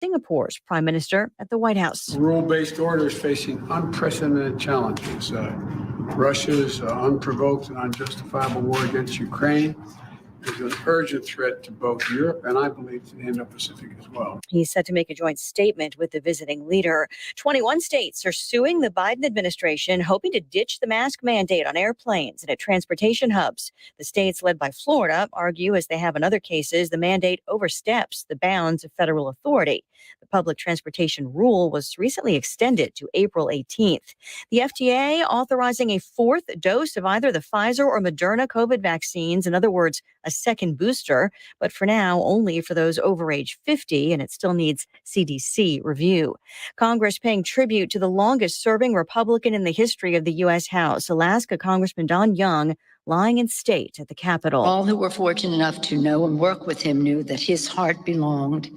Singapore's prime minister at the White House. Rule-based order is facing unprecedented challenges. Russia's unprovoked and unjustifiable war against Ukraine is an urgent threat to both Europe and I believe to the Indo-Pacific as well. He's set to make a joint statement with the visiting leader. 21 states are suing the Biden administration, hoping to ditch the mask mandate on airplanes and at transportation hubs. The states, led by Florida, argue, as they have in other cases, the mandate oversteps the bounds of federal authority. The public transportation rule was recently extended to April 18th. The FDA authorizing a fourth dose of either the Pfizer or Moderna COVID vaccines, in other words, a second booster, but for now only for those over age 50, and it still needs CDC review. Congress paying tribute to the longest-serving Republican in the history of the U.S. House, Alaska Congressman Don Young, lying in state at the Capitol. All who were fortunate enough to know and work with him knew that his heart belonged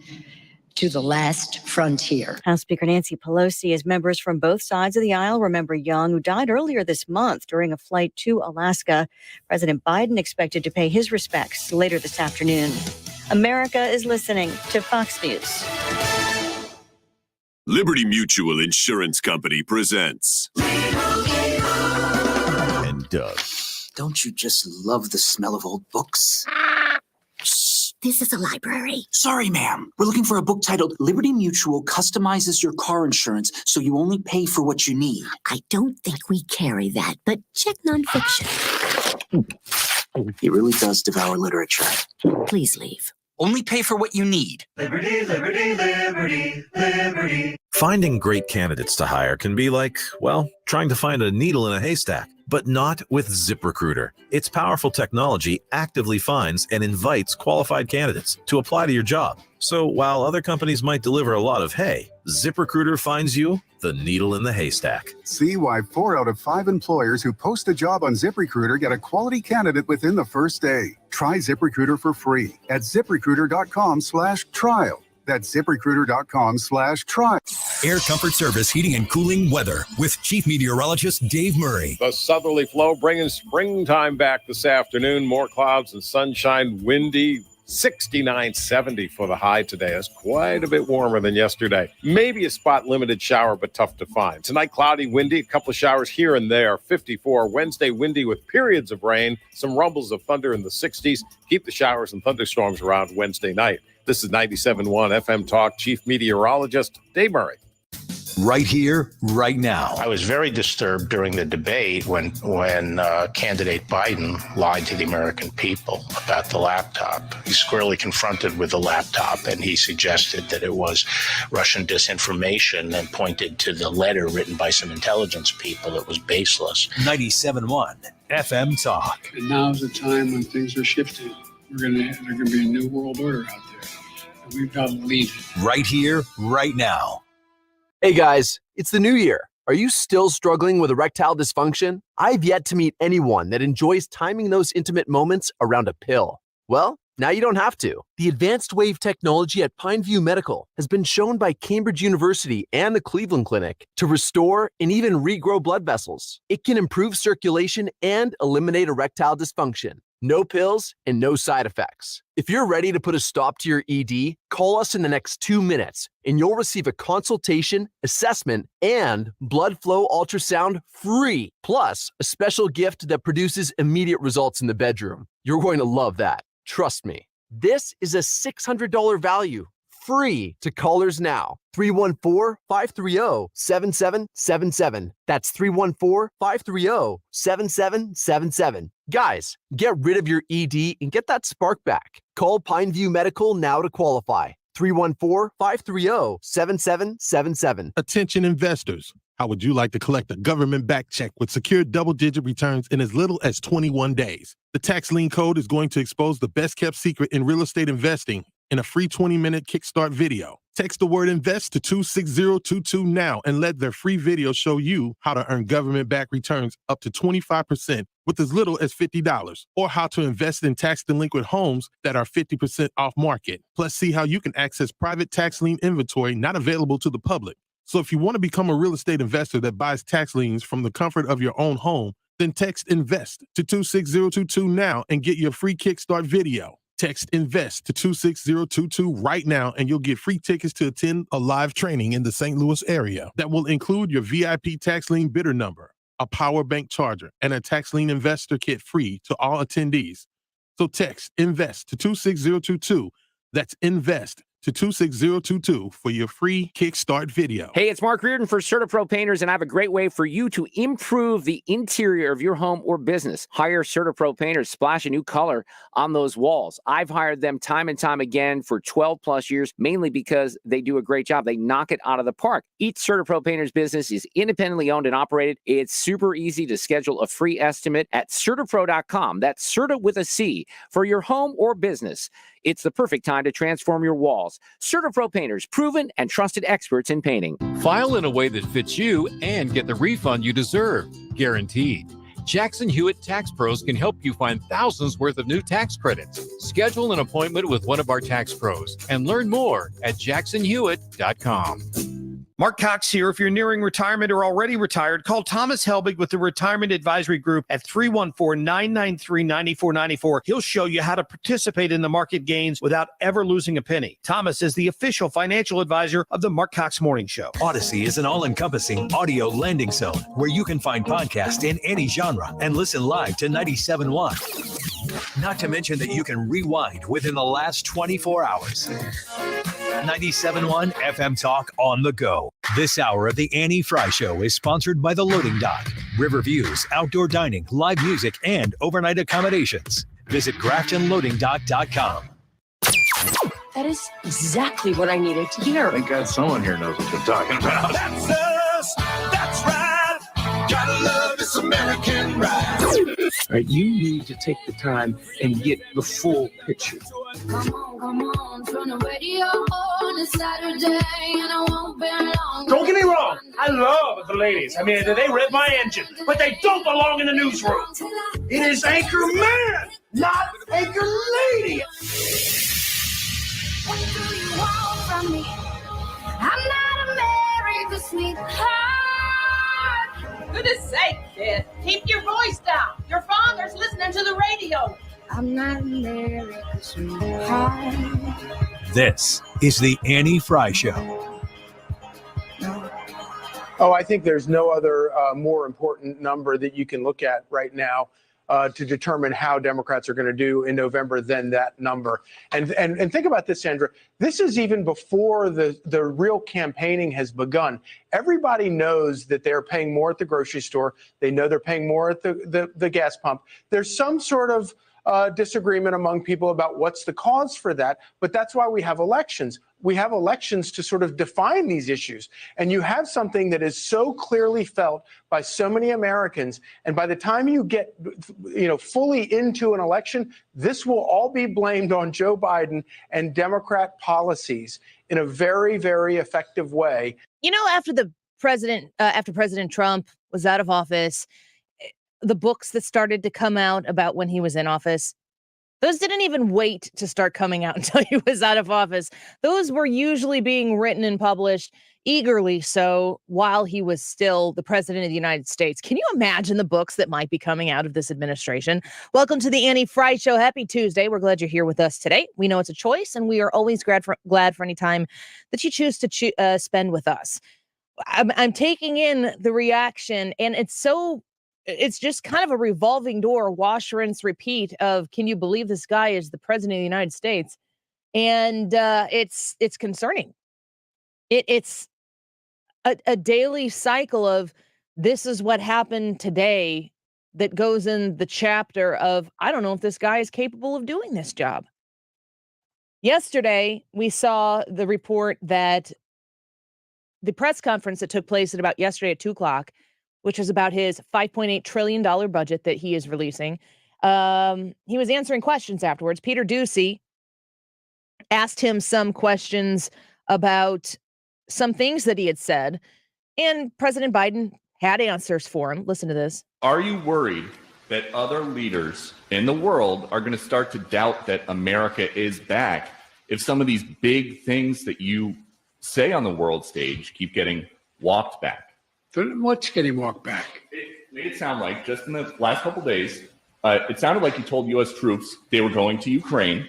to the last frontier. House Speaker Nancy Pelosi, as members from both sides of the aisle remember Young, who died earlier this month during a flight to Alaska. President Biden expected to pay his respects later this afternoon. America is listening to Fox News. Liberty Mutual Insurance Company presents. And Doug. Don't you just love the smell of old books? Shh, this is a library. Sorry, ma'am. We're looking for a book titled Liberty Mutual Customizes Your Car Insurance so you only pay for what you need. I don't think we carry that, but check nonfiction. He really does devour literature. Please leave. Only pay for what you need. Liberty, liberty, liberty, liberty. Finding great candidates to hire can be like, well, trying to find a needle in a haystack, but not with ZipRecruiter. Its powerful technology actively finds and invites qualified candidates to apply to your job. So while other companies might deliver a lot of hay, ZipRecruiter finds you the needle in the haystack. See why 4 out of 5 employers who post a job on ZipRecruiter get a quality candidate within the first day. Try ZipRecruiter for free at ZipRecruiter.com/trial. That's ZipRecruiter.com/trial. Air Comfort Service Heating and Cooling Weather with Chief Meteorologist Dave Murray. The southerly flow bringing springtime back this afternoon. More clouds and sunshine, windy. 69, 70 for the high today. That's quite a bit warmer than yesterday. Maybe a spot limited shower, but tough to find. Tonight, cloudy, windy, a couple of showers here and there. 54. Wednesday, windy with periods of rain. Some rumbles of thunder in the 60s. Keep the showers and thunderstorms around Wednesday night. This is 97.1 FM Talk. Chief Meteorologist Dave Murray. Right here, right now. I was very disturbed during the debate when candidate Biden lied to the American people about the laptop. He's squarely confronted with the laptop, and he suggested that it was Russian disinformation and pointed to the letter written by some intelligence people that was baseless. 97.1 FM Talk. And now's the time when things are shifting. There's going to be a new world order out there, and we've got to lead it. Right here, right now. Hey guys, it's the new year. Are you still struggling with erectile dysfunction? I've yet to meet anyone that enjoys timing those intimate moments around a pill. Well, now you don't have to. The advanced wave technology at Pineview Medical has been shown by Cambridge University and the Cleveland Clinic to restore and even regrow blood vessels. It can improve circulation and eliminate erectile dysfunction. No pills and no side effects. If you're ready to put a stop to your ED, call us in the next 2 minutes and you'll receive a consultation, assessment, and blood flow ultrasound free, plus a special gift that produces immediate results in the bedroom. You're going to love that. Trust me. This is a $600 value, free to callers now. 314-530-7777. That's 314-530-7777. Guys, get rid of your ED and get that spark back. Call Pineview Medical now to qualify. 314-530-7777. Attention investors. How would you like to collect a government-backed check with secure double-digit returns in as little as 21 days? The tax lien code is going to expose the best-kept secret in real estate investing in a free 20-minute Kickstart video. Text the word INVEST to 26022 now and let their free video show you how to earn government-backed returns up to 25% with as little as $50, or how to invest in tax-delinquent homes that are 50% off market. Plus, see how you can access private tax lien inventory not available to the public. So if you want to become a real estate investor that buys tax liens from the comfort of your own home, then text INVEST to 26022 now and get your free Kickstart video. Text INVEST to 26022 right now, and you'll get free tickets to attend a live training in the St. Louis area that will include your VIP tax lien bidder number, a power bank charger, and a tax lien investor kit free to all attendees. So text INVEST to 26022. That's INVEST to 26022 for your free Kickstart video. Hey, it's Mark Reardon for CertaPro Painters, and I have a great way for you to improve the interior of your home or business. Hire CertaPro Painters, splash a new color on those walls. I've hired them time and time again for 12 plus years, mainly because they do a great job. They knock it out of the park. Each CertaPro Painters business is independently owned and operated. It's super easy to schedule a free estimate at CertaPro.com. That's Certa with a C for your home or business. It's the perfect time to transform your walls. CertaPro Painters, proven and trusted experts in painting. File in a way that fits you and get the refund you deserve, guaranteed. Jackson Hewitt Tax Pros can help you find thousands worth of new tax credits. Schedule an appointment with one of our tax pros and learn more at jacksonhewitt.com. Mark Cox here. If you're nearing retirement or already retired, call Thomas Helbig with the Retirement Advisory Group at 314-993-9494. He'll show you how to participate in the market gains without ever losing a penny. Thomas is the official financial advisor of the Mark Cox Morning Show. Odyssey is an all-encompassing audio landing zone where you can find podcasts in any genre and listen live to 97.1. Not to mention that you can rewind within the last 24 hours. 97.1 FM Talk on the go. This hour of the Annie Frey Show is sponsored by The Loading Dock, River Views, outdoor dining, live music, and overnight accommodations. Visit GraftonLoadingDock.com. That is exactly what I needed to hear. Thank God someone here knows what they're talking about. That's us. That's right. Gotta love this American ride. All right, you need to take the time and get the full picture. Come on, turn the radio on. It's Saturday and I won't be long. Don't get me wrong, I love the ladies. I mean, they rev my engine, but they don't belong in the newsroom. It is Anchor Man, not Anchor Lady. What do you want from me? I'm not America's sweetheart. Goodness sake, kid. Keep your voice down. Your father's listening to the radio. I'm not America's sweetheart. This is the Annie Frey Show. Oh, I think there's no other more important number that you can look at right now to determine how Democrats are going to do in November than that number. And think about this, Sandra. This is even before the real campaigning has begun. Everybody knows that they're paying more at the grocery store. They know they're paying more at the gas pump. There's some sort of disagreement among people about what's the cause for that. But that's why we have elections. We have elections to sort of define these issues. And you have something that is so clearly felt by so many Americans. And by the time you get, fully into an election, this will all be blamed on Joe Biden and Democrat policies in a very, very effective way. After President Trump was out of office, the books that started to come out about when he was in office, those didn't even wait to start coming out until he was out of office. Those were usually being written and published eagerly so while he was still the president of the United States. Can you imagine the books that might be coming out of this administration? Welcome to the Annie Frey Show. Happy Tuesday. We're glad you're here with us today. We know it's a choice, and we are always glad for any time that you choose to spend with us. I'm taking in the reaction, and it's just kind of a revolving door, wash, rinse, repeat of, can you believe this guy is the president of the United States? And it's concerning. It's a daily cycle of, this is what happened today, that goes in the chapter of, I don't know if this guy is capable of doing this job. Yesterday, we saw the report that the press conference that took place at yesterday at 2:00, which is about his $5.8 trillion budget that he is releasing. He was answering questions afterwards. Peter Doocy asked him some questions about some things that he had said, and President Biden had answers for him. Listen to this. Are you worried that other leaders in the world are going to start to doubt that America is back if some of these big things that you say on the world stage keep getting walked back? What's getting walked back? It made it sound like, just in the last couple of days, it sounded like you told U.S. troops they were going to Ukraine,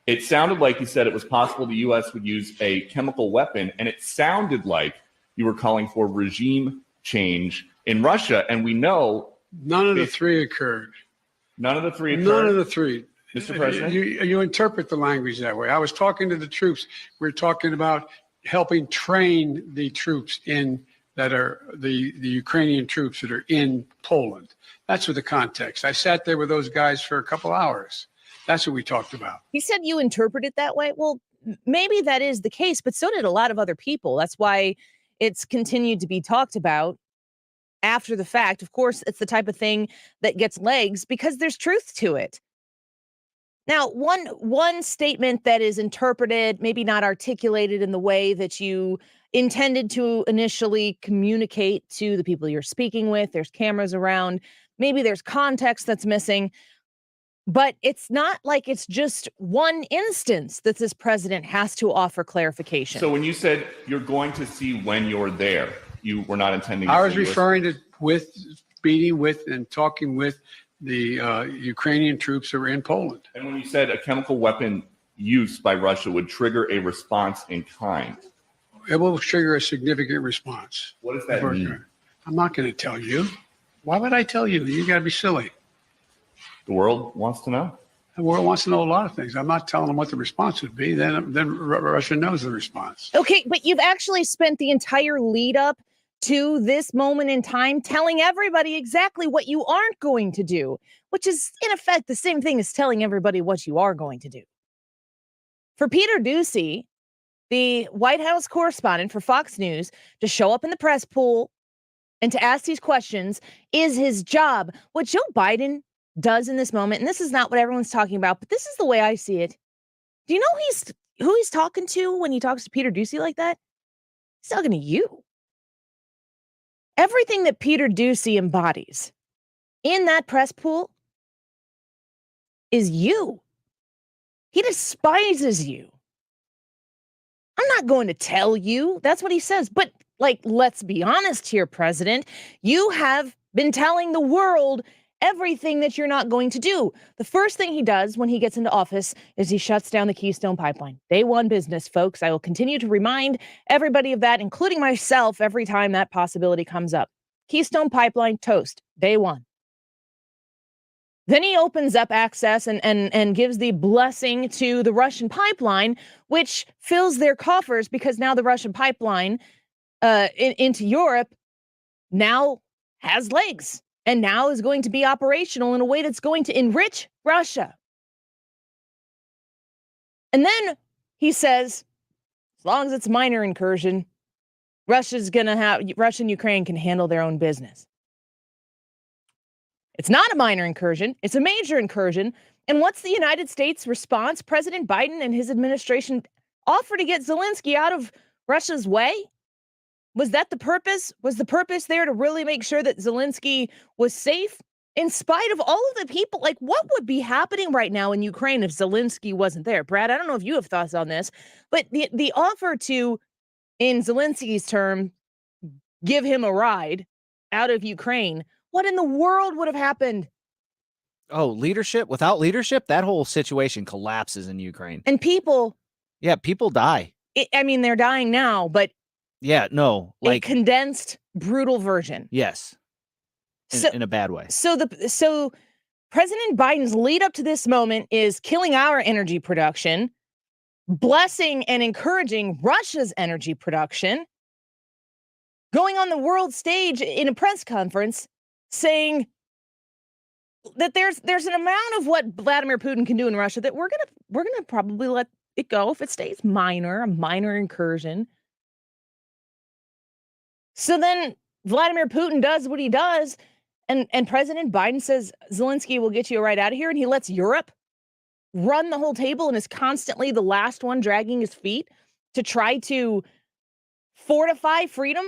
It sounded like you said it was possible the U.S. would use a chemical weapon, and it sounded like you were calling for regime change in Russia. And we know none of the three occurred. None of the three occurred? None of the three. Mr. President? You interpret the language that way. I was talking to the troops. We're talking about helping train the troops that are the Ukrainian troops that are in Poland. That's what the context. I sat there with those guys for a couple hours. That's what we talked about. He said you interpret it that way. Well, maybe that is the case, but so did a lot of other people. That's why it's continued to be talked about after the fact. Of course, it's the type of thing that gets legs because there's truth to it. Now, one statement that is interpreted, maybe not articulated in the way that you intended to initially communicate to the people you're speaking with. There's cameras around. Maybe there's context that's missing. But it's not like it's just one instance that this president has to offer clarification. So when you said you're going to see when you're there, you were not intending to I was say referring to meeting with and talking with the Ukrainian troops that were in Poland. And when you said a chemical weapon use by Russia would trigger a response in kind. It will trigger a significant response. What does that mean? I'm not going to tell you. Why would I tell you? You got to be silly. The world wants to know. The world wants to know a lot of things. I'm not telling them what the response would be. Then Russia knows the response. Okay, but you've actually spent the entire lead up to this moment in time telling everybody exactly what you aren't going to do, which is in effect the same thing as telling everybody what you are going to do. For Peter Doocy, the White House correspondent for Fox News, to show up in the press pool and to ask these questions is his job. What Joe Biden does in this moment, and this is not what everyone's talking about, but this is the way I see it. Do you know who he's talking to when he talks to Peter Doocy like that? He's talking to you. Everything that Peter Doocy embodies in that press pool is you. He despises you. I'm not going to tell you. That's what he says. But let's be honest here, President. You have been telling the world everything that you're not going to do. The first thing he does when he gets into office is he shuts down the Keystone Pipeline. Day one business, folks. I will continue to remind everybody of that, including myself, every time that possibility comes up. Keystone Pipeline, toast. Day one. Then he opens up access and gives the blessing to the Russian pipeline, which fills their coffers because now the Russian pipeline into Europe now has legs. And now is going to be operational in a way that's going to enrich Russia. And then he says, as long as it's minor incursion, Russia and Ukraine can handle their own business. It's not a minor incursion. It's a major incursion. And what's the United States response? President Biden and his administration offer to get Zelensky out of Russia's way. Was that the purpose? Was the purpose there to really make sure that Zelensky was safe? In spite of all of the people, what would be happening right now in Ukraine if Zelensky wasn't there? Brad, I don't know if you have thoughts on this, but the offer to, in Zelensky's term, give him a ride out of Ukraine, what in the world would have happened? Oh, leadership? Without leadership, that whole situation collapses in Ukraine. And people... Yeah, people die. They're dying now, but... Yeah, no, a condensed, brutal version. Yes, in a bad way. So President Biden's lead up to this moment is killing our energy production, blessing and encouraging Russia's energy production, going on the world stage in a press conference saying that there's an amount of what Vladimir Putin can do in Russia that we're gonna probably let it go if it stays a minor incursion. So then Vladimir Putin does what he does, and President Biden says Zelensky will get you right out of here, and he lets Europe run the whole table and is constantly the last one dragging his feet to try to fortify freedom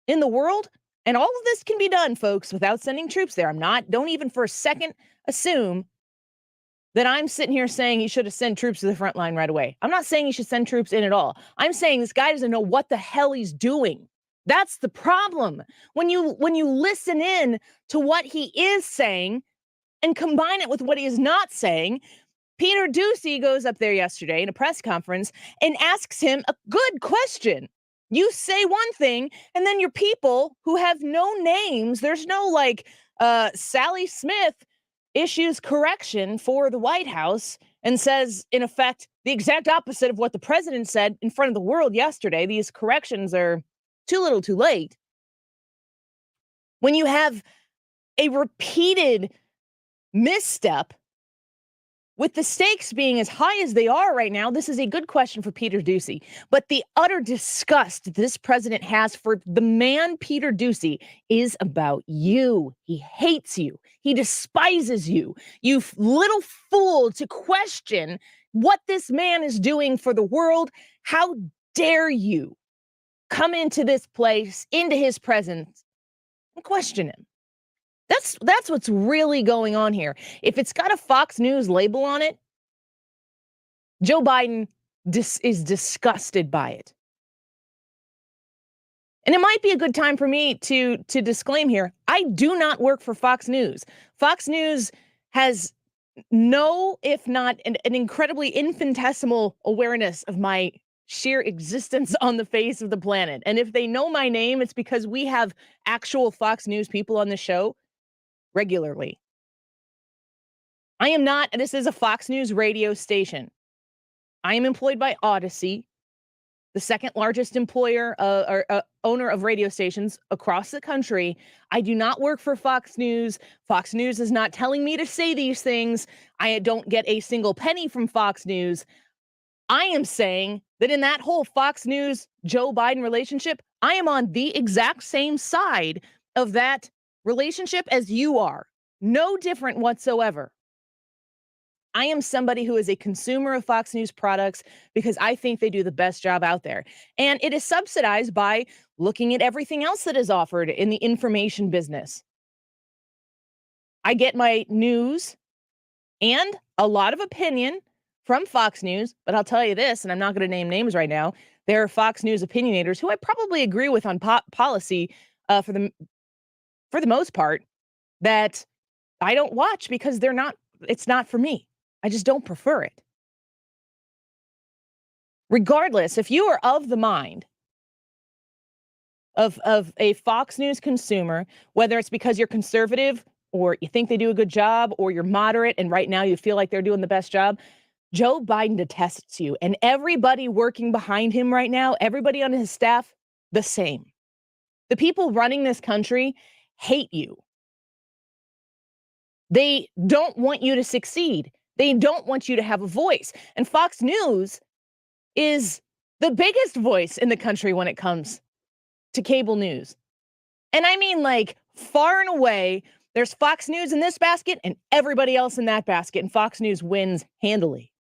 in the world. And all of this can be done, folks, without sending troops there. Don't even for a second assume that I'm sitting here saying he should have sent troops to the front line right away. I'm not saying he should send troops in at all. I'm saying this guy doesn't know what the hell he's doing. That's the problem. When you listen in to what he is saying and combine it with what he is not saying, Peter Doocy goes up there yesterday in a press conference and asks him a good question. You say one thing, and then your people who have no names, there's no like Sally Smith issues correction for the White House and says, in effect, the exact opposite of what the president said in front of the world yesterday. These corrections are too little too late. When you have a repeated misstep, with the stakes being as high as they are right now, this is a good question for Peter Doocy. But the utter disgust this president has for the man Peter Doocy is about you. He hates you. He despises you. You little fool to question what this man is doing for the world. How dare you come into this place, into his presence, and question him? That's what's really going on here. If it's got a Fox News label on it, Joe Biden is disgusted by it. And it might be a good time for me to disclaim here, I do not work for Fox News. Fox News has no, if not an incredibly infinitesimal awareness of my sheer existence on the face of the planet. And if they know my name, it's because we have actual Fox News people on the show regularly. I am not, this is a Fox News radio station. I am employed by Odyssey, the second largest employer or owner of radio stations across the country. I do not work for Fox News. Fox News is not telling me to say these things. I don't get a single penny from Fox News. I am saying that in that whole Fox News Joe Biden relationship, I am on the exact same side of that relationship as you are. No different whatsoever. I am somebody who is a consumer of Fox News products because I think they do the best job out there. And it is subsidized by looking at everything else that is offered in the information business. I get my news and a lot of opinion from Fox News, but I'll tell you this, and I'm not going to name names right now. There are Fox News opinionators who I probably agree with on policy for the most part, that I don't watch because it's not for me. I just don't prefer it. Regardless, if you are of the mind of a Fox News consumer, whether it's because you're conservative or you think they do a good job or you're moderate and right now you feel like they're doing the best job, Joe Biden detests you. And everybody working behind him right now, everybody on his staff, the same. The people running this country hate you. They don't want you to succeed. They don't want you to have a voice. And Fox News is the biggest voice in the country when it comes to cable news. And I mean, like, far and away, there's Fox News in this basket and everybody else in that basket, and Fox News wins handily.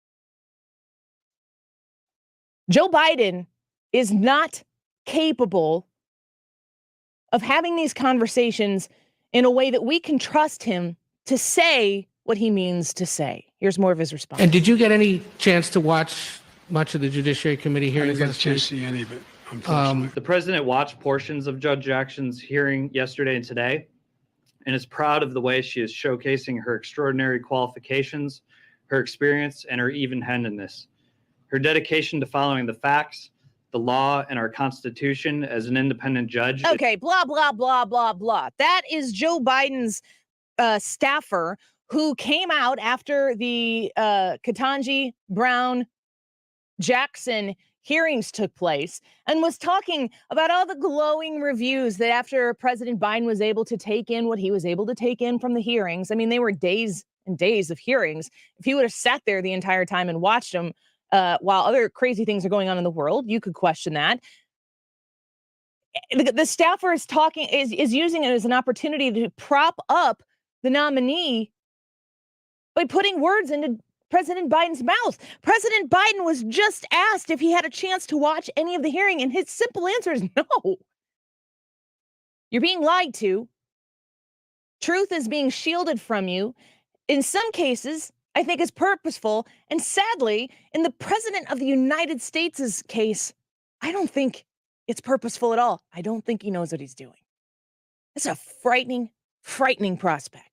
Joe Biden is not capable of having these conversations in a way that we can trust him to say what he means to say. Here's more of his response. And did you get any chance to watch much of the Judiciary Committee hearings? I didn't get a chance to see any of it, unfortunately. The president watched portions of Judge Jackson's hearing yesterday and today, and is proud of the way she is showcasing her extraordinary qualifications, her experience, and her even-handedness. Her dedication to following the facts, the law, and our Constitution as an independent judge. Okay, blah, blah, blah, blah, blah. That is Joe Biden's staffer who came out after the Ketanji Brown Jackson hearings took place and was talking about all the glowing reviews that after President Biden was able to take in what he was able to take in from the hearings. I mean, they were days and days of hearings. If he would have sat there the entire time and watched them while other crazy things are going on in the world, you could question that. The staffer is talking, is using it as an opportunity to prop up the nominee by putting words into President Biden's mouth. President Biden was just asked if he had a chance to watch any of the hearing, and his simple answer is no. You're being lied to. Truth is being shielded from you. In some cases, I think it's purposeful. And sadly, in the President of the United States' case, I don't think it's purposeful at all. I don't think he knows what he's doing. It's a frightening, frightening prospect.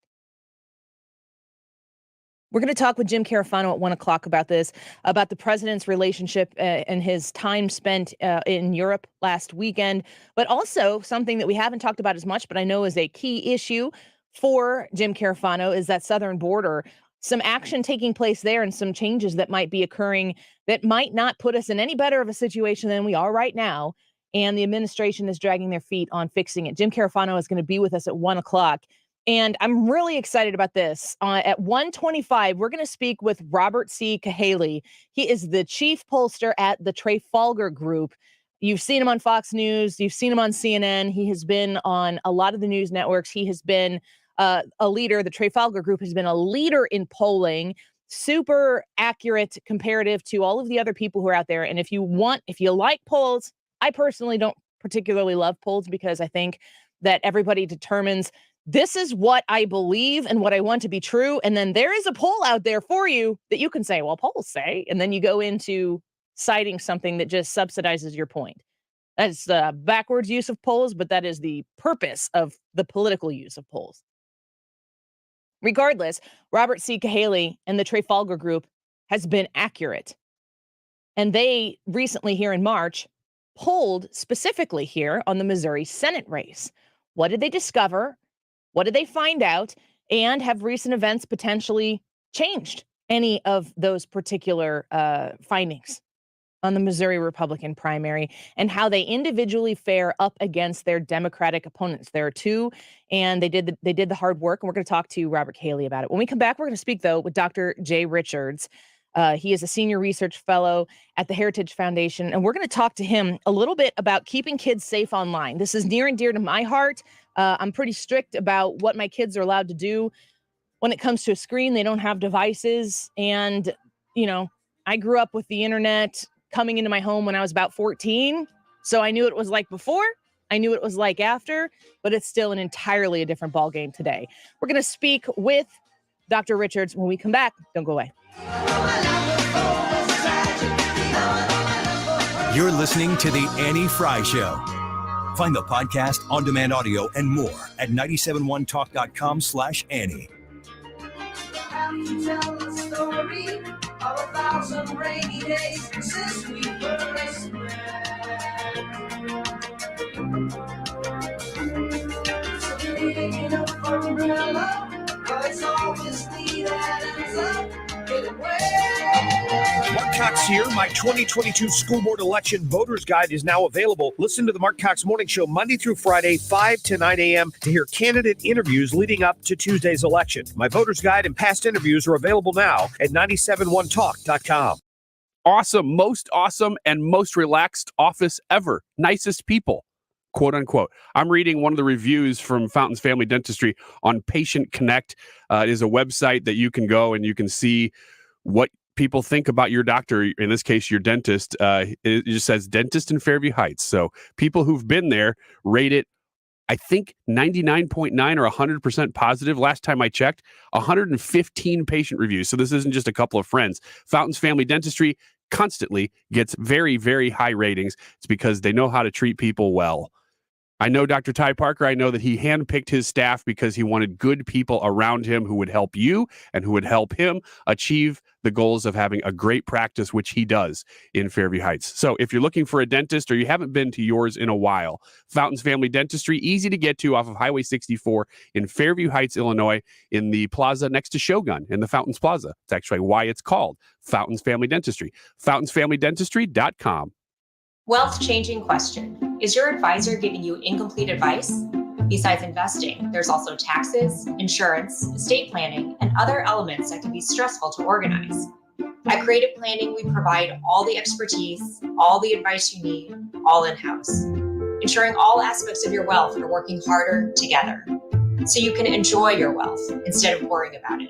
We're going to talk with Jim Carafano at 1 o'clock about this, about the president's relationship and his time spent in Europe last weekend, but also something that we haven't talked about as much, but I know is a key issue for Jim Carafano is that southern border. Some action taking place there and some changes that might be occurring that might not put us in any better of a situation than we are right now. And the administration is dragging their feet on fixing it. Jim Carafano is going to be with us at 1 o'clock. And I'm really excited about this. At 1:25, we're going to speak with Robert C. Cahaly. He is the chief pollster at the Trafalgar Group. You've seen him on Fox News. You've seen him on CNN. He has been on a lot of the news networks. He has been a leader. The Trafalgar Group has been a leader in polling, super accurate comparative to all of the other people who are out there. And if you like polls, I personally don't particularly love polls because I think that everybody determines this is what I believe and what I want to be true. And then there is a poll out there for you that you can say, well, polls say, and then you go into citing something that just subsidizes your point. That's the backwards use of polls, but that is the purpose of the political use of polls. Regardless, Robert C. Cahaly and the Trafalgar Group has been accurate. And they recently here in March polled specifically here on the Missouri Senate race. What did they discover? What did they find out? And have recent events potentially changed any of those particular findings on the Missouri Republican primary and how they individually fare up against their Democratic opponents? There are two, and they did the hard work, and we're going to talk to Robert Cahaly about it. When we come back, we're going to speak, though, with Dr. Jay Richards. He is a senior research fellow at the Heritage Foundation, and we're going to talk to him a little bit about keeping kids safe online. This is near and dear to my heart. I'm pretty strict about what my kids are allowed to do when it comes to a screen. They don't have devices. And, I grew up with the internet coming into my home when I was about 14. So I knew what it was like before. I knew what it was like after, but it's still a different ballgame today. We're going to speak with Dr. Richards when we come back. Don't go away. You're listening to The Annie Frey Show. Find the podcast, on-demand audio, and more at 971talk.com/Annie. Tell the story of 1,000 rainy days since we first met. So picking up umbrella, it's obviously that ends up getting wet. Mark Cox here. My 2022 school board election voters guide is now available. Listen to the Mark Cox Morning Show Monday through Friday, 5 to 9 a.m. to hear candidate interviews leading up to Tuesday's election. My voters guide and past interviews are available now at 971talk.com. Awesome, and most relaxed office ever. Nicest people, quote unquote. I'm reading one of the reviews from Fountains Family Dentistry on Patient Connect. It is a website that you can go and you can see what people think about your doctor, in this case, your dentist. It just says dentist in Fairview Heights. So people who've been there rate it, I think 99.9 or 100% positive. Last time I checked, 115 patient reviews. So this isn't just a couple of friends. Fountains Family Dentistry constantly gets very, very high ratings. It's because they know how to treat people well. I know Dr. Ty Parker. I know that he handpicked his staff because he wanted good people around him who would help you and who would help him achieve the goals of having a great practice, which he does in Fairview Heights. So if you're looking for a dentist or you haven't been to yours in a while, Fountains Family Dentistry, easy to get to off of Highway 64 in Fairview Heights, Illinois, in the plaza next to Shogun in the Fountains Plaza. It's actually why it's called Fountains Family Dentistry. FountainsFamilyDentistry.com. Wealth-changing question. Is your advisor giving you incomplete advice? Besides investing, there's also taxes, insurance, estate planning, and other elements that can be stressful to organize. At Creative Planning, we provide all the expertise, all the advice you need, all in-house, ensuring all aspects of your wealth are working harder together, so you can enjoy your wealth instead of worrying about it.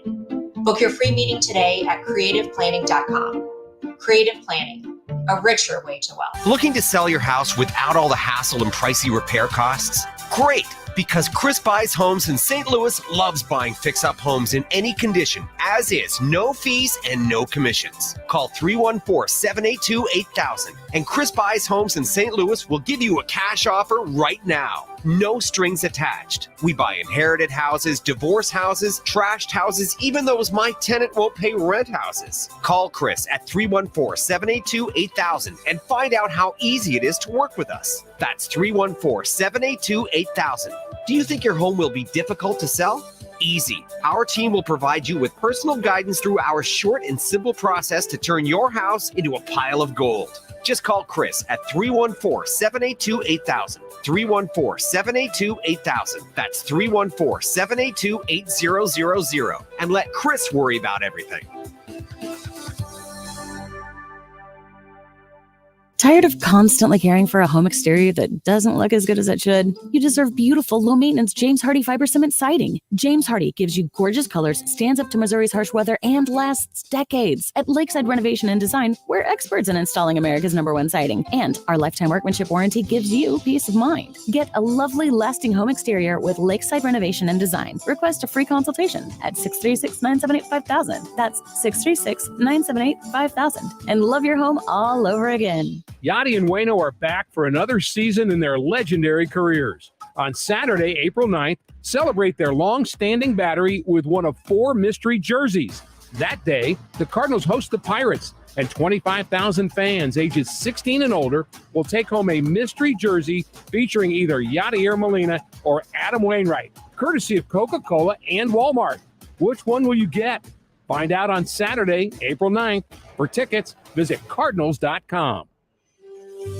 Book your free meeting today at creativeplanning.com. Creative Planning, a richer way to wealth. Looking to sell your house without all the hassle and pricey repair costs? Great, because Chris Buys Homes in St. Louis loves buying fix-up homes in any condition, as is, no fees and no commissions. Call 314-782-8000, and Chris Buys Homes in St. Louis will give you a cash offer right now. no strings attached. We buy inherited houses, divorce houses, trashed houses, even those my tenant won't pay rent houses. Call Chris at 314-782-8000 and find out how easy it is to work with us. That's 314-782-8000. Do you think your home will be difficult to sell? Easy. Our team will provide you with personal guidance through our short and simple process to turn your house into a pile of gold. Just call Chris at 314-782-8000. 314-782-8000. That's 314-782-8000. And let Chris worry about everything. Tired of constantly caring for a home exterior that doesn't look as good as it should? You deserve beautiful, low-maintenance James Hardie fiber cement siding. James Hardie gives you gorgeous colors, stands up to Missouri's harsh weather, and lasts decades. At Lakeside Renovation and Design, we're experts in installing America's #1 siding, and our lifetime workmanship warranty gives you peace of mind. Get a lovely, lasting home exterior with Lakeside Renovation and Design. Request a free consultation at 636-978-5000. That's 636-978-5000. And love your home all over again. Yachty and Waino are back for another season in their legendary careers. On Saturday, April 9th, celebrate their long-standing battery with one of 4 mystery jerseys. That day, the Cardinals host the Pirates, and 25,000 fans ages 16 and older will take home a mystery jersey featuring either Yadier Molina or Adam Wainwright, courtesy of Coca-Cola and Walmart. Which one will you get? Find out on Saturday, April 9th. For tickets, visit Cardinals.com.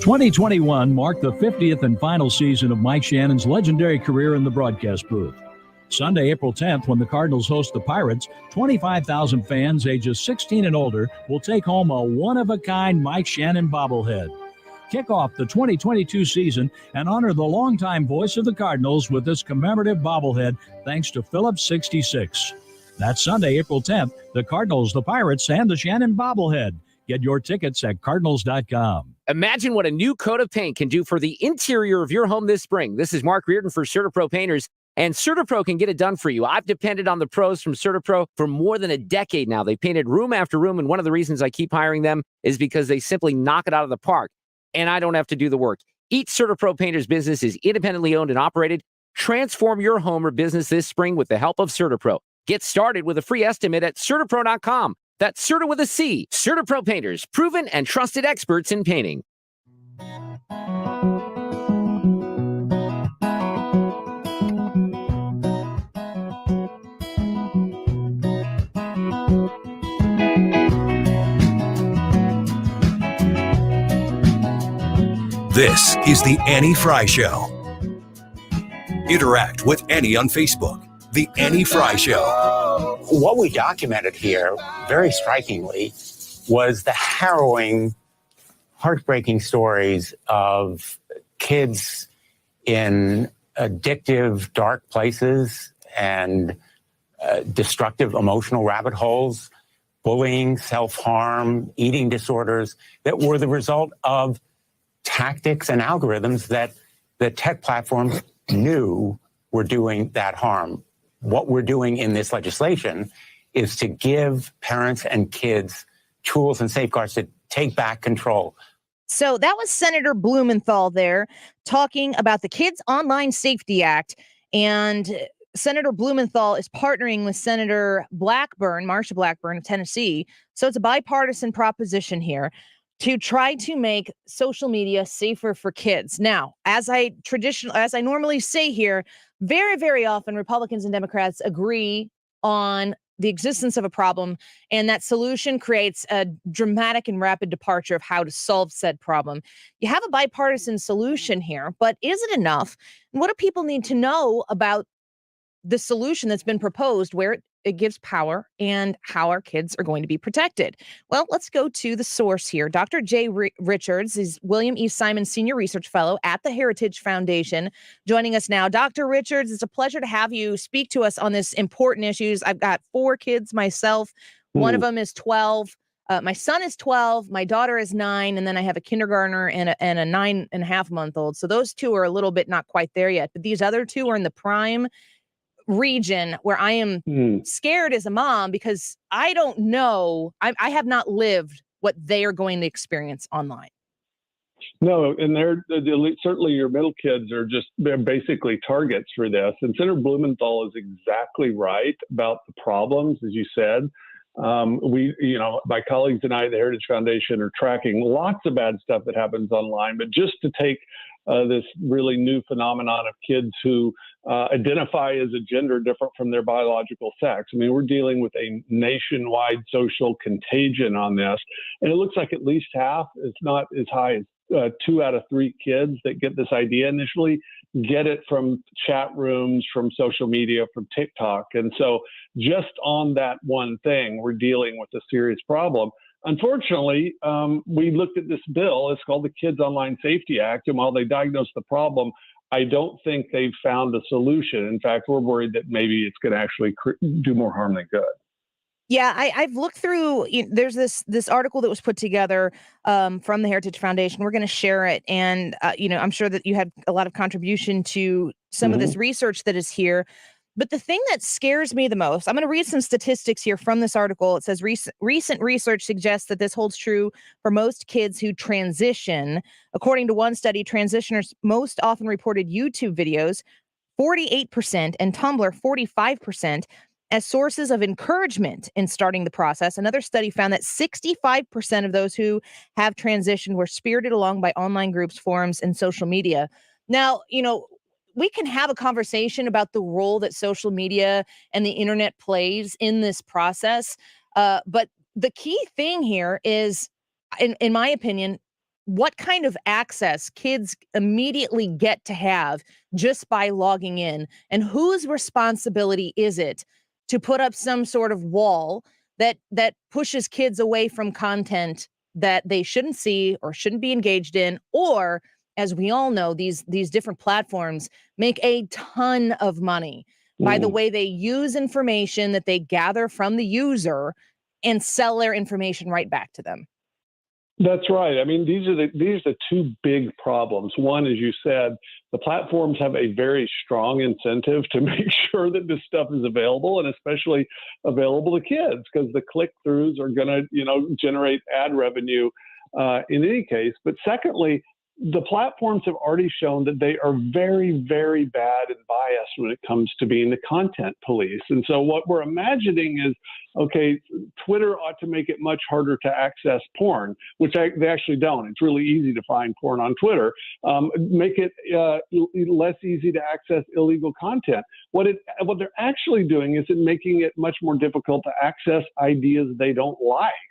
2021 marked the 50th and final season of Mike Shannon's legendary career in the broadcast booth. Sunday, April 10th, when the Cardinals host the Pirates, 25,000 fans ages 16 and older will take home a one-of-a-kind Mike Shannon bobblehead. Kick off the 2022 season and honor the longtime voice of the Cardinals with this commemorative bobblehead thanks to Phillips 66. That's Sunday, April 10th, the Cardinals, the Pirates, and the Shannon bobblehead. Get your tickets at Cardinals.com. Imagine what a new coat of paint can do for the interior of your home this spring. This is Mark Reardon for CertaPro Painters, and CertaPro can get it done for you. I've depended on the pros from CertaPro for more than a decade now. They painted room after room, and one of the reasons I keep hiring them is because they simply knock it out of the park, and I don't have to do the work. Each CertaPro Painters business is independently owned and operated. Transform your home or business this spring with the help of CertaPro. Get started with a free estimate at CertaPro.com. That's Certa with a C. CertaPro Painters, proven and trusted experts in painting. This is the Annie Frey Show. Interact with Annie on Facebook. The Annie Frey Show. What we documented here, very strikingly, was the harrowing, heartbreaking stories of kids in addictive, dark places and destructive emotional rabbit holes, bullying, self-harm, eating disorders that were the result of tactics and algorithms that the tech platforms knew were doing that harm. What we're doing in this legislation is to give parents and kids tools and safeguards to take back control. So that was Senator Blumenthal there talking about the Kids Online Safety Act. And Senator Blumenthal is partnering with Senator Blackburn, Marsha Blackburn of Tennessee. So it's a bipartisan proposition here to try to make social media safer for kids. Now, as I normally say here, very, very often Republicans and Democrats agree on the existence of a problem, and that solution creates a dramatic and rapid departure of how to solve said problem. You have a bipartisan solution here, but is it enough? And what do people need to know about the solution that's been proposed, where it gives power and how our kids are going to be protected? Well, let's go to the source here. Dr. Jay Richards is William E. Simon Senior Research Fellow at the Heritage Foundation, joining us now. Dr. Richards, it's a pleasure to have you speak to us on this important issues. I've got 4 kids myself. One of them is 12. My son is 12. My daughter is 9. And then I have a kindergartner and a 9.5-month-old. So those 2 are a little bit not quite there yet. But these other 2 are in the prime region where I am scared as a mom because I don't know. I have not lived what they are going to experience online. No, and certainly your middle kids they're basically targets for this. And Senator Blumenthal is exactly right about the problems, as you said. My colleagues and I at the Heritage Foundation are tracking lots of bad stuff that happens online, but just to take this really new phenomenon of kids who identify as a gender different from their biological sex. I mean, we're dealing with a nationwide social contagion on this, and it looks like at least half, if not as high as 2 out of 3 kids that get this idea initially get it from chat rooms, from social media, from TikTok. And so just on that one thing, we're dealing with a serious problem. Unfortunately, we looked at this bill. It's called the Kids Online Safety Act. And while they diagnosed the problem, I don't think they've found a solution. In fact, we're worried that maybe it's going to actually do more harm than good. Yeah, I've looked through. There's this article that was put together from the Heritage Foundation. We're going to share it, and I'm sure that you had a lot of contribution to some of this research that is here. But the thing that scares me the most, I'm going to read some statistics here from this article. It says recent research suggests that this holds true for most kids who transition. According to one study, transitioners most often reported YouTube videos, 48%, and Tumblr, 45%. As sources of encouragement in starting the process. Another study found that 65% of those who have transitioned were spirited along by online groups, forums, and social media. Now, we can have a conversation about the role that social media and the internet plays in this process. But the key thing here is, in my opinion, what kind of access kids immediately get to have just by logging in, and whose responsibility is it to put up some sort of wall that pushes kids away from content that they shouldn't see or shouldn't be engaged in, or, as we all know, these different platforms make a ton of money by the way they use information that they gather from the user and sell their information right back to them. That's right. I mean, these are the 2 big problems. One, as you said, the platforms have a very strong incentive to make sure that this stuff is available, and especially available to kids, because the click-throughs are going to, generate ad revenue in any case. But secondly, the platforms have already shown that they are very, very bad and biased when it comes to being the content police. And so what we're imagining is, okay, Twitter ought to make it much harder to access porn, which they actually don't. It's really easy to find porn on Twitter. Make it less easy to access illegal content. What they're actually doing is making it much more difficult to access ideas they don't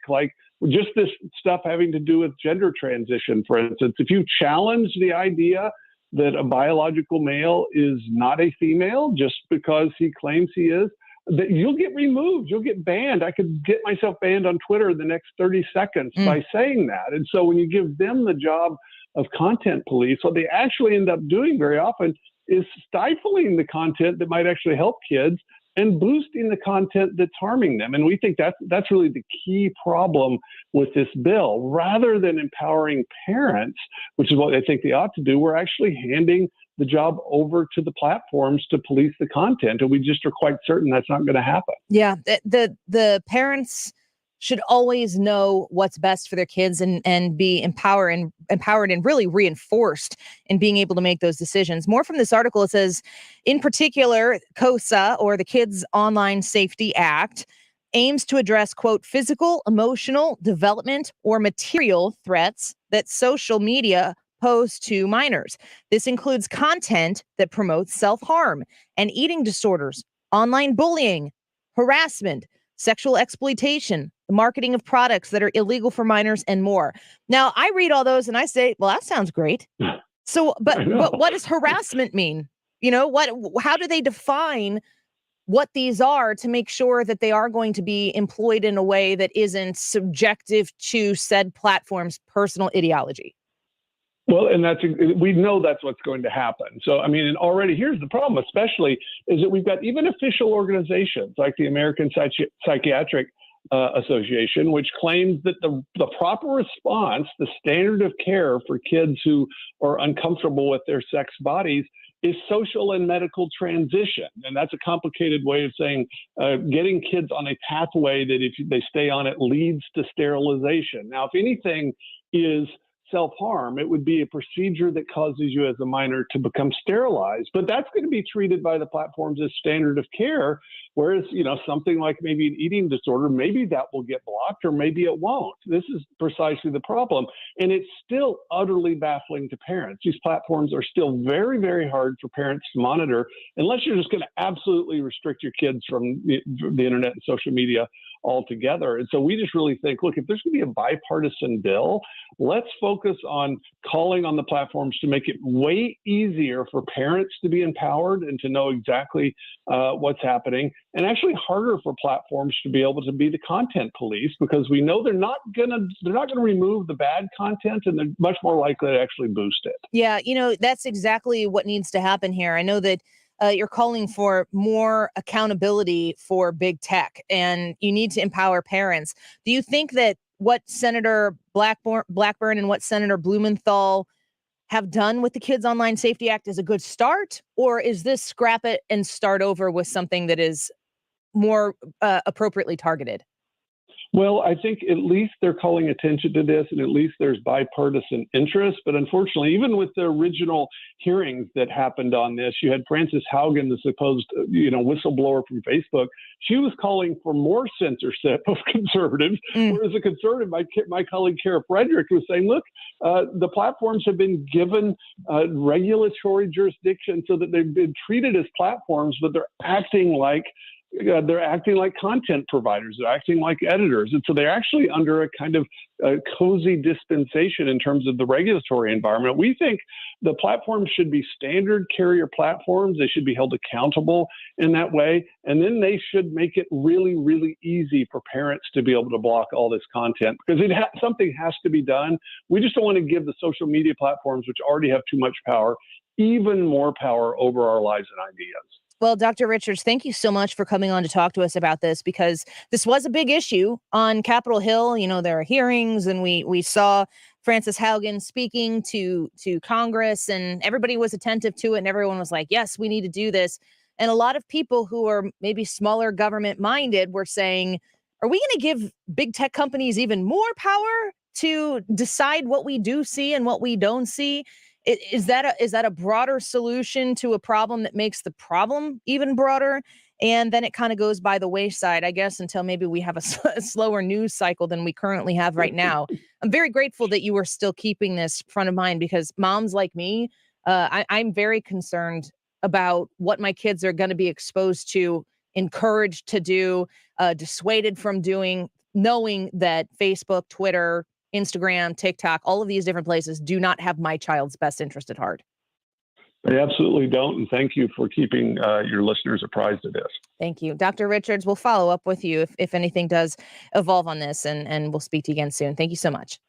like just this stuff having to do with gender transition, for instance. If you challenge the idea that a biological male is not a female just because he claims he is, that you'll get removed, you'll get banned. I could get myself banned on Twitter in the next 30 seconds by saying that. And so when you give them the job of content police, what they actually end up doing very often is stifling the content that might actually help kids and boosting the content that's harming them. And we think that's really the key problem with this bill. Rather than empowering parents, which is what they think they ought to do, we're actually handing the job over to the platforms to police the content. And we just are quite certain that's not going to happen. Yeah, the parents should always know what's best for their kids and be empowered and really reinforced in being able to make those decisions. More from this article, it says, in particular, KOSA, or the Kids Online Safety Act, aims to address, quote, physical, emotional, development, or material threats that social media pose to minors. This includes content that promotes self-harm and eating disorders, online bullying, harassment, sexual exploitation, the marketing of products that are illegal for minors, and more. Now, I read all those and I say, well, that sounds great. So, but what does harassment mean? How do they define what these are to make sure that they are going to be employed in a way that isn't subjective to said platform's personal ideology? Well, and we know that's what's going to happen. So, I mean, and already here's the problem, especially, is that we've got even official organizations like the American Psychiatric Association, which claims that the proper response, the standard of care for kids who are uncomfortable with their sex bodies, is social and medical transition. And that's a complicated way of saying getting kids on a pathway that if they stay on it leads to sterilization. Now, if anything is self-harm. It would be a procedure that causes you as a minor to become sterilized. But that's going to be treated by the platforms as standard of care, whereas, something like maybe an eating disorder, maybe that will get blocked or maybe it won't. This is precisely the problem. And it's still utterly baffling to parents. These platforms are still very, very hard for parents to monitor unless you're just going to absolutely restrict your kids from the internet and social media altogether. And so we just really think, look, if there's going to be a bipartisan bill, let's focus on calling on the platforms to make it way easier for parents to be empowered and to know exactly what's happening, and actually harder for platforms to be able to be the content police, because we know they're not going to remove the bad content, and they're much more likely to actually boost it. Yeah, that's exactly what needs to happen here. I know that you're calling for more accountability for big tech, and you need to empower parents. Do you think that what Senator Blackburn and what Senator Blumenthal have done with the Kids Online Safety Act is a good start, or is this scrap it and start over with something that is more appropriately targeted? Well, I think at least they're calling attention to this, and at least there's bipartisan interest. But unfortunately, even with the original hearings that happened on this, you had Frances Haugen, the supposed whistleblower from Facebook. She was calling for more censorship of conservatives, whereas a conservative, my colleague Kara Frederick, was saying, look, the platforms have been given regulatory jurisdiction so that they've been treated as platforms, but they're acting like content providers. They're acting like editors. And so they're actually under a kind of cozy dispensation in terms of the regulatory environment. We think the platforms should be standard carrier platforms. They should be held accountable in that way. And then they should make it really, really easy for parents to be able to block all this content, because something has to be done. We just don't want to give the social media platforms, which already have too much power, even more power over our lives and ideas. Well, Dr. Richards, thank you so much for coming on to talk to us about this, because this was a big issue on Capitol Hill. There are hearings, and we saw Frances Haugen speaking to Congress, and everybody was attentive to it, and everyone was like, yes, we need to do this. And a lot of people who are maybe smaller government minded were saying, are we going to give big tech companies even more power to decide what we do see and what we don't see? Is that a broader solution to a problem that makes the problem even broader? And then it kind of goes by the wayside, I guess, until maybe we have a slower news cycle than we currently have right now. I'm very grateful that you are still keeping this front of mind, because moms like me, I'm very concerned about what my kids are going to be exposed to, encouraged to do, dissuaded from doing, knowing that Facebook, Twitter, Instagram, TikTok, all of these different places do not have my child's best interest at heart. They absolutely don't. And thank you for keeping your listeners apprised of this. Thank you. Dr. Richards, we'll follow up with you if anything does evolve on this, and we'll speak to you again soon. Thank you so much.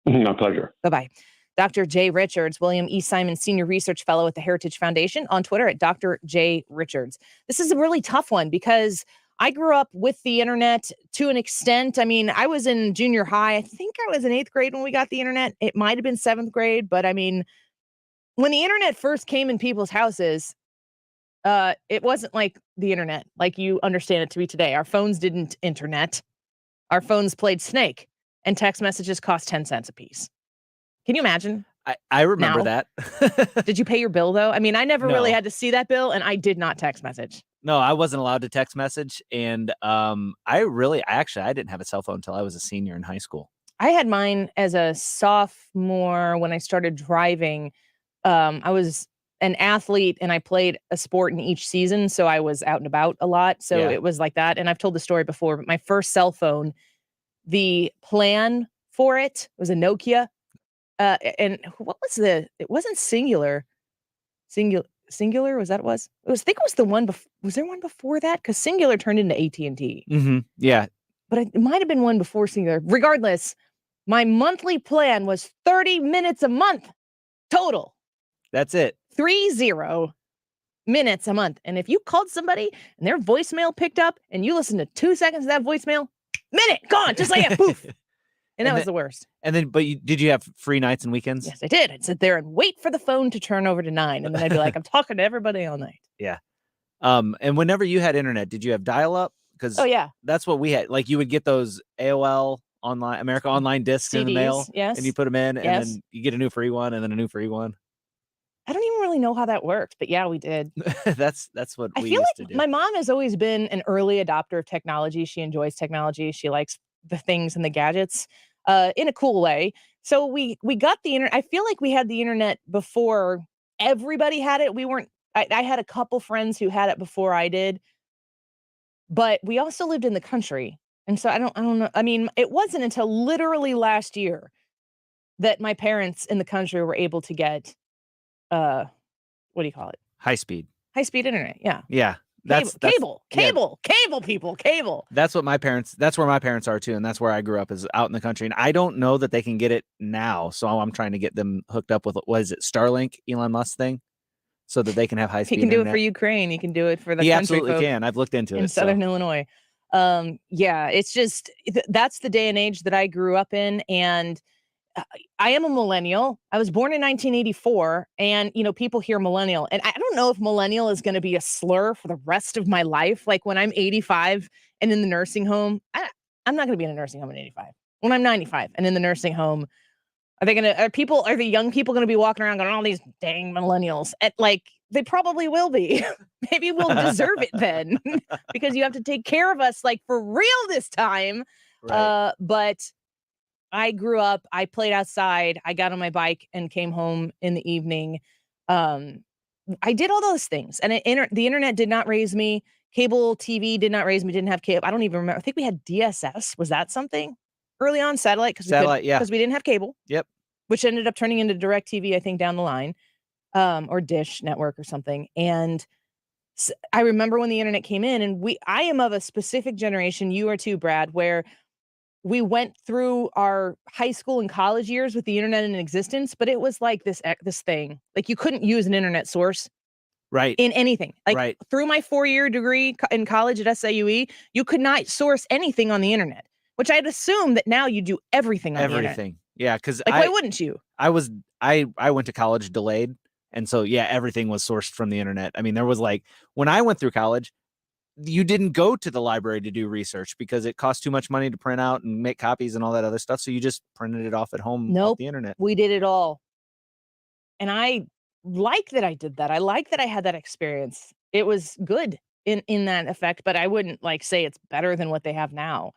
My pleasure. Bye-bye. Dr. Jay Richards, William E. Simon Senior Research Fellow at the Heritage Foundation, on Twitter at Dr. J. Richards. This is a really tough one, because I grew up with the internet to an extent. I mean, I was in junior high. I think I was in 8th grade when we got the internet. It might have been 7th grade, but I mean, when the internet first came in people's houses, it wasn't like the internet, like you understand it to be today. Our phones didn't internet. Our phones played Snake, and text messages cost 10 cents a piece. Can you imagine? I remember that. Did you pay your bill, though? I mean, I never really No. had to see that bill, and I did not text message. No, I wasn't allowed to text message. And I didn't have a cell phone until I was a senior in high school. I had mine as a sophomore when I started driving. I was an athlete, and I played a sport in each season, so I was out and about a lot. So Yeah. it was like that. And I've told the story before, but my first cell phone, the plan for it was a Nokia. And what was it wasn't Singular. Singular, was that it was? I think it was the one was there one before that? Because Singular turned into AT&T. Yeah. But it might have been one before Singular. Regardless, my monthly plan was 30 minutes a month total. That's it. 30 minutes a month. And if you called somebody and their voicemail picked up and you listened to 2 seconds of that voicemail, minute gone, just like that, poof. And that was the worst. And then, but did you have free nights and weekends? Yes, I did. I'd sit there and wait for the phone to turn over to 9. And then I'd be like, I'm talking to everybody all night. Yeah. And whenever you had internet, did you have dial up? Because Oh, yeah. that's what we had. Like, you would get those AOL online America Online discs in the CDs, mail, yes. and you put them in, and Yes. then you get a new free one, and then a new free one. I don't even really know how that worked, but yeah, we did. That's what I we feel used like to do. my mom has always been an early adopter of technology. She enjoys technology. She likes the things and the gadgets in a cool way. So we got the internet. I feel like we had the internet before everybody had it. We weren't. I had a couple friends who had it before I did, but we also lived in the country, and so I don't know. I mean, it wasn't until literally last year that my parents in the country were able to get what do you call it? High speed. High-speed internet, yeah. Yeah. Cable, yeah, people, cable. that's where my parents are too, and that's where I grew up, is out in the country. And I don't know that they can get it now, so I'm trying to get them hooked up with, what is it, Starlink, Elon Musk thing, so that they can have high speed. He can do it for Ukraine. He can do it for the He country absolutely folk can. I've looked into in it. Southern Illinois. Yeah, it's just that's the day and age that I grew up in, and I am a millennial. I was born in 1984, and people hear millennial, and I don't know if millennial is going to be a slur for the rest of my life. Like when I'm 85 and in the nursing home, I'm not going to be in a nursing home at 85. When I'm 95 and in the nursing home, are the young people going to be walking around going, "Oh, these dang millennials"? They probably will be. Maybe we'll deserve it then, because you have to take care of us like for real this time. Right. But I grew up, I played outside, I got on my bike and came home in the evening. I did all those things, and the internet did not raise me. Cable TV did not raise me, didn't have cable. I don't even remember. I think we had DSS. Was that something early on? Satellite? Satellite, yeah. Because we didn't have cable. Yep. Which ended up turning into DirecTV, I think, down the line, or Dish Network or something. And I remember when the internet came in, and I am of a specific generation, you are too, Brad, where we went through our high school and college years with the internet in existence, but it was like this thing. Like you couldn't use an internet source right in anything. Like right. Through my 4-year degree in college at SIUE, you could not source anything on the internet, which I'd assume that now you do everything on the internet. Everything. Yeah, because why wouldn't you? I went to college delayed, and so yeah, everything was sourced from the internet. I mean, there was when I went through college, you didn't go to the library to do research because it cost too much money to print out and make copies and all that other stuff. So you just printed it off at home off the internet. We did it all. And I like that I did that. I like that I had that experience. It was good in that effect, but I wouldn't say it's better than what they have now.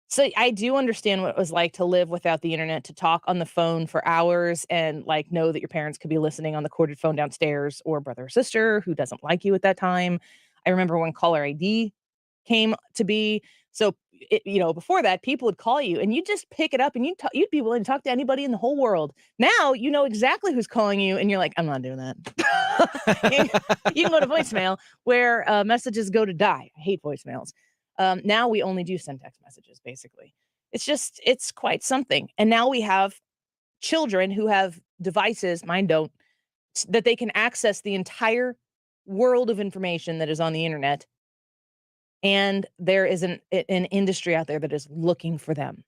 So I do understand what it was like to live without the internet, to talk on the phone for hours and know that your parents could be listening on the corded phone downstairs, or brother or sister who doesn't like you at that time. I remember when caller ID came to be. So, before that, people would call you and you'd just pick it up and you'd be willing to talk to anybody in the whole world. Now, you know exactly who's calling you and you're like, I'm not doing that. You can go to voicemail where messages go to die. I hate voicemails. Now we only do send text messages, basically. It's quite something. And now we have children who have devices, mine don't, that they can access the entire world of information that is on the internet, and there is an industry out there that is looking for them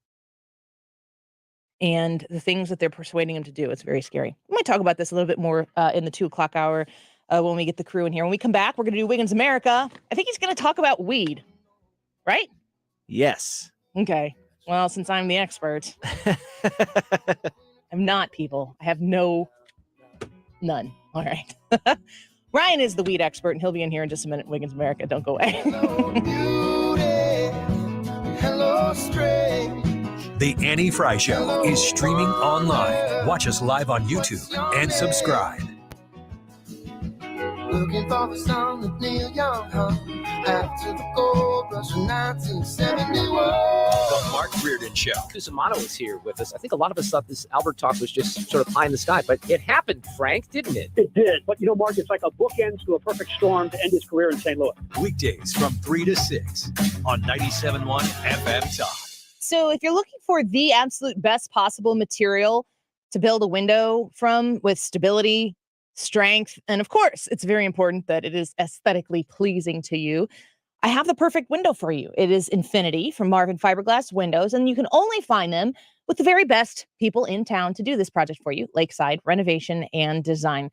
and the things that they're persuading them to do. It's very scary. We might talk about this a little bit more in the 2:00 hour when we get the crew in here. When we come back, we're going to do Wiggins America. I think he's going to talk about weed, right? Yes. Okay. Well, since I'm the expert, I'm not, people. I have none. All right. Ryan is the weed expert, and he'll be in here in just a minute. Wiggins America, don't go away. Hello, The Annie Frey Show is streaming online. Watch us live on YouTube and subscribe. Looking for the song that Neil Young hung after the gold rush of 1971. The Mark Reardon Show. Cusimano is here with us. I think a lot of us thought this Albert talk was just sort of pie in the sky, but it happened, Frank, didn't it? It did. But, Mark, it's like a bookend to a perfect storm to end his career in St. Louis. Weekdays from 3 to 6 on 97.1 FM Talk. So if you're looking for the absolute best possible material to build a window from with stability, strength, and of course, it's very important that it is aesthetically pleasing to you, I have the perfect window for you. It is Infinity from Marvin Fiberglass Windows, and you can only find them with the very best people in town to do this project for you, Lakeside Renovation and Design.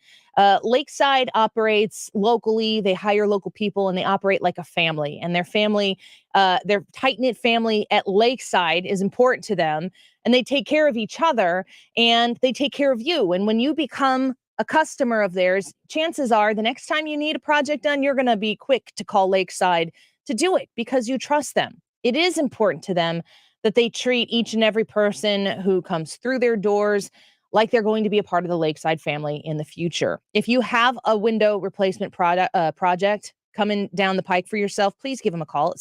Lakeside operates locally. They hire local people, and they operate like a family. And their family, their tight-knit family at Lakeside is important to them, and they take care of each other, and they take care of you. And when you become a customer of theirs, chances are the next time you need a project done, you're going to be quick to call Lakeside to do it because you trust them. It is important to them that they treat each and every person who comes through their doors like they're going to be a part of the Lakeside family in the future. If you have a window replacement project coming down the pike for yourself, please give them a call at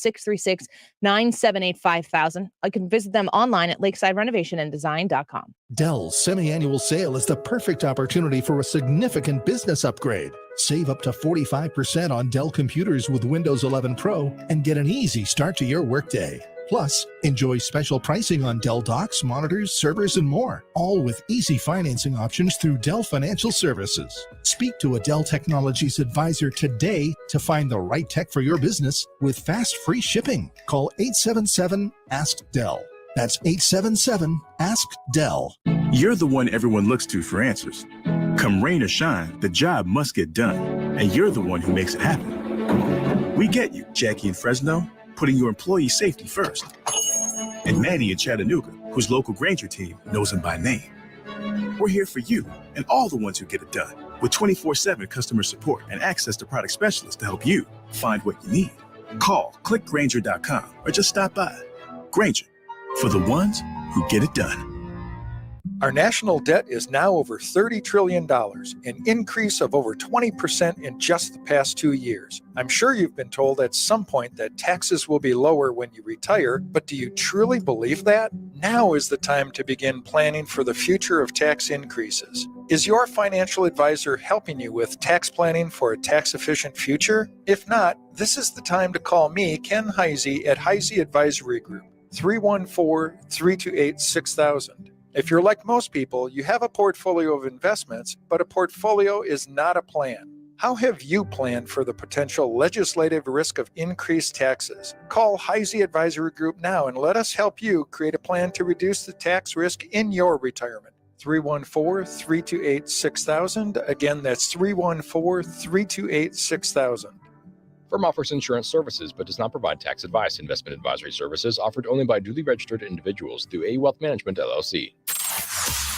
636-978-5000. I can visit them online at lakesidrenovationanddesign.com. Dell's semi-annual sale is the perfect opportunity for a significant business upgrade. Save up to 45% on Dell computers with Windows 11 Pro and get an easy start to your workday. Plus, enjoy special pricing on Dell docks, monitors, servers, and more, all with easy financing options through Dell Financial Services. Speak to a Dell Technologies advisor today to find the right tech for your business with fast, free shipping. Call 877-ASK-DELL. That's 877-ASK-DELL. You're the one everyone looks to for answers. Come rain or shine, the job must get done, and you're the one who makes it happen. We get you, Jackie in Fresno, putting your employee safety first. And Manny in Chattanooga, whose local Grainger team knows him by name. We're here for you and all the ones who get it done with 24/7 customer support and access to product specialists to help you find what you need. Call, click Grainger.com, or just stop by. Grainger, for the ones who get it done. Our national debt is now over $30 trillion, an increase of over 20% in just the past 2 years. I'm sure you've been told at some point that taxes will be lower when you retire, but do you truly believe that? Now is the time to begin planning for the future of tax increases. Is your financial advisor helping you with tax planning for a tax-efficient future? If not, this is the time to call me, Ken Heisey, at Heisey Advisory Group, 314-328-6000. If you're like most people, you have a portfolio of investments, but a portfolio is not a plan. How have you planned for the potential legislative risk of increased taxes? Call Heisey Advisory Group now and let us help you create a plan to reduce the tax risk in your retirement. 314-328-6000. Again, that's 314-328-6000. Firm offers insurance services but does not provide tax advice. Investment advisory services offered only by duly registered individuals through A Wealth Management, LLC.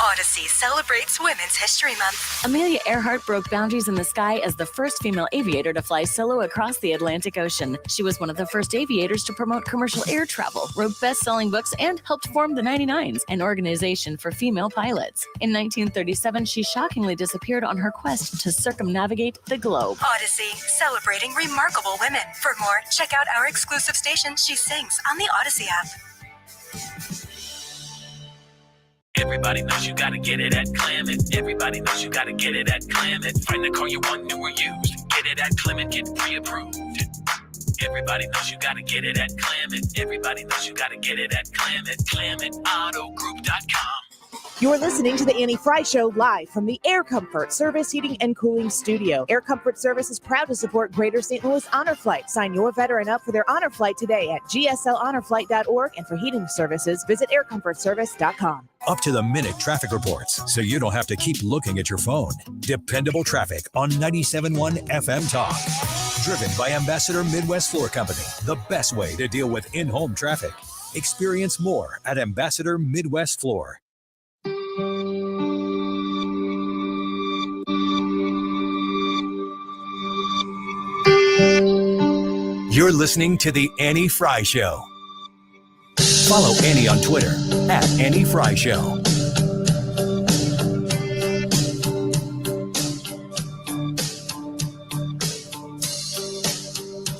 Odyssey celebrates Women's History Month. Amelia Earhart broke boundaries in the sky as the first female aviator to fly solo across the Atlantic Ocean. She was one of the first aviators to promote commercial air travel, wrote best-selling books, and helped form the 99s, an organization for female pilots. In 1937, she shockingly disappeared on her quest to circumnavigate the globe. Odyssey, celebrating remarkable women. For more, check out our exclusive station, She Sings, on the Odyssey app. Everybody knows you gotta get it at Clement. Everybody knows you gotta get it at Clement. Find the car you want, new or used. Get it at Clement, get pre-approved. Everybody knows you gotta get it at Clement. Everybody knows you gotta get it at Clement. ClementAutoGroup.com. You're listening to the Annie Frey Show live from the Air Comfort Service Heating and Cooling Studio. Air Comfort Service is proud to support Greater St. Louis Honor Flight. Sign your veteran up for their honor flight today at gslhonorflight.org, and for heating services, visit aircomfortservice.com. Up-to-the-minute traffic reports, so you don't have to keep looking at your phone. Dependable traffic on 97.1 FM Talk. Driven by Ambassador Midwest Floor Company, the best way to deal with in-home traffic. Experience more at Ambassador Midwest Floor. You're listening to The Annie Frey Show. Follow Annie on Twitter at Annie Frey Show.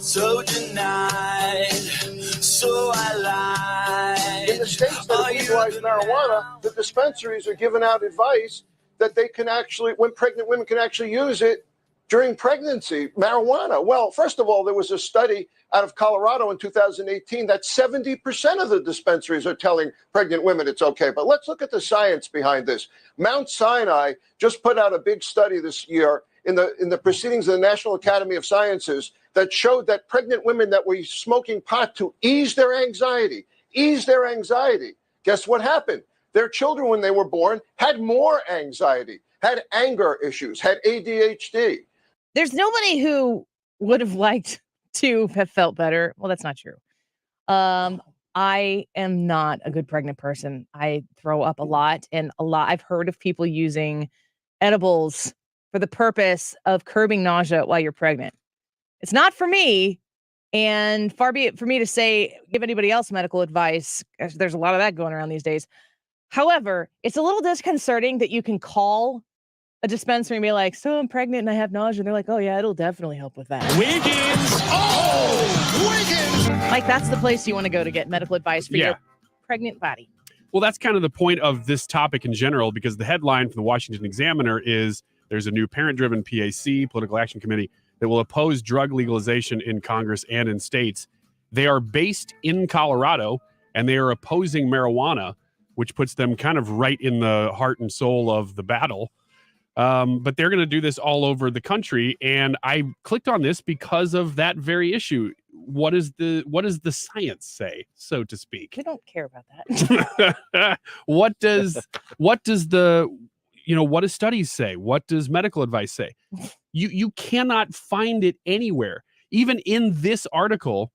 So denied, so I lied. In the states that have legalized marijuana, the dispensaries are giving out advice that they can actually, when pregnant women can actually use it during pregnancy, marijuana. Well, first of all, there was a study out of Colorado in 2018 that 70% of the dispensaries are telling pregnant women it's okay. But let's look at the science behind this. Mount Sinai just put out a big study this year in the proceedings of the National Academy of Sciences that showed that pregnant women that were smoking pot to ease their anxiety, guess what happened? Their children, when they were born, had more anxiety, had anger issues, had ADHD. There's nobody who would have liked to have felt better. Well, that's not true. I am not a good pregnant person. I throw up a lot, and I've heard of people using edibles for the purpose of curbing nausea while you're pregnant. It's not for me, and far be it for me to give anybody else medical advice. There's a lot of that going around these days. However, it's a little disconcerting that you can call a dispensary and be like, so I'm pregnant and I have nausea. And they're like, oh yeah, it'll definitely help with that. Wiggins! Oh, Wiggins! Like, that's the place you want to go to get medical advice for your pregnant body. Well, that's kind of the point of this topic in general, because the headline from the Washington Examiner is there's a new parent-driven PAC, Political Action Committee, that will oppose drug legalization in Congress and in states. They are based in Colorado, and they are opposing marijuana, which puts them kind of right in the heart and soul of the battle. But they're going to do this all over the country. And I clicked on this because of that very issue. What does the science say, so to speak? We don't care about that. what does studies say? What does medical advice say? You cannot find it anywhere. Even in this article,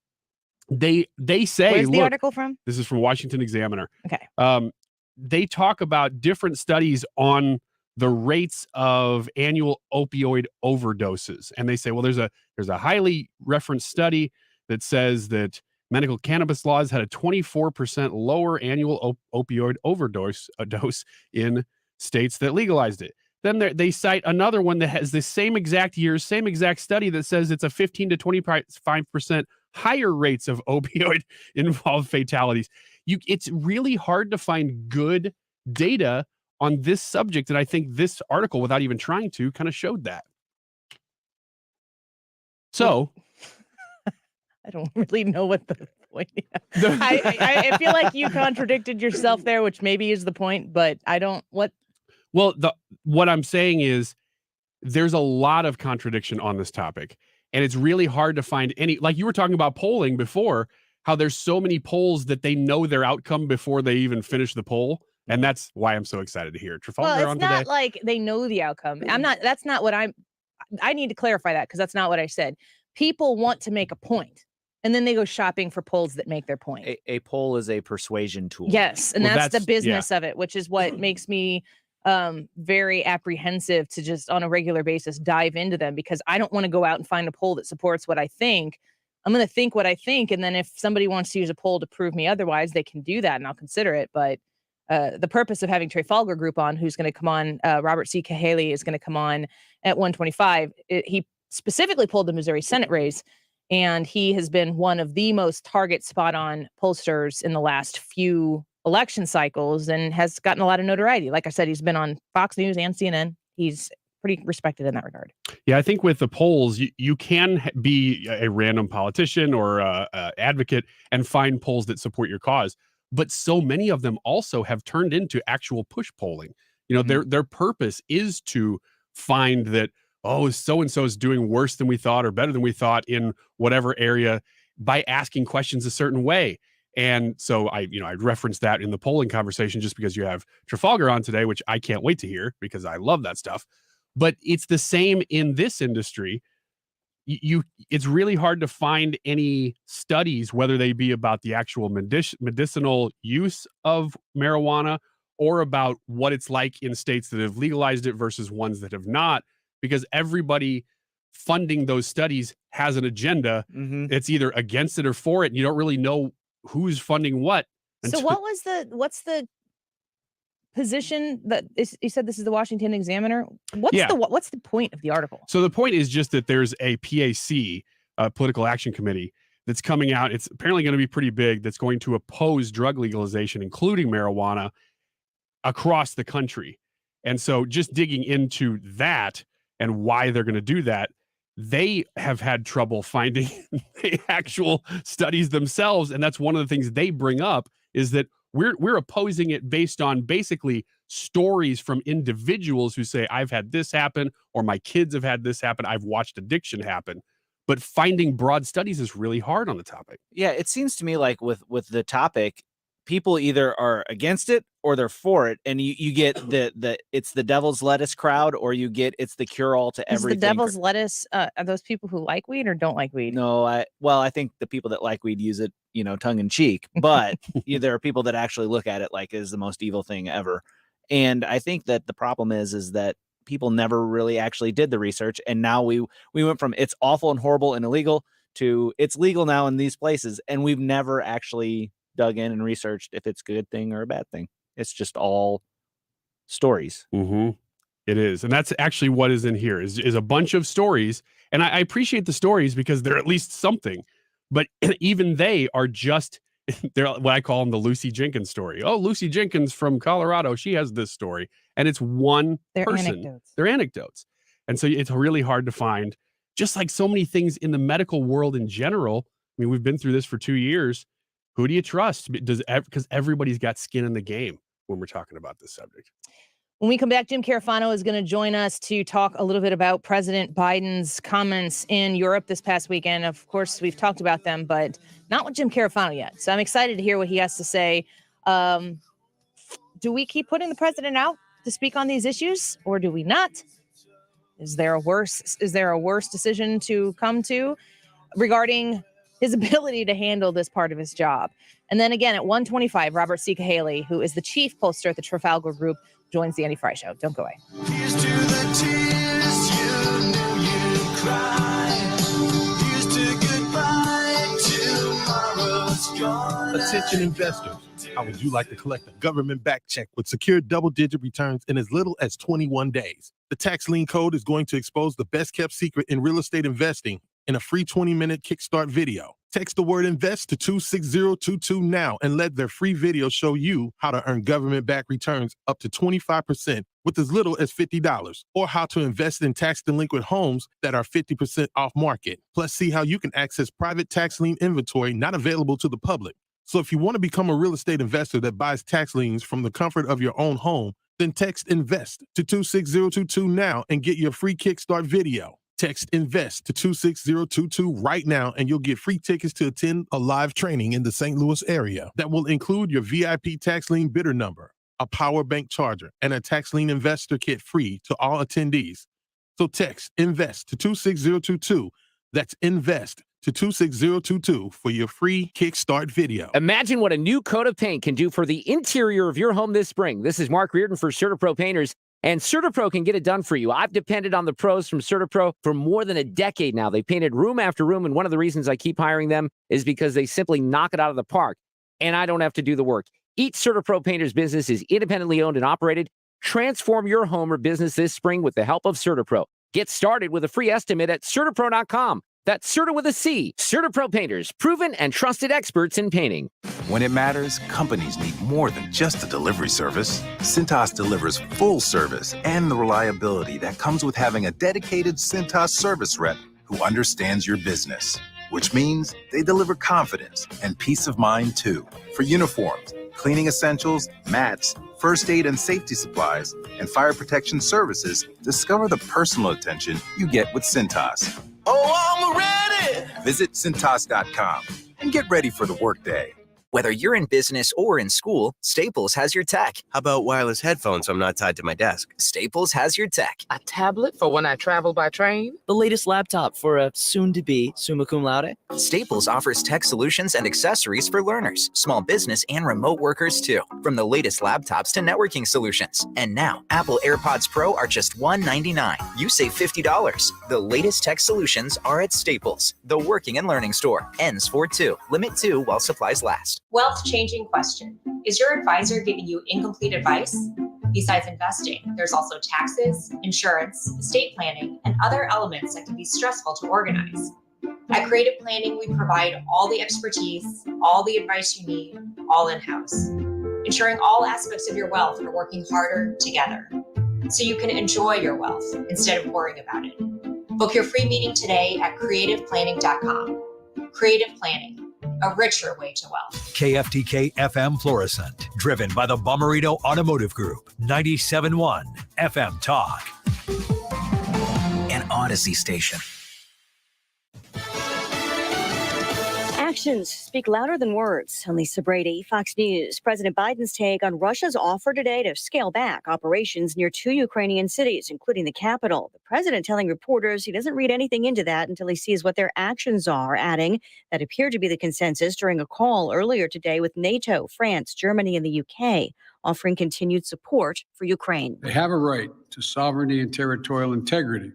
they say, where's the article from? This is from Washington Examiner. Okay. They talk about different studies on the rates of annual opioid overdoses. And they say, well, there's a highly referenced study that says that medical cannabis laws had a 24% lower annual opioid overdose dose in states that legalized it. Then they cite another one that has the same exact years, same exact study that says it's a 15 to 25% higher rates of opioid involved fatalities. It's really hard to find good data on this subject. And I think this article, without even trying to, kind of showed that. So I don't really know what the point is. I feel like you contradicted yourself there, which maybe is the point, but I don't what. Well, what I'm saying is there's a lot of contradiction on this topic, and it's really hard to find any, like you were talking about polling before, how there's so many polls that they know their outcome before they even finish the poll. And that's why I'm so excited to hear Trafalgar on today. Well, it's not like they know the outcome. That's not what I need to clarify that, because that's not what I said. People want to make a point, and then they go shopping for polls that make their point. A poll is a persuasion tool. Yes, and that's the business of it, which is what makes me very apprehensive to just on a regular basis dive into them, because I don't want to go out and find a poll that supports what I think. I'm going to think what I think, and then if somebody wants to use a poll to prove me otherwise, they can do that, and I'll consider it. But the purpose of having Trafalgar Group on, who's going to come on, Robert C. Cahaly is going to come on at 125. He specifically pulled the Missouri Senate race, and he has been one of the most target spot-on pollsters in the last few election cycles and has gotten a lot of notoriety. Like I said, he's been on Fox News and CNN. He's pretty respected in that regard. Yeah, I think with the polls, you can be a random politician or a advocate and find polls that support your cause. But so many of them also have turned into actual push polling. You know, their purpose is to find that, oh, so-and-so is doing worse than we thought or better than we thought in whatever area by asking questions a certain way. And so I referenced that in the polling conversation just because you have Trafalgar on today, which I can't wait to hear because I love that stuff. But it's the same in this industry. It's really hard to find any studies, whether they be about the actual medicinal use of marijuana or about what it's like in states that have legalized it versus ones that have not, because everybody funding those studies has an agenda. It's either against it or for it. And you don't really know who's funding what. So what's the position that you said this is the Washington Examiner? What's the point of the article? So the point is just that there's a PAC, Political Action Committee, that's coming out. It's apparently going to be pretty big. That's going to oppose drug legalization, including marijuana, across the country. And so just digging into that and why they're going to do that, they have had trouble finding the actual studies themselves. And that's one of the things they bring up is that we're opposing it based on basically stories from individuals who say, I've had this happen, or my kids have had this happen. I've watched addiction happen. But finding broad studies is really hard on the topic. Yeah, it seems to me like with the topic, people either are against it or they're for it, and you get the it's the devil's lettuce crowd, or you get it's the cure all to everything. Is the devil's lettuce are those people who like weed or don't like weed? No, I think the people that like weed use it, tongue in cheek, but there are people that actually look at it like it is the most evil thing ever. And I think that the problem is that people never really actually did the research, and now we went from it's awful and horrible and illegal to it's legal now in these places, and we've never actually dug in and researched if it's a good thing or a bad thing. It's just all stories. Mm-hmm. It is. And that's actually what is in here is a bunch of stories. And I appreciate the stories because they're at least something, but even they are just, they're what I call them the Lucy Jenkins story. Oh, Lucy Jenkins from Colorado. She has this story, and it's one person. Anecdotes. They're anecdotes. And so it's really hard to find, just like so many things in the medical world in general. I mean, we've been through this for 2 years. Who do you trust? Because everybody's got skin in the game when we're talking about this subject. When we come back, Jim Carafano is going to join us to talk a little bit about President Biden's comments in Europe this past weekend. Of course, we've talked about them, but not with Jim Carafano yet. So I'm excited to hear what he has to say. Do we keep putting the president out to speak on these issues, or do we not? Is there a worse decision to come to regarding his ability to handle this part of his job? And then again at 1:25, Robert C. Cahaly, who is the chief pollster at the Trafalgar Group, joins the Andy Frey Show. Don't go away. Here's to the tears you knew you'd cry. Here's to goodbye, tomorrow's gone. Attention investors. How would you like to collect a government-backed check with secure double-digit returns in as little as 21 days? The tax lien code is going to expose the best-kept secret in real estate investing in a free 20-minute Kickstart video. Text the word INVEST to 26022 now and let their free video show you how to earn government-backed returns up to 25% with as little as $50, or how to invest in tax-delinquent homes that are 50% off market. Plus, see how you can access private tax lien inventory not available to the public. So if you want to become a real estate investor that buys tax liens from the comfort of your own home, then text INVEST to 26022 now and get your free Kickstart video. Text INVEST to 26022 right now, and you'll get free tickets to attend a live training in the St. Louis area that will include your VIP tax lien bidder number, a power bank charger, and a tax lien investor kit free to all attendees. So text INVEST to 26022. That's INVEST to 26022 for your free Kickstart video. Imagine what a new coat of paint can do for the interior of your home this spring. This is Mark Reardon for CertaPro Painters. And CertaPro can get it done for you. I've depended on the pros from CertaPro for more than a decade now. They painted room after room, and one of the reasons I keep hiring them is because they simply knock it out of the park, and I don't have to do the work. Each CertaPro Painters business is independently owned and operated. Transform your home or business this spring with the help of CertaPro. Get started with a free estimate at CertaPro.com. That's Certa with a C. CertaPro Painters, proven and trusted experts in painting. When it matters, companies need more than just a delivery service. Cintas delivers full service and the reliability that comes with having a dedicated Cintas service rep who understands your business, which means they deliver confidence and peace of mind too. For uniforms, cleaning essentials, mats, first aid and safety supplies, and fire protection services, discover the personal attention you get with Cintas. Oh, I'm ready. Visit Cintas.com and get ready for the workday. Whether you're in business or in school, Staples has your tech. How about wireless headphones so I'm not tied to my desk? Staples has your tech. A tablet for when I travel by train? The latest laptop for a soon-to-be summa cum laude? Staples offers tech solutions and accessories for learners, small business, and remote workers too. From the latest laptops to networking solutions. And now, Apple AirPods Pro are just $199. You save $50. The latest tech solutions are at Staples, the working and learning store. Ends 4/2. Limit 2 while supplies last. Wealth changing question. Is your advisor giving you incomplete advice? Besides investing, there's also taxes, insurance, estate planning, and other elements that can be stressful to organize. At Creative Planning, we provide all the expertise, all the advice you need, all in-house, ensuring all aspects of your wealth are working harder together, so you can enjoy your wealth instead of worrying about it. Book your free meeting today at creativeplanning.com. Creative Planning, a richer way to wealth. KFTK FM Florissant, driven by the Bomarito Automotive Group. 97.1 FM Talk. An Odyssey station. Actions speak louder than words. On Lisa Brady, Fox News. President Biden's take on Russia's offer today to scale back operations near 2 Ukrainian cities, including the capital. The president telling reporters he doesn't read anything into that until he sees what their actions are, adding that appeared to be the consensus during a call earlier today with NATO, France, Germany, and the UK, offering continued support for Ukraine. They have a right to sovereignty and territorial integrity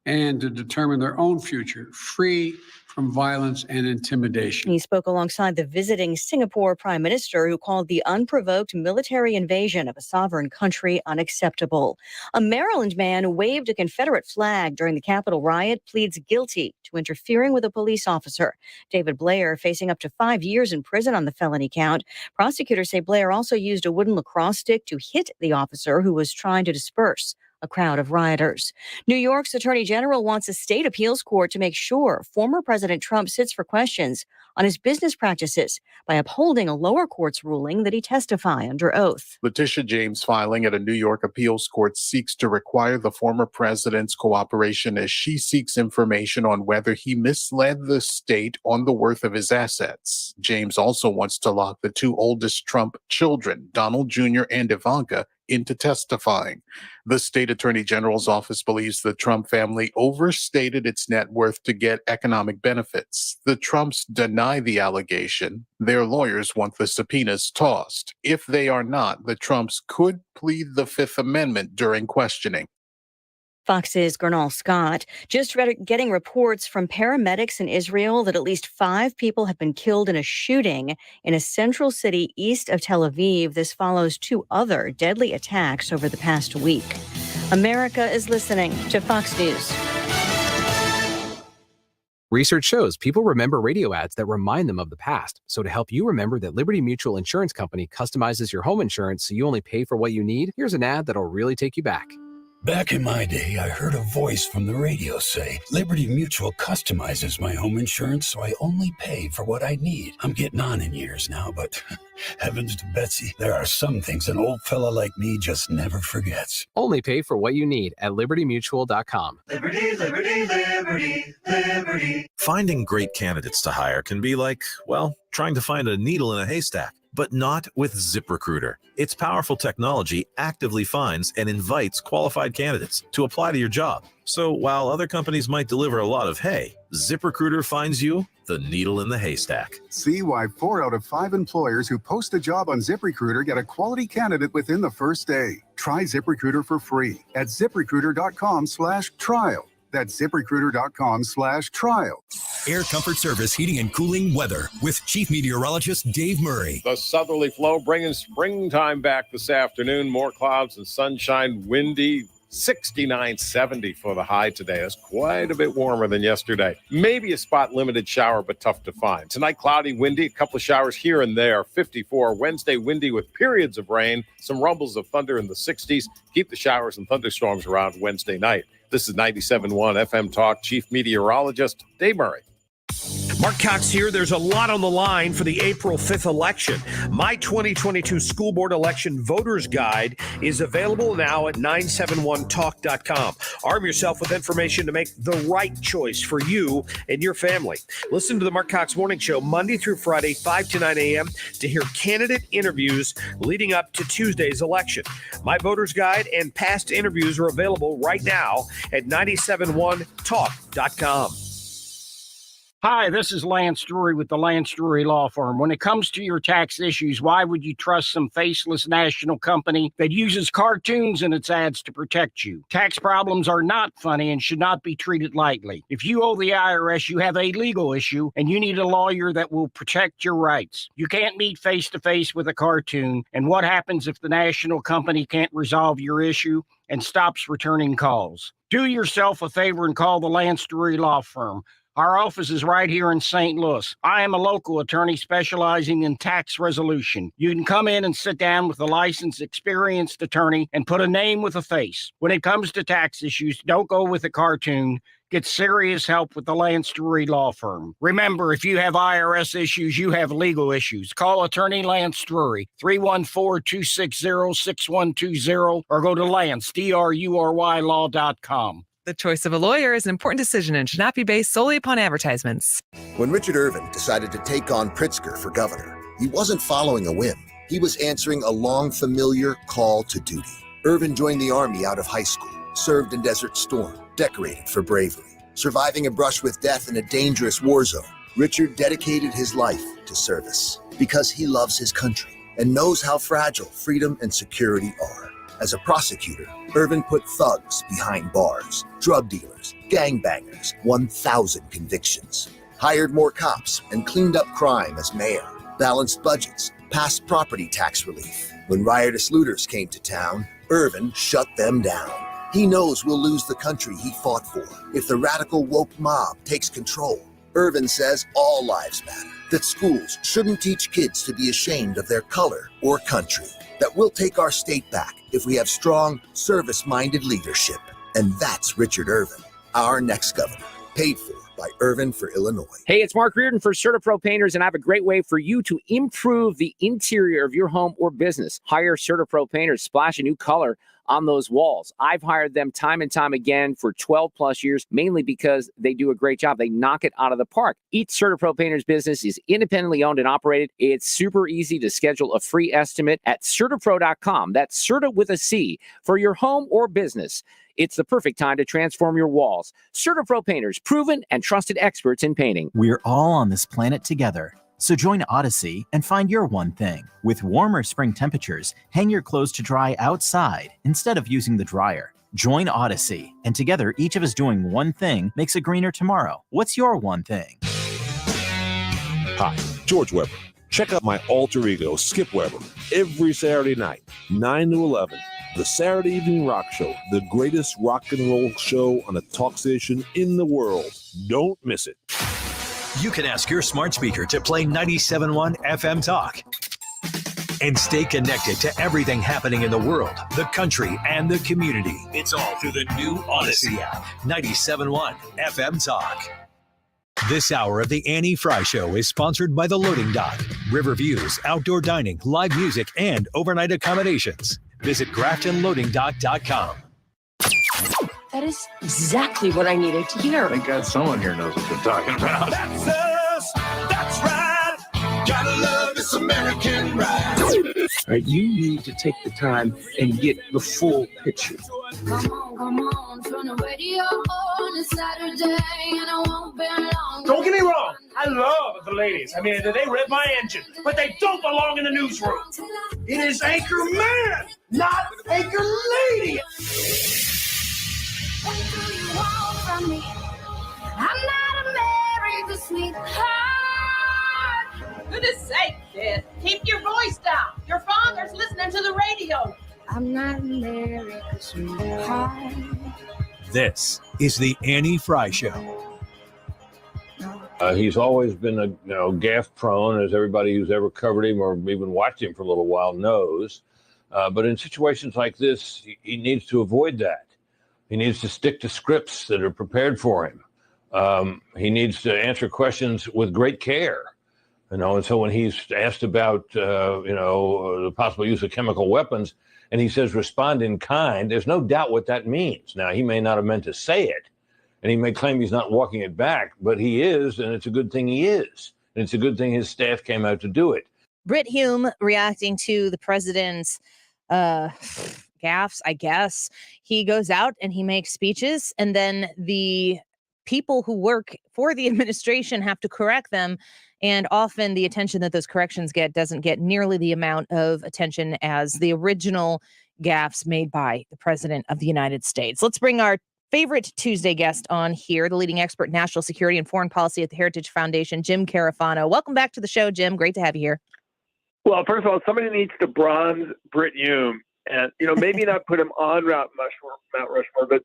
and to determine their own future, free from violence and intimidation. He spoke alongside the visiting Singapore prime minister, who called the unprovoked military invasion of a sovereign country unacceptable. A Maryland man who waved a Confederate flag during the Capitol riot pleads guilty to interfering with a police officer. David Blair facing up to 5 years in prison on the felony count. Prosecutors say Blair also used a wooden lacrosse stick to hit the officer who was trying to disperse a crowd of rioters. New York's Attorney General wants a state appeals court to make sure former President Trump sits for questions on his business practices by upholding a lower court's ruling that he testify under oath. Letitia James' filing at a New York appeals court seeks to require the former president's cooperation as she seeks information on whether he misled the state on the worth of his assets. James also wants to lock the two oldest Trump children, Donald Jr. and Ivanka, into testifying. The state attorney general's office believes the Trump family overstated its net worth to get economic benefits. The Trumps deny the allegation. Their lawyers want the subpoenas tossed. If they are not, the Trumps could plead the Fifth Amendment during questioning. Fox's Gernal Scott just getting reports from paramedics in Israel that at least 5 people have been killed in a shooting in a central city east of Tel Aviv. This follows 2 other deadly attacks over the past week. America is listening to Fox News. Research shows people remember radio ads that remind them of the past. So to help you remember that Liberty Mutual Insurance Company customizes your home insurance so you only pay for what you need, here's an ad that'll really take you back. Back in my day, I heard a voice from the radio say, Liberty Mutual customizes my home insurance so I only pay for what I need. I'm getting on in years now, but heavens to Betsy, there are some things an old fella like me just never forgets. Only pay for what you need at libertymutual.com. Liberty, liberty, liberty, liberty. Finding great candidates to hire can be like, well, trying to find a needle in a haystack. But not with ZipRecruiter. Its powerful technology actively finds and invites qualified candidates to apply to your job. So while other companies might deliver a lot of hay, ZipRecruiter finds you the needle in the haystack. See why 4 out of 5 employers who post a job on ZipRecruiter get a quality candidate within the first day. Try ZipRecruiter for free at ZipRecruiter.com/trial. That's ZipRecruiter.com/trial. Air Comfort Service Heating and Cooling Weather with Chief Meteorologist Dave Murray. The southerly flow bringing springtime back this afternoon. More clouds and sunshine, windy. 69-70 for the high today. That's quite a bit warmer than yesterday. Maybe a spot limited shower, but tough to find. Tonight, cloudy, windy, a couple of showers here and there. 54. Wednesday, windy with periods of rain. Some rumbles of thunder in the 60s. Keep the showers and thunderstorms around Wednesday night. This is 97.1 FM Talk. Chief Meteorologist Dave Murray. Mark Cox here. There's a lot on the line for the April 5th election. My 2022 school board election voters guide is available now at 971talk.com. Arm yourself with information to make the right choice for you and your family. Listen to the Mark Cox Morning Show Monday through Friday, 5 to 9 a.m. to hear candidate interviews leading up to Tuesday's election. My voters guide and past interviews are available right now at 971talk.com. Hi, this is Lance Drury with the Lance Drury Law Firm. When it comes to your tax issues, why would you trust some faceless national company that uses cartoons in its ads to protect you? Tax problems are not funny and should not be treated lightly. If you owe the IRS, you have a legal issue and you need a lawyer that will protect your rights. You can't meet face-to-face with a cartoon. And what happens if the national company can't resolve your issue and stops returning calls? Do yourself a favor and call the Lance Drury Law Firm. Our office is right here in St. Louis. I am a local attorney specializing in tax resolution. You can come in and sit down with a licensed, experienced attorney and put a name with a face. When it comes to tax issues, don't go with a cartoon. Get serious help with the Lance Drury Law Firm. Remember, if you have IRS issues, you have legal issues. Call attorney Lance Drury, 314-260-6120, or go to Lance, DRURY law.com. The choice of a lawyer is an important decision and should not be based solely upon advertisements. When Richard Irvin decided to take on Pritzker for governor, he wasn't following a whim. He was answering a long familiar call to duty. Irvin joined the Army out of high school, served in Desert Storm, decorated for bravery. Surviving a brush with death in a dangerous war zone, Richard dedicated his life to service because he loves his country and knows how fragile freedom and security are. As a prosecutor, Irvin put thugs behind bars, drug dealers, gangbangers, 1,000 convictions, hired more cops, and cleaned up crime as mayor, balanced budgets, passed property tax relief. When riotous looters came to town, Irvin shut them down. He knows we'll lose the country he fought for if the radical woke mob takes control. Irvin says all lives matter, that schools shouldn't teach kids to be ashamed of their color or country, that we'll take our state back if we have strong, service-minded leadership. And that's Richard Irvin, our next governor, paid for by Irvin for Illinois. Hey, it's Mark Reardon for CertaPro Painters, and I have a great way for you to improve the interior of your home or business. Hire CertaPro Painters, splash a new color on those walls. I've hired them time and time again for 12 plus years, mainly because they do a great job. They knock it out of the park. Each CertaPro Painters business is independently owned and operated. It's super easy to schedule a free estimate at CertaPro.com. That's Certa with a C for your home or business. It's the perfect time to transform your walls. CertaPro Painters, proven and trusted experts in painting. We're all on this planet together. So join Odyssey and find your one thing. With warmer spring temperatures, hang your clothes to dry outside instead of using the dryer. Join Odyssey, and together each of us doing one thing makes a greener tomorrow. What's your one thing? Hi, George Weber. Check out my alter ego, Skip Weber, every Saturday night, 9 to 11. The Saturday Evening Rock Show, the greatest rock and roll show on a talk station in the world. Don't miss it. You can ask your smart speaker to play 97.1 FM Talk and stay connected to everything happening in the world, the country, and the community. It's all through the new Odyssey app. 97.1 FM Talk. This hour of the Annie Frey Show is sponsored by The Loading Dock, River Views, outdoor dining, live music, and overnight accommodations. Visit GraftonLoadingDock.com. That is exactly what I needed to hear. Thank God someone here knows what they're talking about. That's us. That's right. Gotta love this American ride. All right, you need to take the time and get the full picture. Come on, turn the radio on. It's Saturday and I won't be long. Don't get me wrong. I love the ladies. I mean, they rev my engine, but they don't belong in the newsroom. It is Anchor Man, not Anchor Lady. What do you want from me? I'm not America's sweetheart. Goodness sake, kid. Keep your voice down. Your father's listening to the radio. I'm not America's sweetheart. This is the Annie Frey Show. He's always been gaffe prone, as everybody who's ever covered him or even watched him for a little while knows. But in situations like this, he needs to avoid that. He needs to stick to scripts that are prepared for him. He needs to answer questions with great care. And so when he's asked about, the possible use of chemical weapons, and he says respond in kind, there's no doubt what that means. Now, he may not have meant to say it, and he may claim he's not walking it back, but he is, and it's a good thing he is. And it's a good thing his staff came out to do it. Britt Hume reacting to the president's gaffes, I guess. He goes out and he makes speeches, and then the people who work for the administration have to correct them. And often the attention that those corrections get doesn't get nearly the amount of attention as the original gaffes made by the president of the United States. Let's bring our favorite Tuesday guest on here, the leading expert in national security and foreign policy at the Heritage Foundation, Jim Carafano. Welcome back to the show, Jim. Great to have you here. Well, first of all, somebody needs to bronze Britt Hume, and maybe not put him on Mount Rushmore, but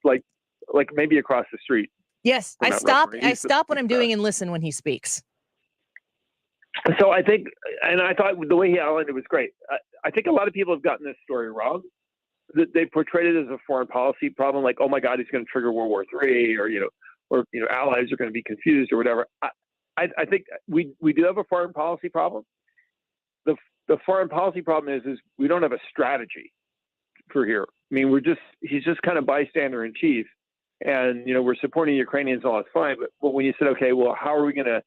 like maybe across the street. Yes, I stop what I'm doing and listen when he speaks. So I think, and I thought the way he outlined it was great. I think a lot of people have gotten this story wrong. They portrayed it as a foreign policy problem, like, oh my God, he's going to trigger World War III, or or allies are going to be confused or whatever. I think we do have a foreign policy problem. The foreign policy problem is we don't have a strategy for here. I mean, he's just kind of bystander in chief, and we're supporting the Ukrainians, all that's fine. But when you said, okay, well, how are we going to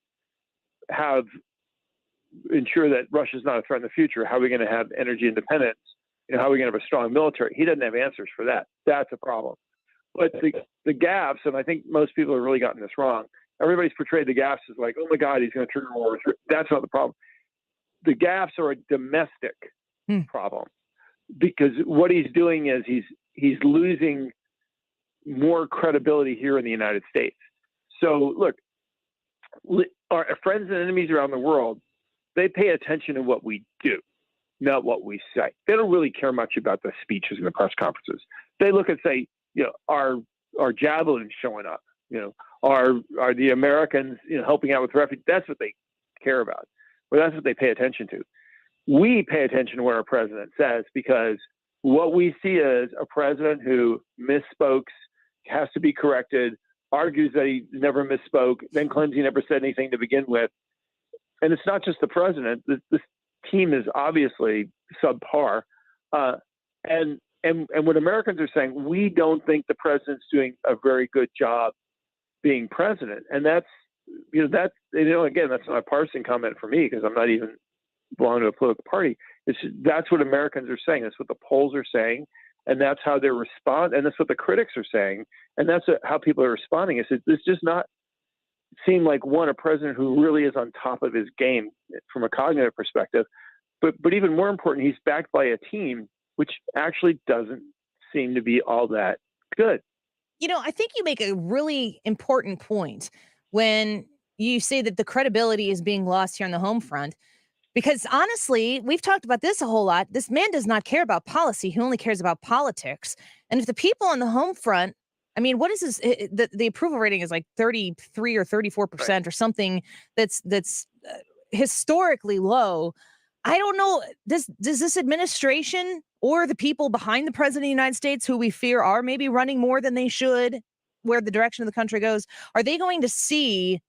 ensure that Russia's not a threat in the future? How are we going to have energy independence? How are we going to have a strong military? He doesn't have answers for that. That's a problem. But the gaffes, and I think most people have really gotten this wrong. Everybody's portrayed the gaffes as like, oh my God, he's going to trigger war. That's not the problem. The gaffes are a domestic problem, because what he's doing is he's losing more credibility here in the United States. So look, our friends and enemies around the world, they pay attention to what we do, not what we say. They don't really care much about the speeches and the press conferences. They look and say, our javelins showing up, are the Americans, helping out with refugees? That's what they care about. Well, that's what they pay attention to. We pay attention to what our president says, because what we see is a president who misspoke, has to be corrected, argues that he never misspoke, then claims he never said anything to begin with. And it's not just the president. This team is obviously subpar. And what Americans are saying, we don't think the president's doing a very good job being president. And that's again, that's not a partisan comment for me, because I'm not even belong to a political party. That's what Americans are saying. That's what the polls are saying. And that's how they're responding. And that's what the critics are saying. And that's how people are responding. It's just not seem like a president who really is on top of his game from a cognitive perspective. But even more important, he's backed by a team which actually doesn't seem to be all that good. I think you make a really important point when you say that the credibility is being lost here on the home front. Because honestly, we've talked about this a whole lot. This man does not care about policy. He only cares about politics. And if the people on the home front, I mean, what is this? The approval rating is like 33 or 34% right, or something that's historically low. I don't know. Does this administration or the people behind the president of the United States, who we fear are maybe running more than they should, where the direction of the country goes, are they going to see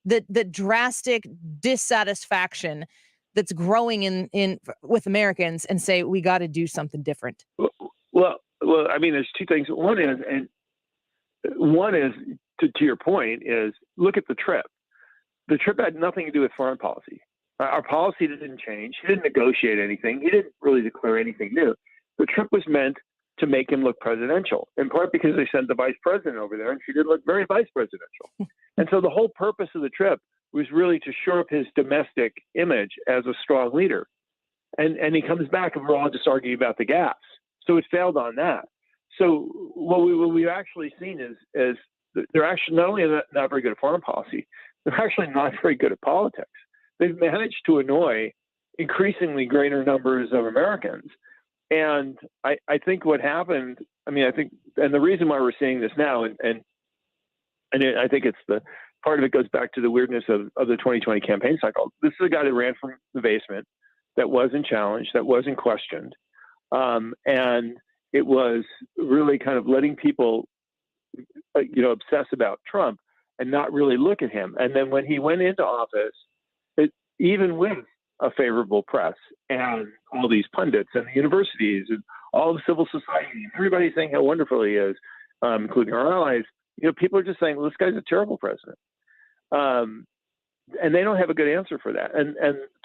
the drastic dissatisfaction that's growing in with Americans and say, we got to do something different? Well, I mean, there's two things. One is to your point is, look at the trip. The trip had nothing to do with foreign policy. Our policy didn't change. He didn't negotiate anything. He didn't really declare anything new. The trip was meant to make him look presidential, in part because they sent the vice president over there, and she did look very vice presidential. And so the whole purpose of the trip was really to shore up his domestic image as a strong leader. And he comes back, and we're all just arguing about the gaps. So it failed on that. So what we've actually seen is they're actually not only not very good at foreign policy, they're actually not very good at politics. They've managed to annoy increasingly greater numbers of Americans. And I think what happened, and the reason why we're seeing this now, and I think it's the part of it goes back to the weirdness of the 2020 campaign cycle. This is a guy that ran from the basement, that wasn't challenged, that wasn't questioned. And it was really kind of letting people, obsess about Trump and not really look at him. And then when he went into office, even with a favorable press and all these pundits and the universities and all of civil society, everybody saying how wonderful he is, including our allies, people are just saying, well, this guy's a terrible president. And they don't have a good answer for that. And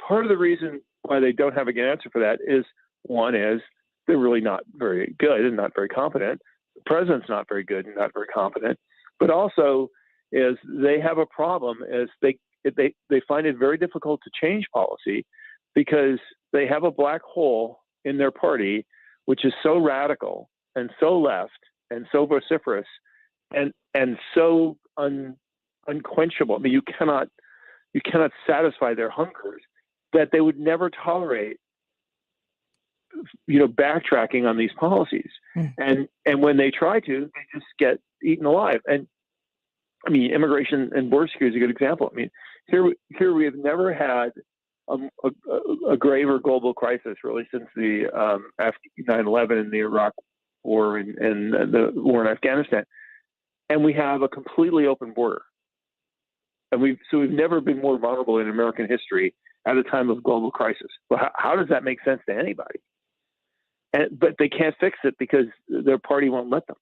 part of the reason why they don't have a good answer for that is, one is they're really not very good and not very competent. The president's not very good and not very competent. But also is they have a problem, is they find it very difficult to change policy because they have a black hole in their party, which is so radical and so left and so vociferous and so unquenchable. I mean, you cannot satisfy their hungers, that they would never tolerate, backtracking on these policies. And when they try to, they just get eaten alive. And I mean, immigration and border security is a good example. I mean, here we have never had a graver global crisis really since the 9/11 and the Iraq War and the war in Afghanistan. and we have a completely open border. And we've never been more vulnerable in American history at a time of global crisis. Well, how does that make sense to anybody? But they can't fix it because their party won't let them.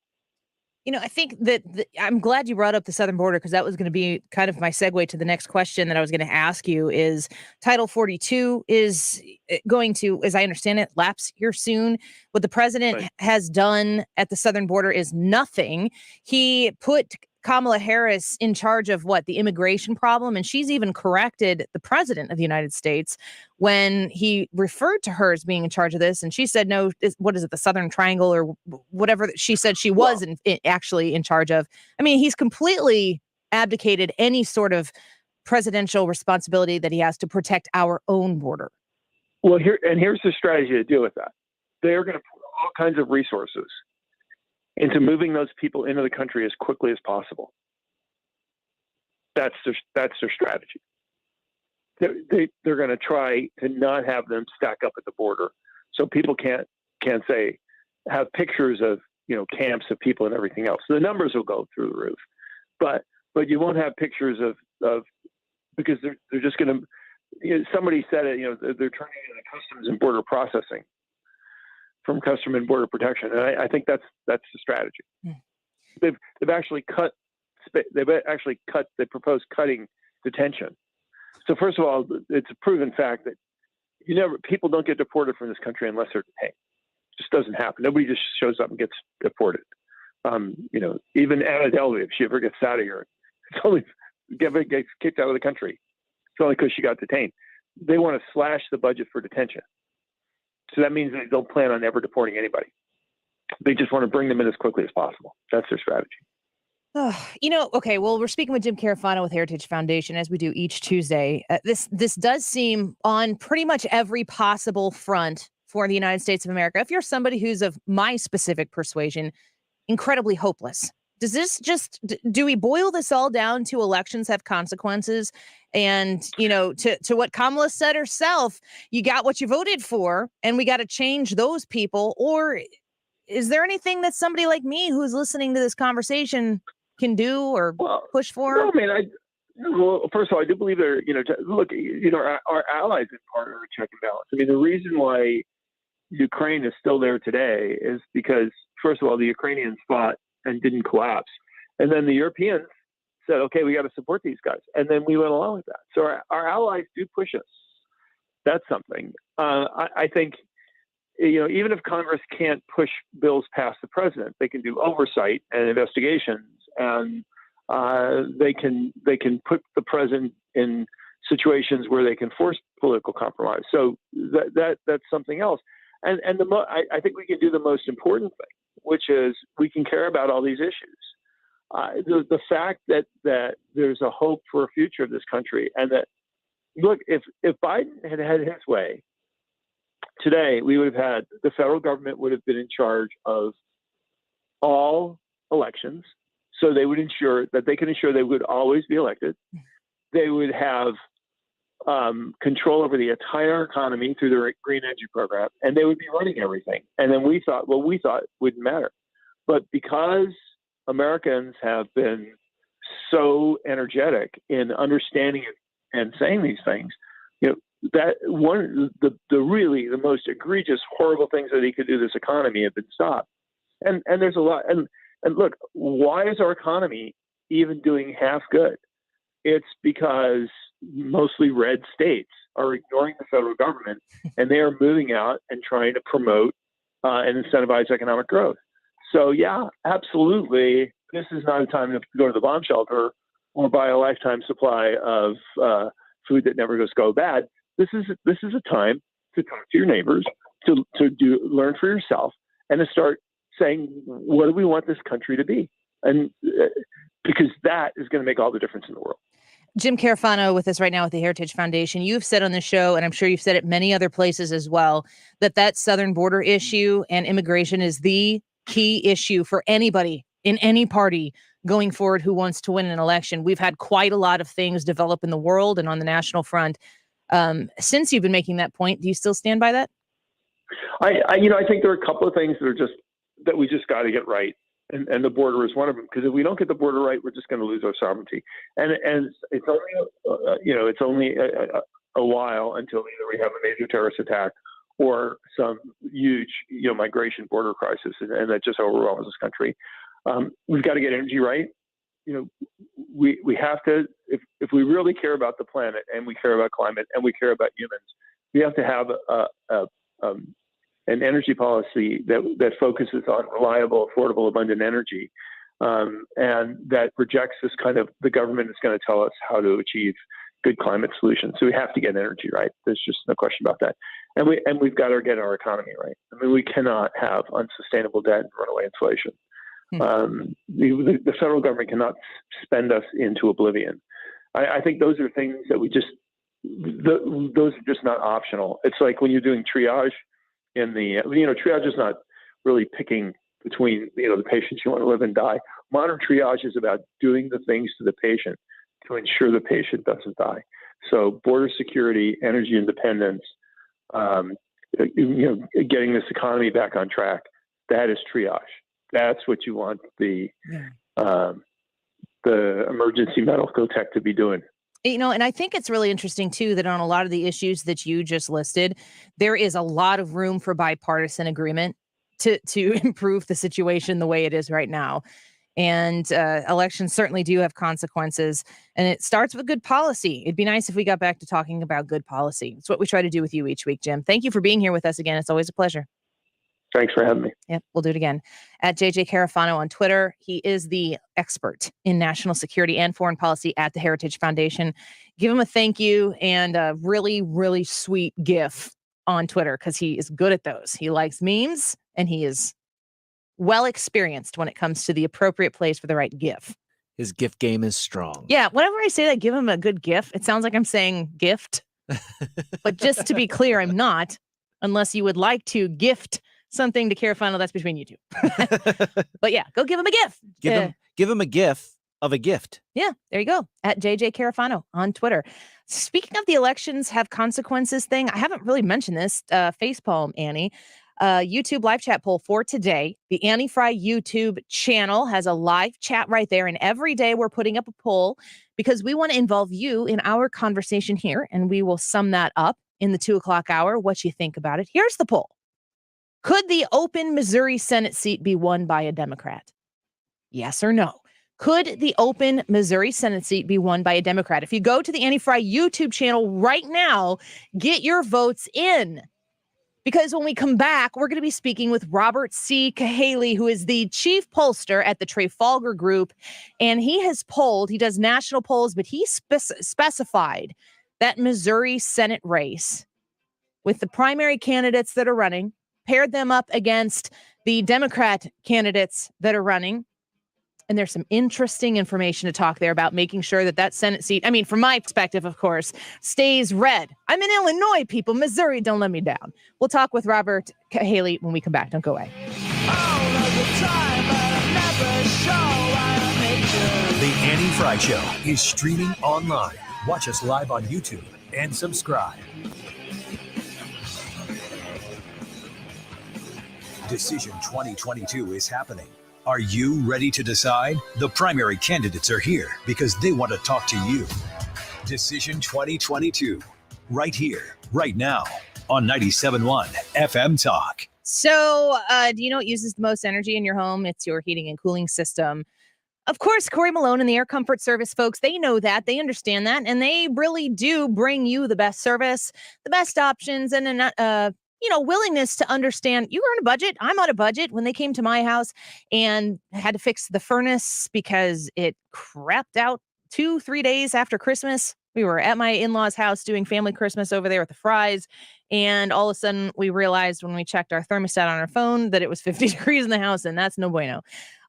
I think that I'm glad you brought up the southern border, because that was going to be kind of my segue to the next question that I was going to ask you. Is Title 42 is going to, as I understand it, lapse here soon. What the president has done at the southern border is nothing. He put Kamala Harris in charge of the immigration problem. And she's even corrected the president of the United States when he referred to her as being in charge of this. And she said, no, what is it? The Southern Triangle or whatever she said she was actually in charge of. I mean, he's completely abdicated any sort of presidential responsibility that he has to protect our own border. Well, here's the strategy to deal with that. They're going to put all kinds of resources into moving those people into the country as quickly as possible. That's their strategy. They're going to try to not have them stack up at the border, so people can't say have pictures of camps of people and everything else. So the numbers will go through the roof, but you won't have pictures of because they're just going to. Somebody said it. They're turning into Customs and Border Processing from Customs and Border Protection, and I think that's the strategy. They've actually cut. They proposed cutting detention. So first of all, it's a proven fact that people don't get deported from this country unless they're detained. It just doesn't happen. Nobody just shows up and gets deported. Even Anna Delvey, if she ever gets out of here, it's only gets kicked out of the country. It's only because she got detained. They want to slash the budget for detention. So that means they don't plan on ever deporting anybody. They just want to bring them in as quickly as possible. That's their strategy. Okay, well, we're speaking with Jim Carafano with Heritage Foundation, as we do each Tuesday. This does seem on pretty much every possible front for the United States of America. If you're somebody who's of my specific persuasion, incredibly hopeless. Does this do we boil this all down to elections have consequences? And, to what Kamala said herself, you got what you voted for, and we got to change those people. Or is there anything that somebody like me who's listening to this conversation can do or push for? No, first of all, I do believe they're, look, our allies in part are a check and balance. I mean, the reason why Ukraine is still there today is because, first of all, the Ukrainians fought and didn't collapse. And then the Europeans said, okay, we got to support these guys. And then we went along with that. So our allies do push us. That's something. I think, even if Congress can't push bills past the president, they can do oversight and investigations, and they can put the president in situations where they can force political compromise. So that's something else. And I think we can do the most important thing, which is we can care about all these issues. The fact that there's a hope for a future of this country, and that, look, if Biden had his way, today we would have had the federal government would have been in charge of all elections, so they would ensure that they would always be elected. They would have control over the entire economy through their green energy program, and they would be running everything. And then we thought wouldn't matter, but because Americans have been so energetic in understanding it and saying these things, that one of the most egregious, horrible things that he could do to this economy have been stopped. And there's a lot. And look, why is our economy even doing half good? It's because mostly red states are ignoring the federal government, and they are moving out and trying to promote and incentivize economic growth. So yeah, absolutely. This is not a time to go to the bomb shelter or buy a lifetime supply of food that never goes bad. This is a time to talk to your neighbors, to learn for yourself, and to start saying, what do we want this country to be? And because that is going to make all the difference in the world. Jim Carafano with us right now with the Heritage Foundation. You've said on the show, and I'm sure you've said it many other places as well, that southern border issue and immigration is the key issue for anybody in any party going forward who wants to win an election. We've had quite a lot of things develop in the world and on the national front. Since you've been making that point, do you still stand by that? I think there are a couple of things that we just got to get right. And the border is one of them, because if we don't get the border right, we're just going to lose our sovereignty. And it's only a while until either we have a major terrorist attack or some huge migration border crisis, and that just overwhelms this country. We've got to get energy right. We have to, if we really care about the planet and we care about climate and we care about humans, we have to have an energy policy that focuses on reliable, affordable, abundant energy, and that rejects this kind of the government is going to tell us how to achieve good climate solutions. So we have to get energy right. There's just no question about that. And we've got to get our economy right. I mean, we cannot have unsustainable debt and runaway inflation. The federal government cannot spend us into oblivion. I think those are things that those are just not optional. It's like when you're doing triage triage is not really picking between, the patients you want to live and die. Modern triage is about doing the things to the patient to ensure the patient doesn't die. So border security, energy independence, getting this economy back on track, that is triage. That's what you want the emergency medical tech to be doing. And I think it's really interesting, too, that on a lot of the issues that you just listed, there is a lot of room for bipartisan agreement to improve the situation the way it is right now. And elections certainly do have consequences. And it starts with good policy. It'd be nice if we got back to talking about good policy. It's what we try to do with you each week, Jim. Thank you for being here with us again. It's always a pleasure. Thanks for having me. Yep, we'll do it again. At JJ Carafano on Twitter. He is the expert in national security and foreign policy at the Heritage Foundation. Give him a thank you and a really, really sweet GIF on Twitter, because he is good at those. He likes memes, and he is well experienced when it comes to the appropriate place for the right GIF. His GIF game is strong. Yeah, whenever I say that, give him a good GIF, it sounds like I'm saying gift. But just to be clear, I'm not, unless you would like to gift something to Carafano. That's between you two. But yeah, go give him a gift. Give him a GIF of a gift. Yeah, there you go. At JJ Carafano on Twitter. Speaking of the elections have consequences thing, I haven't really mentioned this. Facepalm, Annie. YouTube live chat poll for today. The Annie Frey YouTube channel has a live chat right there. And every day we're putting up a poll because we want to involve you in our conversation here. And we will sum that up in the 2:00 hour. What you think about it. Here's the poll. Could the open Missouri Senate seat be won by a Democrat? Yes or no? Could the open Missouri Senate seat be won by a Democrat? If you go to the Annie Frey YouTube channel right now, get your votes in. Because when we come back, we're going to be speaking with Robert C. Cahaly, who is the chief pollster at the Trafalgar Group. And he has polled, he does national polls, but he specified that Missouri Senate race with the primary candidates that are running, paired them up against the Democrat candidates that are running. And there's some interesting information to talk there about making sure that that Senate seat, I mean, from my perspective, of course, stays red. I'm in Illinois, people. Missouri, don't let me down. We'll talk with Robert Cahaly when we come back. Don't go away. The Annie Frey Show is streaming online. Watch us live on YouTube and subscribe. Decision 2022 is happening. Are you ready to decide? The primary candidates are here because they want to talk to you. Decision 2022, right here, right now, on 97.1 FM Talk. So, do you know what uses the most energy in your home? It's your heating and cooling system. Of course, Corey Malone and the Air Comfort Service folks, they know that, they understand that, and they really do bring you the best service, the best options, and willingness to understand. You were on a budget. I'm on a budget. When they came to my house and had to fix the furnace because it crapped out 2-3 days after Christmas. We were at my in-laws' house doing family Christmas over there with the Freys. And all of a sudden we realized when we checked our thermostat on our phone that it was 50 degrees in the house, and that's no bueno.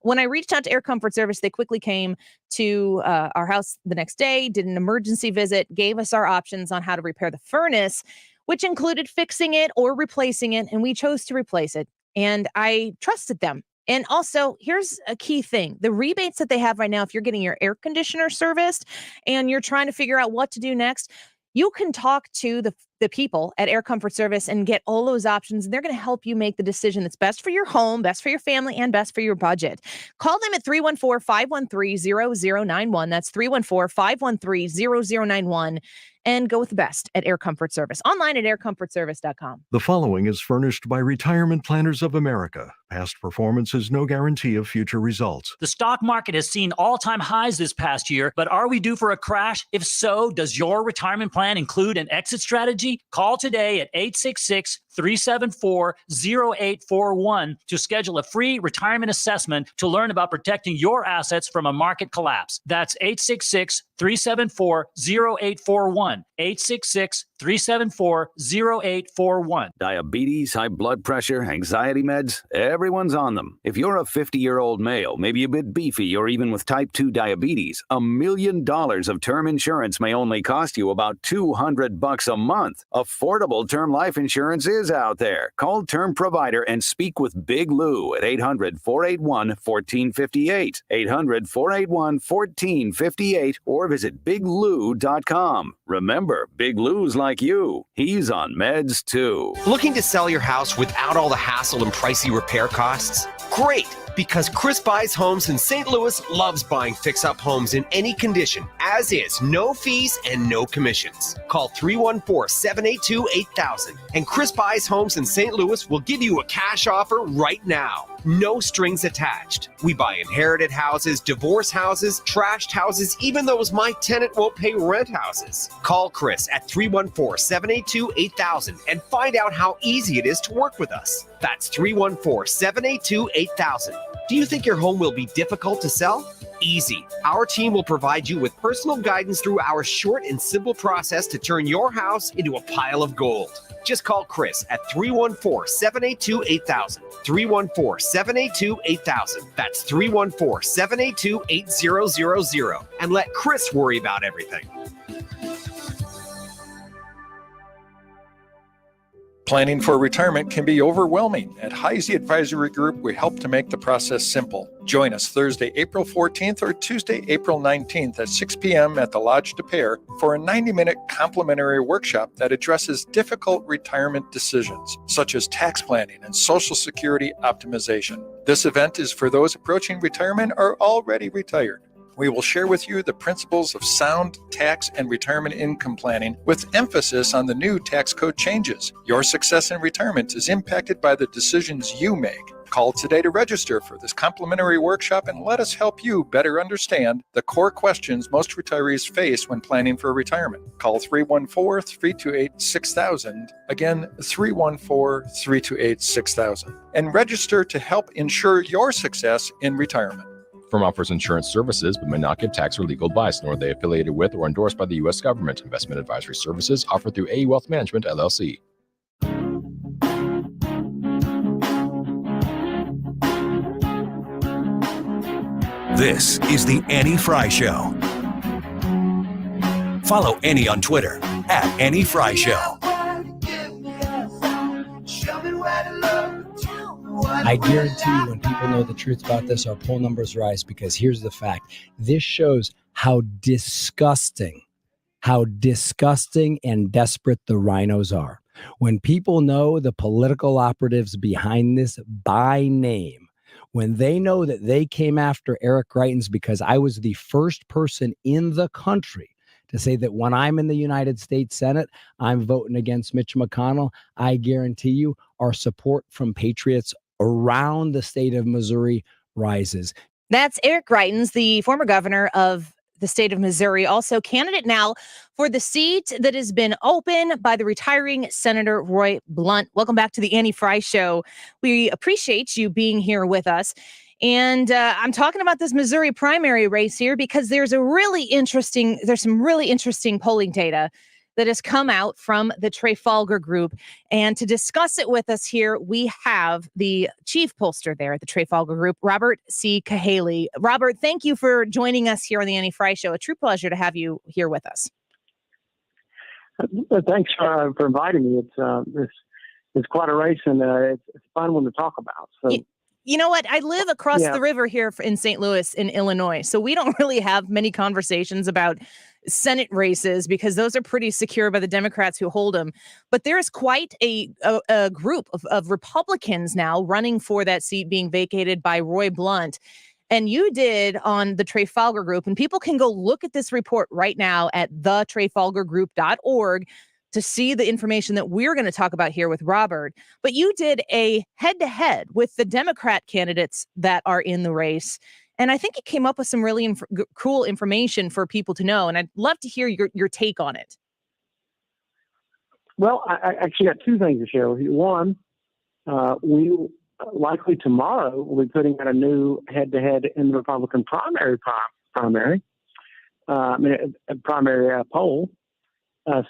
When I reached out to Air Comfort Service, they quickly came to our house the next day, did an emergency visit, gave us our options on how to repair the furnace, which included fixing it or replacing it. And we chose to replace it. And I trusted them. And also, here's a key thing. The rebates that they have right now, if you're getting your air conditioner serviced and you're trying to figure out what to do next, you can talk to the the people at Air Comfort Service and get all those options. And they're going to help you make the decision that's best for your home, best for your family, and best for your budget. Call them at 314-513-0091. That's 314-513-0091. And go with the best at Air Comfort Service. Online at aircomfortservice.com. The following is furnished by Retirement Planners of America. Past performance is no guarantee of future results. The stock market has seen all-time highs this past year, but are we due for a crash? If so, does your retirement plan include an exit strategy? Call today at 866-374-0841 to schedule a free retirement assessment to learn about protecting your assets from a market collapse. That's 866-374-0841. 866-374-0841. Diabetes, high blood pressure, anxiety meds, everyone's on them. If you're a 50-year-old male, maybe a bit beefy, or even with type 2 diabetes, $1 million of term insurance may only cost you about $200 a month. Affordable term life insurance is out there. Call Term Provider and speak with Big Lou at 800-481-1458. 800-481-1458 or visit biglou.com. Remember, Big Lou's like you. He's on meds too. Looking to sell your house without all the hassle and pricey repair costs? Great! Because Chris Buys Homes in St. Louis loves buying fix-up homes in any condition, as is, no fees and no commissions. Call 314-782-8000, and Chris Buys Homes in St. Louis will give you a cash offer right now. No strings attached. We buy inherited houses, divorce houses, trashed houses, even those my tenant won't pay rent houses. Call Chris at 314-782-8000 and find out how easy it is to work with us. That's 314-782-8000. Do you think your home will be difficult to sell? Easy. Our team will provide you with personal guidance through our short and simple process to turn your house into a pile of gold. Just call Chris at 314-782-8000. 314-782-8000. That's 314-782-8000. And let Chris worry about everything. Planning for retirement can be overwhelming. At Heisey Advisory Group, we help to make the process simple. Join us Thursday, April 14th or Tuesday, April 19th at 6 p.m. at the Lodge de Pere for a 90-minute complimentary workshop that addresses difficult retirement decisions, such as tax planning and Social Security optimization. This event is for those approaching retirement or already retired. We will share with you the principles of sound tax and retirement income planning with emphasis on the new tax code changes. Your success in retirement is impacted by the decisions you make. Call today to register for this complimentary workshop and let us help you better understand the core questions most retirees face when planning for retirement. Call 314-328-6000. Again, 314-328-6000. And register to help ensure your success in retirement. Firm offers insurance services but may not give tax or legal advice, nor are they affiliated with or endorsed by the U.S. government. Investment advisory services offered through AE Wealth Management, LLC. This is the Annie Frey Show. Follow Annie on Twitter at Annie Frey Show. I guarantee you when people know the truth about this, our poll numbers rise, because here's the fact. This shows how disgusting and desperate the rhinos are. When people know the political operatives behind this by name, when they know that they came after Eric Greitens because I was the first person in the country to say that when I'm in the United States Senate, I'm voting against Mitch McConnell, I guarantee you our support from patriots around the state of Missouri rises. That's Eric Greitens, the former governor of the state of Missouri, also candidate now for the seat that has been open by the retiring Senator Roy Blunt. Welcome back to the Annie Frey Show. We appreciate you being here with us. And I'm talking about this Missouri primary race here because there's some really interesting polling data that has come out from the Trafalgar Group. And to discuss it with us here, we have the chief pollster there at the Trafalgar Group, Robert C. Cahaly. Robert, thank you for joining us here on the Annie Frey Show. A true pleasure to have you here with us. Thanks for inviting me. It's quite a race, and it's a fun one to talk about. So. You know what? I live across the river here in St. Louis in Illinois, so we don't really have many conversations about Senate races, because those are pretty secure by the Democrats who hold them. But there's quite a group of Republicans now running for that seat being vacated by Roy Blunt. And you did on the Trafalgar Group, and people can go look at this report right now at thetrafalgargroup.org to see the information that we're going to talk about here with Robert. But you did a head-to-head with the Democrat candidates that are in the race. And I think it came up with some really cool information for people to know. And I'd love to hear your take on it. Well, I actually got two things to share with you. One, we likely tomorrow we'll be putting out a new head-to-head in the Republican primary poll.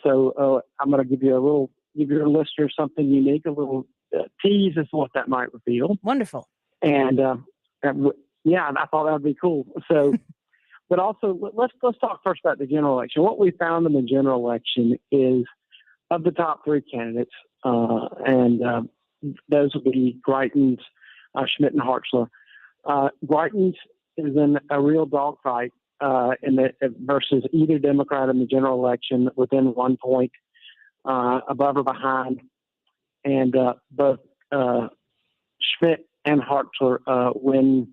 So I'm going to give you your listeners something unique, a little tease as to what that might reveal. Wonderful. And yeah, I thought that would be cool. So, but also let's talk first about the general election. What we found in the general election is of the top three candidates, and those would be Greitens, Schmidt, and Hartzler. Greitens is in a real dogfight versus either Democrat in the general election within 1 point, above or behind, and both Schmidt and Hartzler win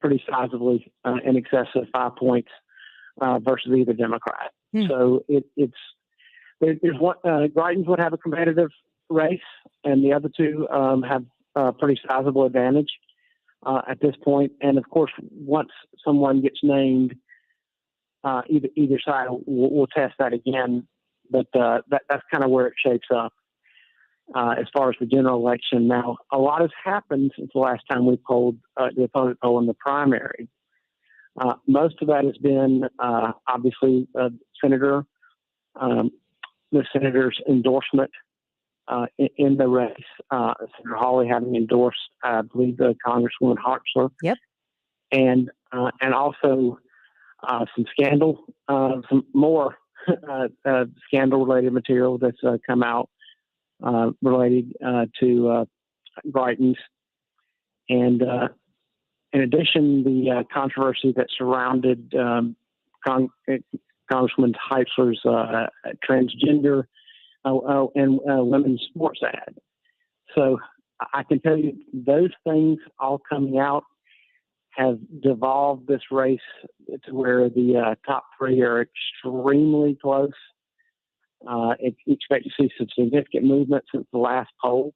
pretty sizably in excess of 5 points versus either Democrat. So there's one. Greitens would have a competitive race, and the other two have a pretty sizable advantage at this point. And of course, once someone gets named, either side will test that again. But that's kind of where it shapes up as far as the general election. Now, a lot has happened since the last time we polled the opponent poll in the primary. Most of that has been obviously the senator's endorsement in the race. Senator Hawley having endorsed, I believe, Congresswoman Hartzler. Yep. And also some scandal, some more scandal-related material that's come out related to Greitens. And in addition, the controversy that surrounded Congresswoman Heitzler's transgender and women's sports ad. So I can tell you those things all coming out have devolved this race to where the top three are extremely close. Expect to see some significant movement since the last poll.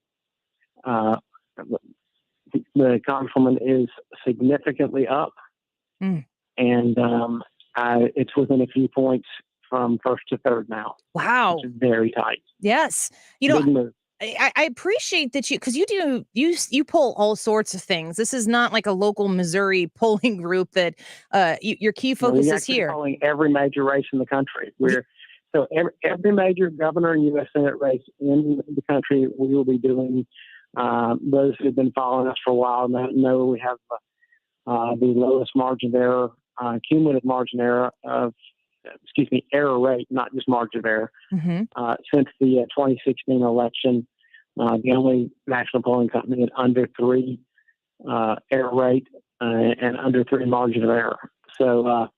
The Congresswoman is significantly up, and it's within a few points from first to third now. Wow. It's very tight. Yes. Big move. I appreciate that because you poll all sorts of things. This is not like a local Missouri polling group that your key focus is here. We're polling every major race in the country. So every major governor and U.S. Senate race in the country, we will be doing. Those who've been following us for a while know we have the lowest margin of error, cumulative margin error error rate, not just margin of error, since the 2016 election. The only national polling company at under 3 error rate and under 3 margin of error. So,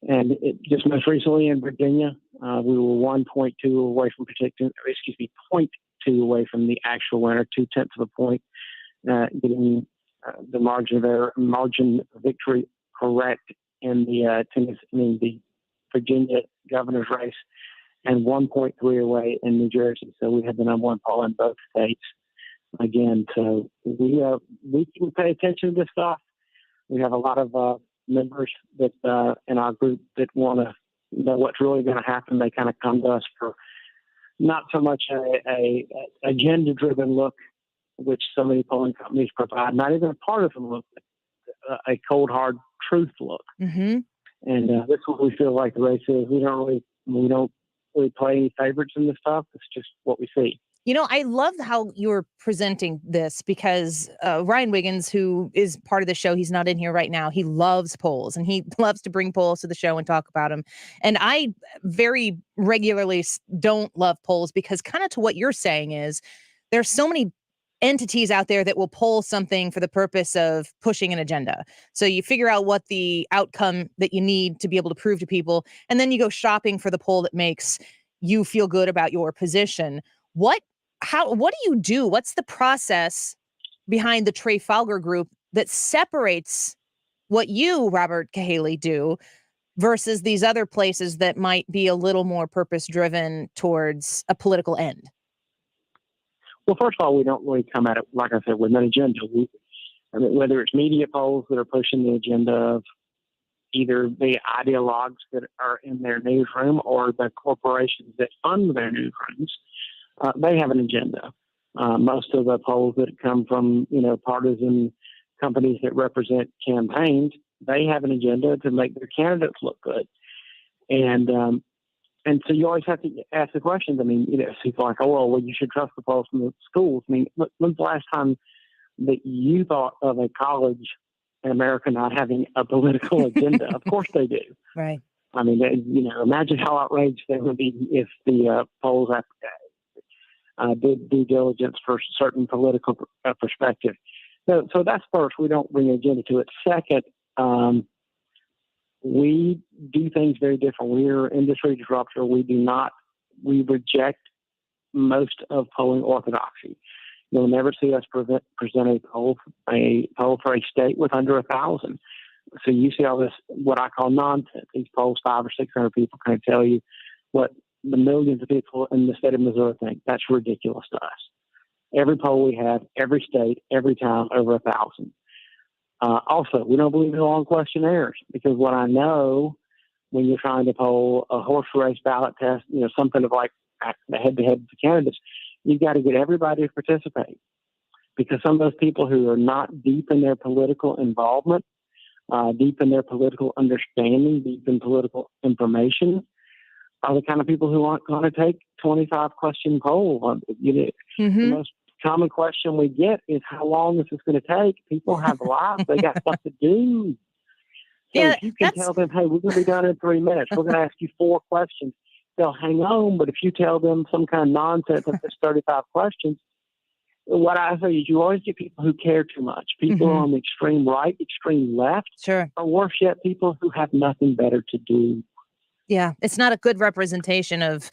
and just most recently in Virginia, we were 1.2 away from predicting, 0.2 away from the actual winner, 0.2 of a point, getting the margin of error, margin of victory correct in the Virginia governor's race, and 1.3 away in New Jersey. So we have the number one poll in both states again. So we pay attention to this stuff. We have a lot of members that in our group that want to know what's really going to happen. They kind of come to us for not so much a agenda-driven look, which so many polling companies provide, not even a partisan look, a cold, hard truth look. And this is what we feel like the race is. We don't really play any favorites in this stuff. It's just what we see. You know, I love how you're presenting this because Ryan Wiggins, who is part of the show, he's not in here right now. He loves polls and he loves to bring polls to the show and talk about them. And I very regularly don't love polls because kind of to what you're saying is there's so many entities out there that will poll something for the purpose of pushing an agenda. So you figure out what the outcome that you need to be able to prove to people, and then you go shopping for the poll that makes you feel good about your position. What do you do? What's the process behind the Trafalgar Group that separates what you, Robert Cahaly, do versus these other places that might be a little more purpose-driven towards a political end? Well, first of all, we don't really come at it, like I said, with an agenda. Whether it's media polls that are pushing the agenda of either the ideologues that are in their newsroom or the corporations that fund their newsrooms, they have an agenda. Most of the polls that come from, partisan companies that represent campaigns, they have an agenda to make their candidates look good. And so you always have to ask the questions. I mean, people are like, well, you should trust the polls from the schools. I mean, when's the last time that you thought of a college in America not having a political agenda? Of course they do. Right. I mean, imagine how outraged they would be if the polls did due diligence for a certain political perspective. So that's first. We don't bring an agenda to it. Second, we do things very different. We're industry disruptor. We reject most of polling orthodoxy. You'll never see us present a poll for a state with under 1,000. So you see all this, what I call nonsense. These polls, 500 or 600 people can tell you what the millions of people in the state of Missouri think. That's ridiculous to us. Every poll we have, every state, every time, over 1,000. Also, we don't believe in long questionnaires, because what I know when you're trying to poll a horse race ballot test, something of like the head-to-head of the candidates, you've got to get everybody to participate, because some of those people who are not deep in their political involvement, deep in their political understanding, deep in political information, are the kind of people who aren't going to take 25-question poll. The most common question we get is, how long is this going to take? People have lives. They got stuff to do. So if you can tell them, hey, we're going to be done in 3 minutes, we're going to ask you 4 questions, they'll hang on. But if you tell them some kind of nonsense of this 35 questions, what I say is you always get people who care too much. People on the extreme right, extreme left, or worse yet, people who have nothing better to do. Yeah, it's not a good representation of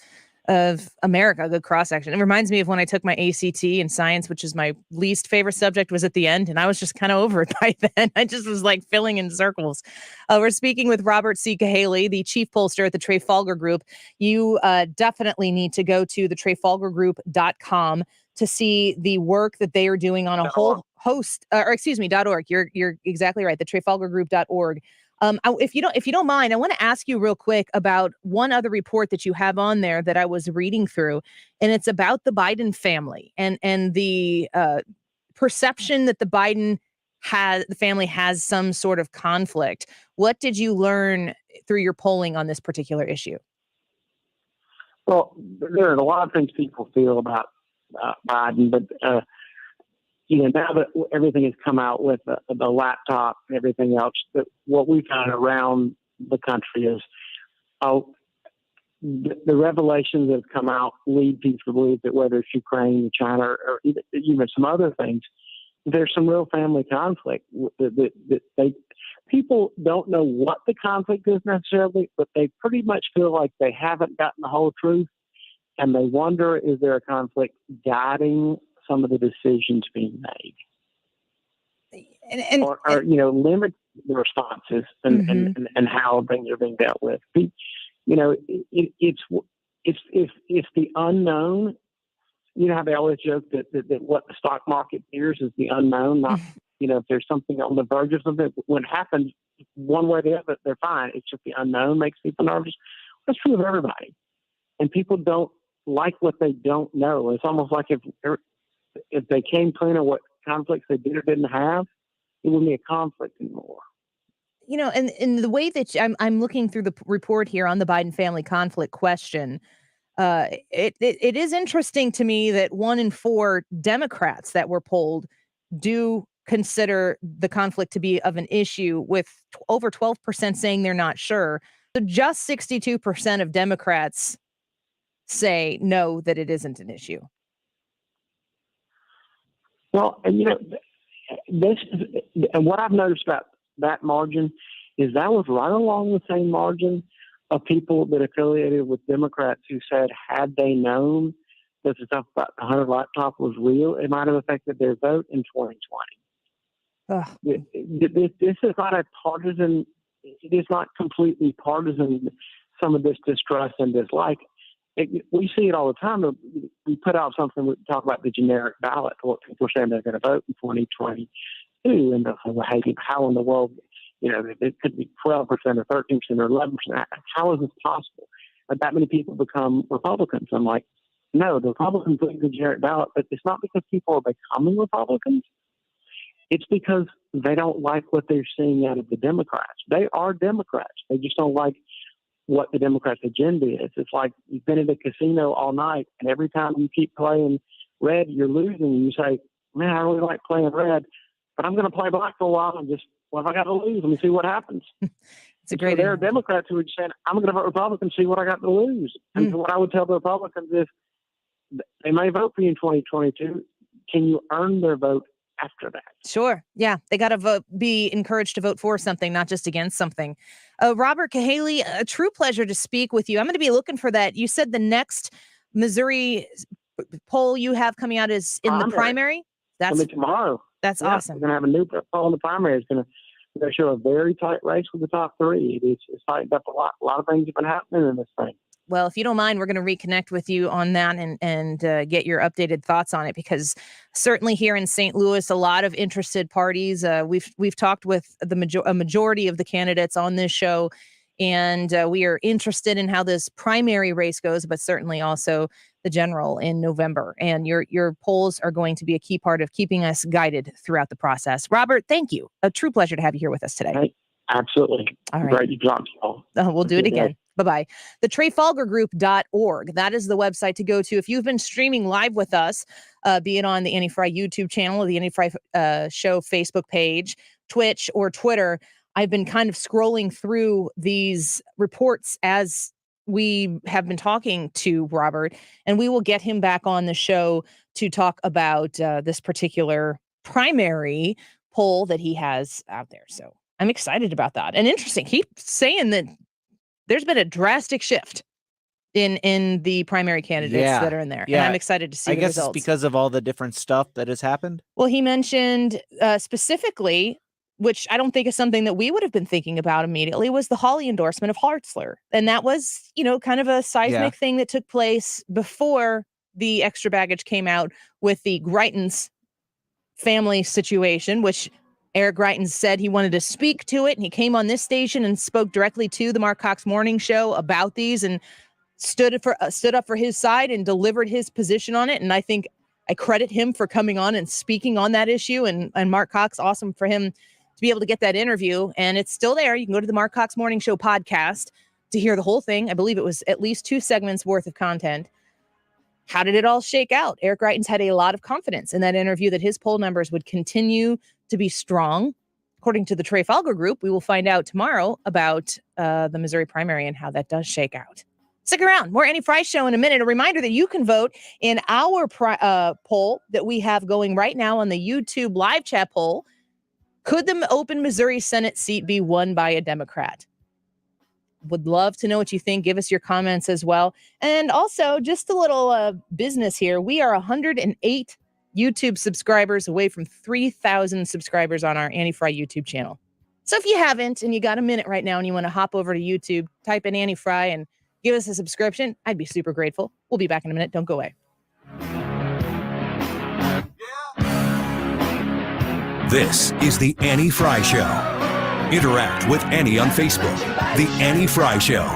America, a good cross-section. It reminds me of when I took my ACT in science, which is my least favorite subject, was at the end, and I was just kind of over it by then. I just was like filling in circles. We're speaking with Robert C. Cahaly, the chief pollster at the Trafalgar Group. You definitely need to go to the trafalgargroup.com to see the work that they are doing on a whole host, .org. You're exactly right. The trafalgargroup.org. If you don't mind, I want to ask you real quick about one other report that you have on there that I was reading through, and it's about the Biden family and the perception that the family has some sort of conflict. What did you learn through your polling on this particular issue? Well, there are a lot of things people feel about Biden, but now that everything has come out with the laptop and everything else, that what we found around the country is the revelations that have come out lead people to believe that whether it's Ukraine, China, or even some other things, there's some real family conflict. People don't know what the conflict is necessarily, but they pretty much feel like they haven't gotten the whole truth, and they wonder, is there a conflict guiding some of the decisions being made, or limit the responses and how things are being dealt with. It's the unknown. How they always joke that what the stock market fears is the unknown. Not if there's something on the verge of something, when it happens one way or the other, they're fine. It's just the unknown makes people nervous. That's true of everybody, and people don't like what they don't know. It's almost like if they came clean of what conflicts they did or didn't have, it wouldn't be a conflict anymore. And in the way that I'm looking through the report here on the Biden family conflict question, it is interesting to me that 1 in 4 Democrats that were polled do consider the conflict to be of an issue, with over 12% saying they're not sure. So just 62% of Democrats say no, that it isn't an issue. Well, and this is, and what I've noticed about that margin is that was right along the same margin of people that affiliated with Democrats who said, had they known that the stuff about the Hunter laptop was real, it might have affected their vote in 2020. This is not a partisan. It is not completely partisan. Some of this distrust and dislike. We see it all the time. We put out something. We talk about the generic ballot. What people are saying they're going to vote in 2022, and they'll say, "Well, hey, how in the world? It could be 12% or 13% or 11%. How is this possible? That many people become Republicans?" I'm like, no, the Republicans put the generic ballot, but it's not because people are becoming Republicans. It's because they don't like what they're seeing out of the Democrats. They are Democrats. They just don't like what the Democrats' agenda is. It's like you've been at a casino all night, and every time you keep playing red, you're losing. And you say, "Man, I really like playing red, but I'm going to play black for a while and just, well, if I got to lose, let me see what happens." It's a great. So there are Democrats who are saying, "I'm going to vote Republican, see what I got to lose." And so what I would tell the Republicans is, they may vote for you in 2022. Can you earn their vote after that? Sure. Yeah. They got to vote, be encouraged to vote for something, not just against something. Robert Cahaly, a true pleasure to speak with you. I'm going to be looking for that. You said the next Missouri poll you have coming out is in the primary. That's tomorrow. That's awesome. We're going to have a new poll in the primary. It's going to show a very tight race with the top three. It's tightened up a lot. A lot of things have been happening in this thing. Well, if you don't mind, we're going to reconnect with you on that and get your updated thoughts on it, because certainly here in St. Louis, a lot of interested parties. We've talked with a majority of the candidates on this show, and we are interested in how this primary race goes, but certainly also the general in November. And your polls are going to be a key part of keeping us guided throughout the process. Robert, thank you. A true pleasure to have you here with us today. Right. Absolutely. All right. Great job, y'all. We'll do it again. Bye-bye. The TrafalgarGroup.org. That is the website to go to. If you've been streaming live with us, be it on the Annie Frey YouTube channel or the Annie Frey Show Facebook page, Twitch, or Twitter, I've been kind of scrolling through these reports as we have been talking to Robert, and we will get him back on the show to talk about this particular primary poll that he has out there. So I'm excited about that. And interesting, he's saying that there's been a drastic shift in the primary candidates that are in there. Yeah. And I'm excited to see the guess results. It's because of all the different stuff that has happened. Well, he mentioned specifically, which I don't think is something that we would have been thinking about immediately, was the Hawley endorsement of Hartzler. And that was, kind of a seismic thing that took place before the extra baggage came out with the Greitens family situation, which Eric Greitens said he wanted to speak to it, and he came on this station and spoke directly to the Mark Cox Morning Show about these and stood up for his side and delivered his position on it. And I think I credit him for coming on and speaking on that issue. And Mark Cox, awesome for him to be able to get that interview. And it's still there. You can go to the Mark Cox Morning Show podcast to hear the whole thing. I believe it was at least 2 segments worth of content. How did it all shake out? Eric Greitens had a lot of confidence in that interview that his poll numbers would continue to be strong. According to the Trafalgar Group, we will find out tomorrow about the Missouri primary and how that does shake out. Stick around. More Annie Frey Show in a minute. A reminder that you can vote in our poll that we have going right now on the YouTube live chat poll. Could the open Missouri Senate seat be won by a Democrat? Would love to know what you think. Give us your comments as well. And also, just a little business here. We are 108 YouTube subscribers away from 3,000 subscribers on our Annie Frey YouTube channel. So if you haven't and you got a minute right now and you want to hop over to YouTube, type in Annie Frey and give us a subscription, I'd be super grateful. We'll be back in a minute. Don't go away. This is the Annie Frey Show. Interact with Annie on Facebook. The Annie Frey Show.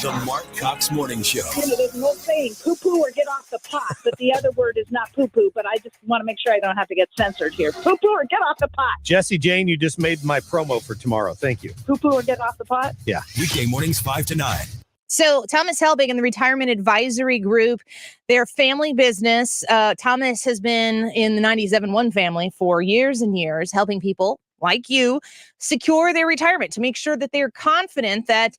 The Mark Cox Morning Show. There's no saying poo-poo or get off the pot, but the other word is not poo-poo, but I just want to make sure I don't have to get censored here. Poo-poo or get off the pot. Jesse Jane, you just made my promo for tomorrow. Thank you. Poo-poo or get off the pot? Yeah. Weekday mornings 5 to 9. So Thomas Helbig and the Retirement Advisory Group, their family business. Thomas has been in the 97.1 family for years and years, helping people like you secure their retirement to make sure that they're confident that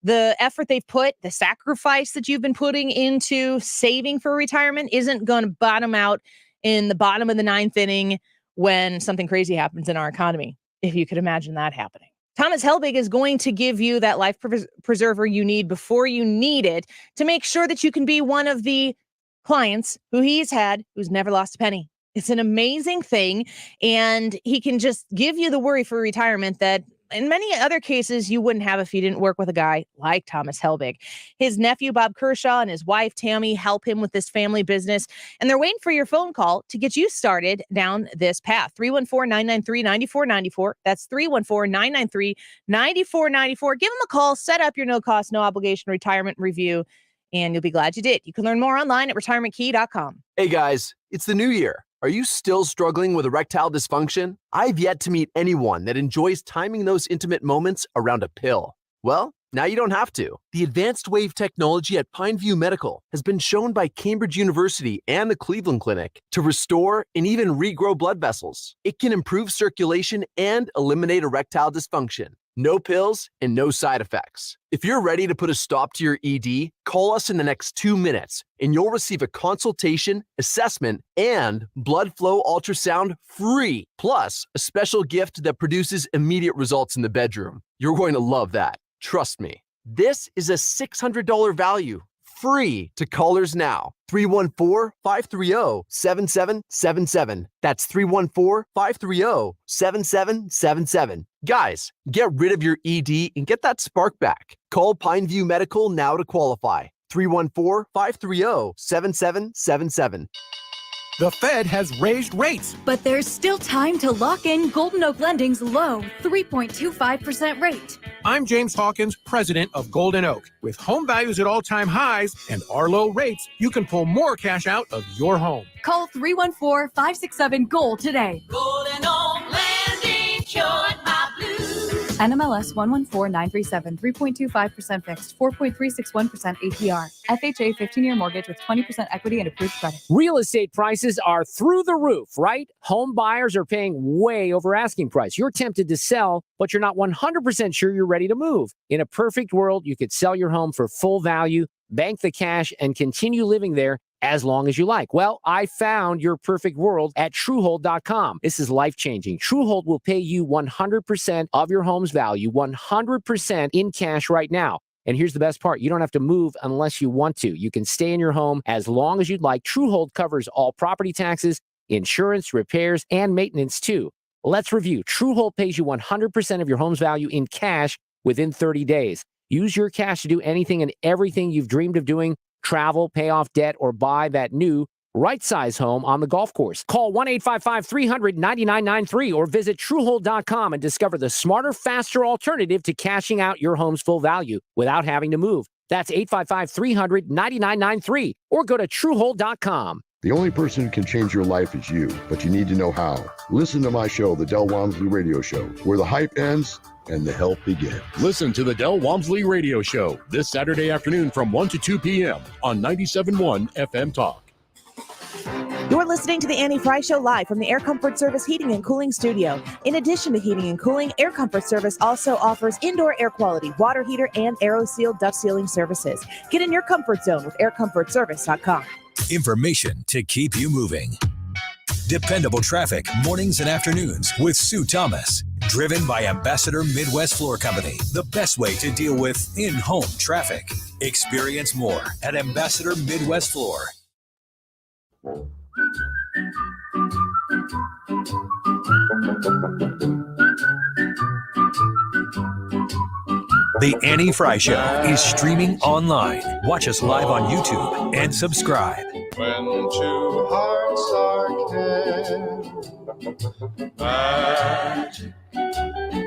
the effort they've put, the sacrifice that you've been putting into saving for retirement isn't going to bottom out in the bottom of the ninth inning when something crazy happens in our economy, if you could imagine that happening. Thomas Helbig is going to give you that life preserver you need before you need it to make sure that you can be one of the clients who he's had who's never lost a penny. It's an amazing thing, and he can just give you the worry for retirement that in many other cases you wouldn't have if you didn't work with a guy like Thomas Helbig. His nephew, Bob Kershaw, and his wife, Tammy, help him with this family business, and they're waiting for your phone call to get you started down this path. 314-993-9494. That's 314-993-9494. Give them a call, set up your no-cost, no-obligation retirement review, and you'll be glad you did. You can learn more online at retirementkey.com. Hey guys, it's the new year. Are you still struggling with erectile dysfunction? I've yet to meet anyone that enjoys timing those intimate moments around a pill. Well, now you don't have to. The advanced wave technology at Pineview Medical has been shown by Cambridge University and the Cleveland Clinic to restore and even regrow blood vessels. It can improve circulation and eliminate erectile dysfunction. No pills and no side effects. If you're ready to put a stop to your ED, call us in the next 2 minutes and you'll receive a consultation, assessment, and blood flow ultrasound free, plus a special gift that produces immediate results in the bedroom. You're going to love that. Trust me. This is a $600 value, free to callers now. 314-530-7777. That's 314-530-7777. Guys, get rid of your ED and get that spark back. Call Pineview Medical now to qualify. 314-530-7777. The Fed has raised rates. But there's still time to lock in Golden Oak Lending's low 3.25% rate. I'm James Hawkins, president of Golden Oak. With home values at all-time highs and our low rates, you can pull more cash out of your home. Call 314-567-GOAL today. Golden Oak Landing cured my blues. NMLS 114937, 3.25% fixed, 4.361% APR. FHA 15-year mortgage with 20% equity and approved credit. Real estate prices are through the roof, right? Home buyers are paying way over asking price. You're tempted to sell, but you're not 100% sure you're ready to move. In a perfect world, you could sell your home for full value, bank the cash, and continue living there as long as you like. Well, I found your perfect world at Truehold.com. This is life-changing. Truehold will pay you 100% of your home's value, 100% in cash right now. And here's the best part. You don't have to move unless you want to. You can stay in your home as long as you'd like. Truehold covers all property taxes, insurance, repairs, and maintenance too. Let's review. Truehold pays you 100% of your home's value in cash within 30 days. Use your cash to do anything and everything you've dreamed of doing. Travel, pay off debt, or buy that new right-size home on the golf course. Call 1-855-300-9993 or visit Truehold.com and discover the smarter, faster alternative to cashing out your home's full value without having to move. That's 855-300-9993 or go to Truehold.com. The only person who can change your life is you, but you need to know how. Listen to my show, The Del Walmsley Radio Show, where the hype ends and the help begins. Listen to the Del Walmsley Radio Show this Saturday afternoon from 1 to 2 p.m. on 97.1 FM Talk. You're listening to the Annie Frey Show live from the Air Comfort Service Heating and Cooling Studio. In addition to heating and cooling, Air Comfort Service also offers indoor air quality, water heater, and AeroSeal duct sealing services. Get in your comfort zone with aircomfortservice.com. Information to keep you moving. Dependable traffic mornings and afternoons with Sue Thomas. Driven by Ambassador Midwest Floor Company, the best way to deal with in-home traffic. Experience more at Ambassador Midwest Floor. The Annie Frey Show is streaming online. Watch us live on YouTube and subscribe. When two hearts are magic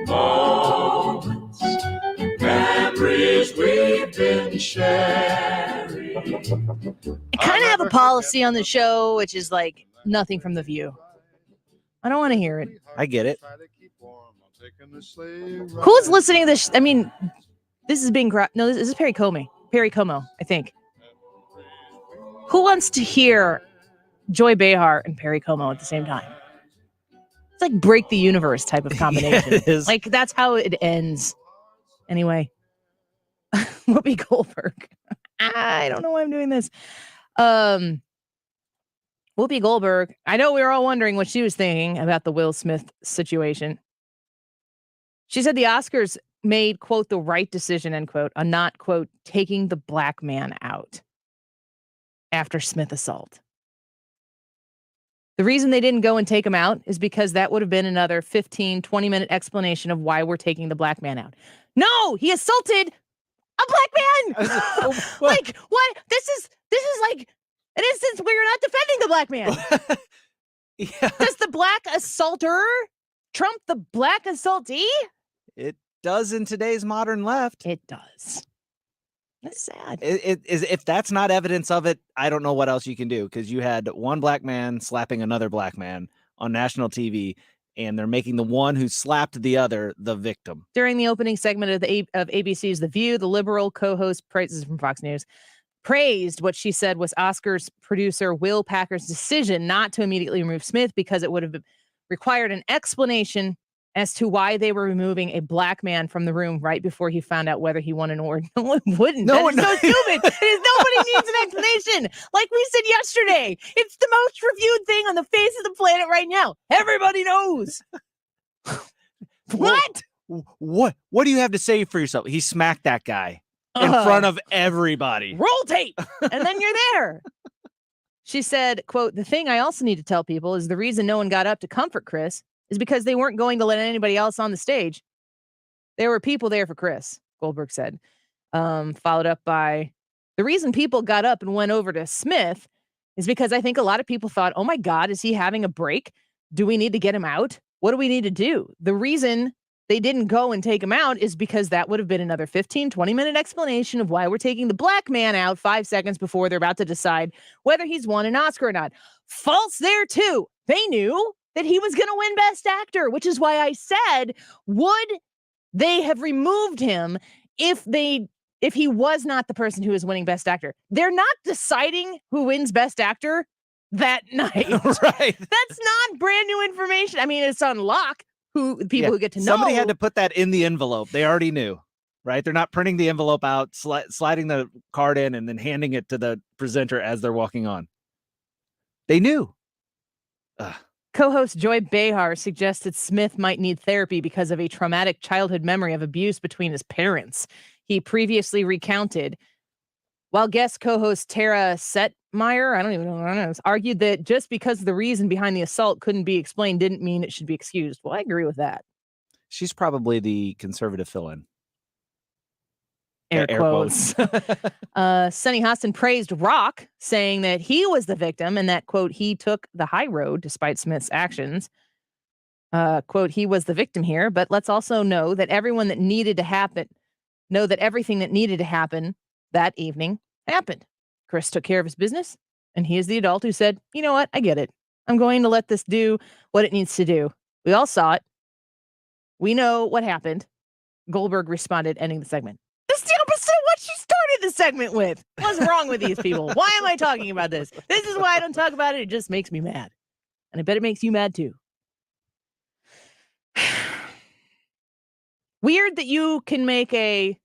moments, memories we've been sharing. I kind of have a policy on the show, which is like nothing from The View. I don't want to hear it. I get it. Who's listening to this? I mean, this is being no. This is Perry Como, I think. Who wants to hear Joy Behar and Perry Como at the same time? It's like break the universe type of combination. Yeah, it is. Like that's how it ends. Anyway, Whoopi Goldberg. I don't know why I'm doing this. Whoopi Goldberg. I know we were all wondering what she was thinking about the Will Smith situation. She said the Oscars made, quote, the right decision, end quote, on not, quote, taking the black man out after Smith assault. The reason they didn't go and take him out is because that would have been another 15, 20-minute explanation of why we're taking the black man out. No, he assaulted a black man. Like, what? This is like an instance where you're not defending the black man. Yeah. Does the black assaulter trump the black assaultee? It does in today's modern left. It does. That's sad. It is. If that's not evidence of it, I don't know what else you can do, because you had one black man slapping another black man on national TV, and they're making the one who slapped the other the victim. During the opening segment of ABC's The View, the liberal co-host, praises from Fox News, praised what she said was Oscars producer Will Packer's decision not to immediately remove Smith because it would have required an explanation as to why they were removing a black man from the room right before he found out whether he won an award. No one wouldn't. No, that is so stupid. Nobody needs an explanation. Like we said yesterday, it's the most reviewed thing on the face of the planet right now. Everybody knows. What? What do you have to say for yourself? He smacked that guy in front of everybody. Roll tape. And then you're there. She said, quote, the thing I also need to tell people is the reason no one got up to comfort Chris is because they weren't going to let anybody else on the stage. There were people there for Chris, Goldberg said. Followed up by, the reason people got up and went over to Smith is because I think a lot of people thought, oh my God, is he having a break? Do we need to get him out? What do we need to do? The reason they didn't go and take him out is because that would have been another 15, 20-minute explanation of why we're taking the black man out 5 seconds before they're about to decide whether he's won an Oscar or not. False there, too. They knew that he was going to win Best Actor, which is why I said, would they have removed him if he was not the person who is winning Best Actor? They're not deciding who wins Best Actor that night. Right. That's not brand new information. I mean, it's on lock. Who who get to know. Somebody had to put that in the envelope. They already knew, right? They're not printing the envelope out, sliding the card in, and then handing it to the presenter as they're walking on. They knew. Co-host Joy Behar suggested Smith might need therapy because of a traumatic childhood memory of abuse between his parents. He previously recounted, while guest co-host Tara Setmeyer, I don't know, argued that just because the reason behind the assault couldn't be explained didn't mean it should be excused. Well, I agree with that. She's probably the conservative fill-in. Air quotes. Sonny Hostin praised Rock, saying that he was the victim and that, quote, he took the high road despite Smith's actions. Quote, he was the victim here, but let's also know that everything that needed to happen that evening happened. Chris took care of his business, and he is the adult who said, you know what? I get it. I'm going to let this do what it needs to do. We all saw it. We know what happened. Goldberg responded, ending the segment. This is the opposite of what she started the segment with. What's wrong with these people? Why am I talking about this? This is why I don't talk about it. It just makes me mad. And I bet it makes you mad too. Weird that you can make a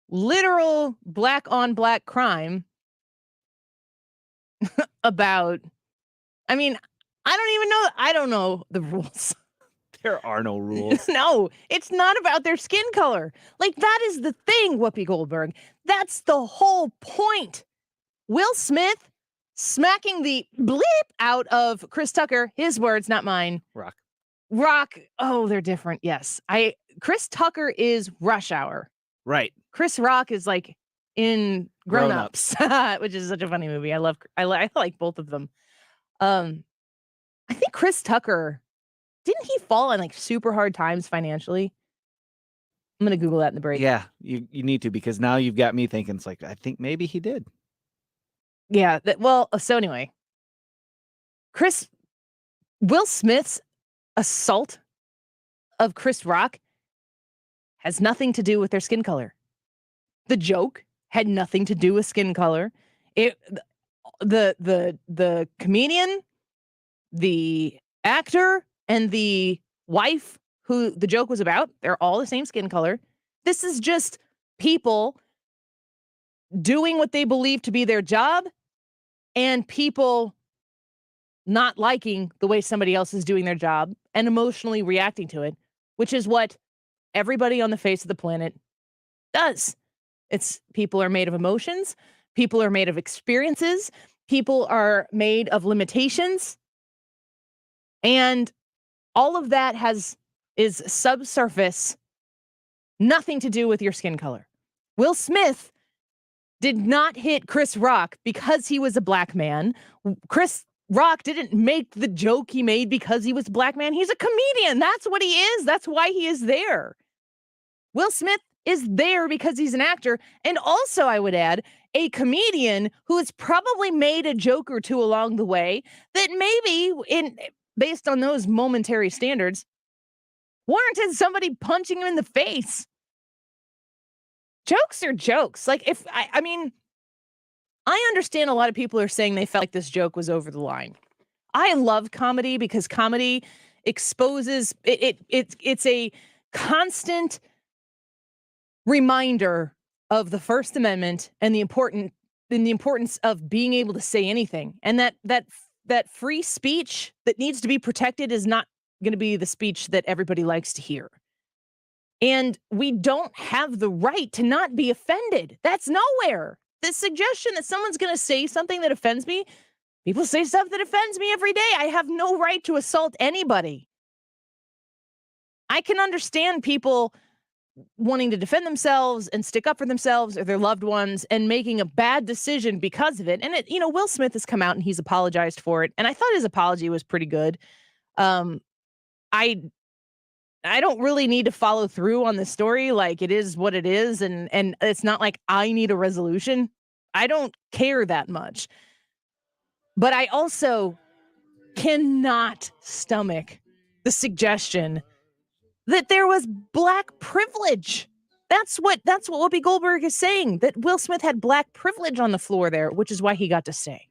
literal black on black crime about, I mean, I don't know the rules. There are no rules. No, it's not about their skin color. Like, that is the thing, Whoopi Goldberg. That's the whole point. Will Smith smacking the bleep out of Chris Tucker, his words, not mine. Rock. Oh, they're different. Yes. Chris Tucker is Rush Hour. Right. Chris Rock is like in Grown Ups, which is such a funny movie. I like both of them. I think Chris Tucker, didn't he fall on like super hard times financially? I'm going to Google that in the break. Yeah, you need to, because now you've got me thinking, it's like, I think maybe he did. Yeah. So anyway, Will Smith's assault of Chris Rock has nothing to do with their skin color. The joke had nothing to do with skin color. The comedian, the actor, and the wife who the joke was about, they're all the same skin color. This is just people doing what they believe to be their job and people not liking the way somebody else is doing their job and emotionally reacting to it, which is what everybody on the face of the planet does. It's people are made of emotions. People are made of experiences. People are made of limitations. And all of that is subsurface, nothing to do with your skin color. Will Smith did not hit Chris Rock because he was a black man. Chris Rock didn't make the joke he made because he was a black man. He's a comedian. That's what he is. That's why he is there. Will Smith is there because he's an actor. And also, I would add, a comedian who has probably made a joke or two along the way that maybe, based on those momentary standards, warranted somebody punching him in the face. Jokes are jokes. Like, I understand a lot of people are saying they felt like this joke was over the line. I love comedy because comedy exposes it's a constant reminder of the First Amendment and the importance of being able to say anything. And that free speech that needs to be protected is not going to be the speech that everybody likes to hear. And we don't have the right to not be offended. That's nowhere. The suggestion that someone's going to say something that offends me, people say stuff that offends me every day. I have no right to assault anybody. I can understand people wanting to defend themselves and stick up for themselves or their loved ones and making a bad decision because of it. And Will Smith has come out and he's apologized for it. And I thought his apology was pretty good. I don't really need to follow through on the story. Like, it is what it is. And it's not like I need a resolution. I don't care that much. But I also cannot stomach the suggestion that there was black privilege. That's what Whoopi Goldberg is saying, that Will Smith had black privilege on the floor there, which is why he got to stay.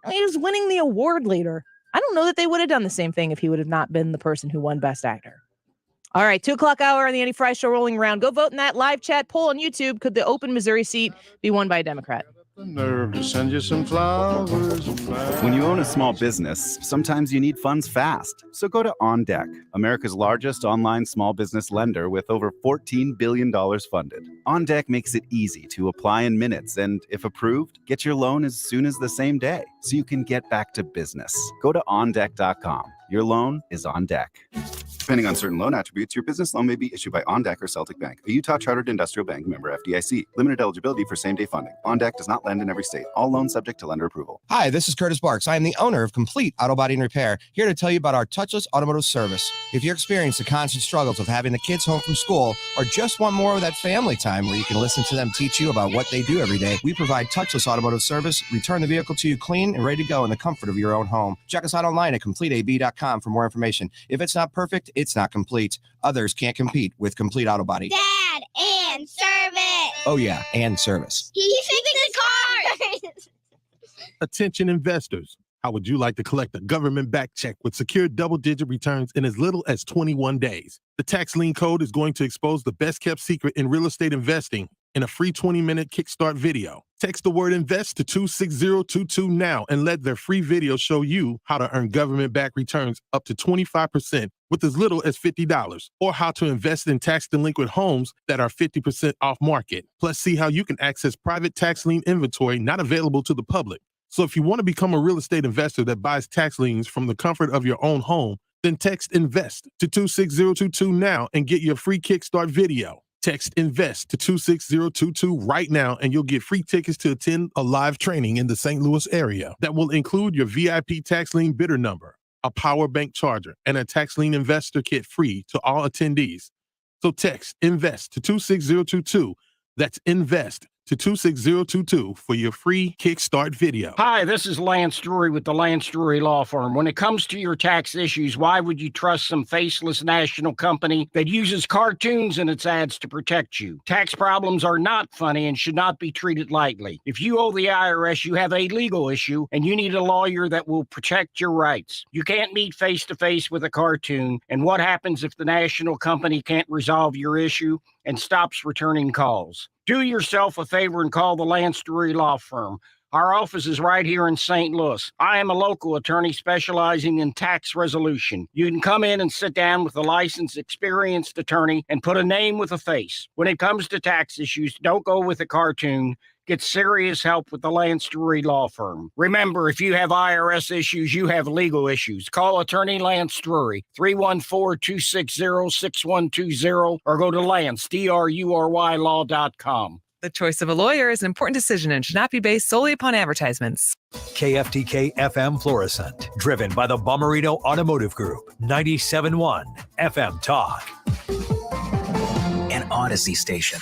I mean, he was winning the award later. I don't know that they would have done the same thing if he would have not been the person who won Best Actor. All right, 2:00 hour on the Andy Frey Show rolling around. Go vote in that live chat poll on YouTube. Could the open Missouri seat be won by a Democrat? The nerve to send you some flowers and flowers. When you own a small business, sometimes you need funds fast. So go to OnDeck, America's largest online small business lender with over $14 billion funded. OnDeck makes it easy to apply in minutes and, if approved, get your loan as soon as the same day so you can get back to business. Go to OnDeck.com. Your loan is on deck. Depending on certain loan attributes, your business loan may be issued by OnDeck or Celtic Bank, a Utah chartered industrial bank, member FDIC. Limited eligibility for same-day funding. OnDeck does not lend in every state. All loans subject to lender approval. Hi, this is Curtis Barks. I am the owner of Complete Auto Body and Repair, here to tell you about our touchless automotive service. If you're experiencing the constant struggles of having the kids home from school or just want more of that family time where you can listen to them teach you about what they do every day, we provide touchless automotive service, return the vehicle to you clean and ready to go in the comfort of your own home. Check us out online at CompleteAB.com for more information. If it's not perfect, it's not complete. Others can't compete with Complete Auto Body. Dad, and service. Oh, yeah, and service. He fixed the cars. Attention investors. How would you like to collect a government-backed check with secure double-digit returns in as little as 21 days? The tax lien code is going to expose the best-kept secret in real estate investing in a free 20-minute Kickstart video. Text the word INVEST to 26022 now and let their free video show you how to earn government-backed returns up to 25% with as little as $50, or how to invest in tax-delinquent homes that are 50% off market. Plus, see how you can access private tax lien inventory not available to the public. So if you want to become a real estate investor that buys tax liens from the comfort of your own home, then text INVEST to 26022 now and get your free Kickstart video. Text INVEST to 26022 right now and you'll get free tickets to attend a live training in the St. Louis area that will include your VIP tax lien bidder number, a power bank charger, and a tax lien investor kit free to all attendees. So text INVEST to 26022. That's INVEST to 26022 for your free Kickstart video. Hi, this is Lance Drury with the Lance Drury Law Firm. When it comes to your tax issues, why would you trust some faceless national company that uses cartoons in its ads to protect you? Tax problems are not funny and should not be treated lightly. If you owe the IRS, you have a legal issue and you need a lawyer that will protect your rights. You can't meet face-to-face with a cartoon. And what happens if the national company can't resolve your issue? and stops returning calls. Do yourself a favor and call the Lance Drury Law Firm. Our office is right here in St. Louis. I am a local attorney specializing in tax resolution. You can come in and sit down with a licensed, experienced attorney and put a name with a face. When it comes to tax issues, don't go with a cartoon. Get serious help with the Lance Drury Law Firm. Remember, if you have IRS issues, you have legal issues. Call attorney Lance Drury, 314-260-6120, or go to Lance, DRURY law.com. The choice of a lawyer is an important decision and should not be based solely upon advertisements. KFTK FM Florissant, driven by the Bomarito Automotive Group, 97.1 FM Talk. An Odyssey station.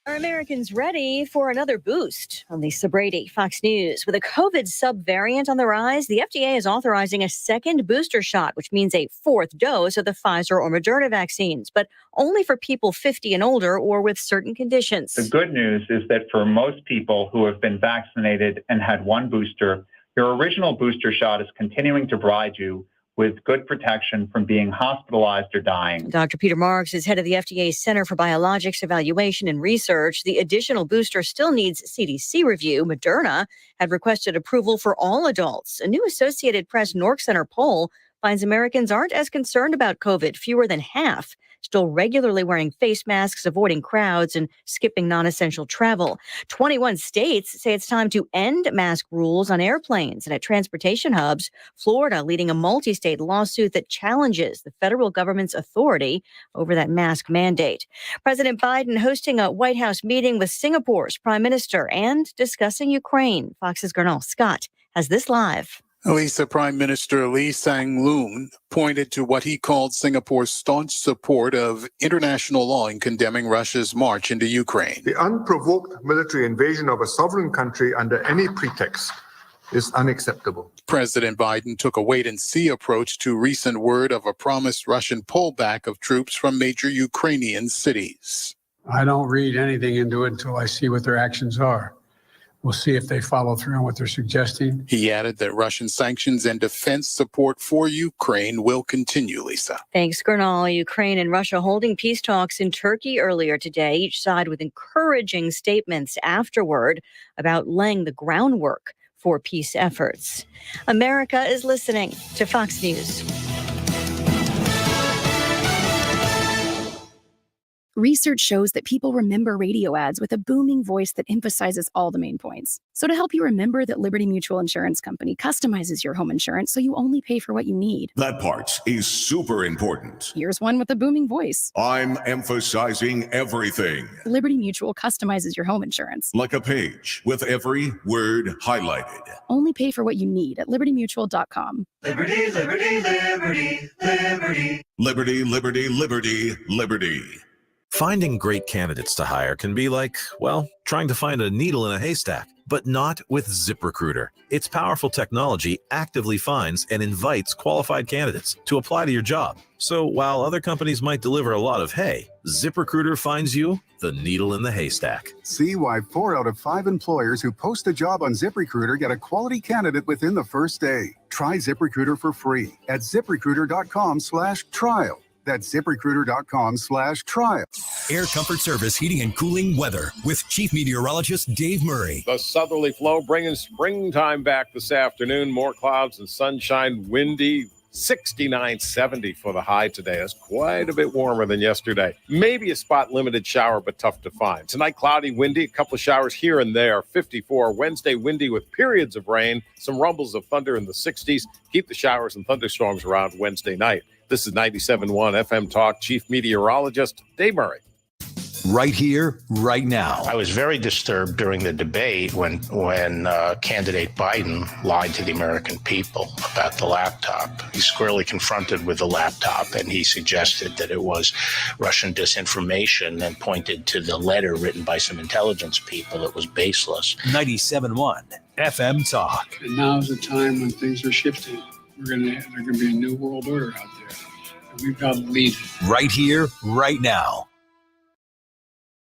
Are Americans ready for another boost? On Lisa Brady, Fox News. With a COVID subvariant on the rise, the FDA is authorizing a second booster shot, which means a fourth dose of the Pfizer or Moderna vaccines, but only for people 50 and older or with certain conditions. The good news is that for most people who have been vaccinated and had one booster, your original booster shot is continuing to provide you with good protection from being hospitalized or dying. Dr. Peter Marks is head of the FDA's Center for Biologics Evaluation and Research. The additional booster still needs CDC review. Moderna had requested approval for all adults. A new Associated Press NORC Center poll finds Americans aren't as concerned about COVID. Fewer than half still regularly wearing face masks, avoiding crowds, and skipping non-essential travel. 21 states say it's time to end mask rules on airplanes and at transportation hubs. Florida leading a multi-state lawsuit that challenges the federal government's authority over that mask mandate. President Biden hosting a White House meeting with Singapore's prime minister and discussing Ukraine. Fox's Gernal Scott has this live. Lisa, Prime Minister Lee Sang-loon pointed to what he called Singapore's staunch support of international law in condemning Russia's march into Ukraine. The unprovoked military invasion of a sovereign country under any pretext is unacceptable. President Biden took a wait-and-see approach to recent word of a promised Russian pullback of troops from major Ukrainian cities. I don't read anything into it until I see what their actions are. We'll see if they follow through on what they're suggesting. He added that Russian sanctions and defense support for Ukraine will continue, Lisa. Thanks, Gernal. Ukraine and Russia holding peace talks in Turkey earlier today, each side with encouraging statements afterward about laying the groundwork for peace efforts. America is listening to Fox News. Research shows that people remember radio ads with a booming voice that emphasizes all the main points. So to help you remember that Liberty Mutual Insurance Company customizes your home insurance so you only pay for what you need. That part is super important. Here's one with a booming voice. I'm emphasizing everything. Liberty Mutual customizes your home insurance. Like a page with every word highlighted. Only pay for what you need at libertymutual.com. Liberty, liberty, liberty, liberty. Liberty, liberty, liberty, liberty. Finding great candidates to hire can be like, well, trying to find a needle in a haystack, but not with ZipRecruiter. Its powerful technology actively finds and invites qualified candidates to apply to your job. So while other companies might deliver a lot of hay, ZipRecruiter finds you the needle in the haystack. See why 4 out of 5 employers who post a job on ZipRecruiter get a quality candidate within the first day. Try ZipRecruiter for free at ZipRecruiter.com/trial. That's ZipRecruiter.com/trial. Air Comfort Service Heating and Cooling weather with Chief Meteorologist Dave Murray. The southerly flow bringing springtime back this afternoon. More clouds and sunshine, windy. 69-70 for the high today. That's quite a bit warmer than yesterday. Maybe a spot limited shower, but tough to find. Tonight, cloudy, windy, a couple of showers here and there. 54. Wednesday, windy with periods of rain. Some rumbles of thunder in the 60s. Keep the showers and thunderstorms around Wednesday night. This is 97.1 FM Talk. Chief Meteorologist Dave Murray. Right here, right now. I was very disturbed during the debate when candidate Biden lied to the American people about the laptop. He's squarely confronted with the laptop, and he suggested that it was Russian disinformation and pointed to the letter written by some intelligence people that was baseless. 97.1 FM Talk. And now's the time when things are shifting. There's gonna be a new world order out there, and we've got to lead it. Right here, right now.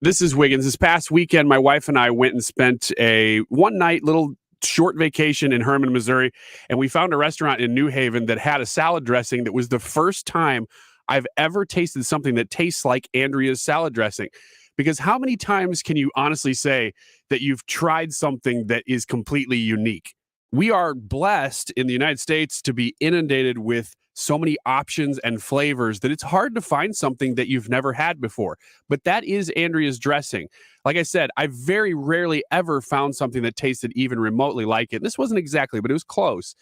This is Wiggins. This past weekend, my wife and I went and spent a one-night little short vacation in Herman, Missouri, and we found a restaurant in New Haven that had a salad dressing that was the first time I've ever tasted something that tastes like Andrea's salad dressing. Because how many times can you honestly say that you've tried something that is completely unique? We are blessed in the United States to be inundated with so many options and flavors that it's hard to find something that you've never had before. But that is Andrea's dressing. Like I said, I very rarely ever found something that tasted even remotely like it. This wasn't exactly, but it was close.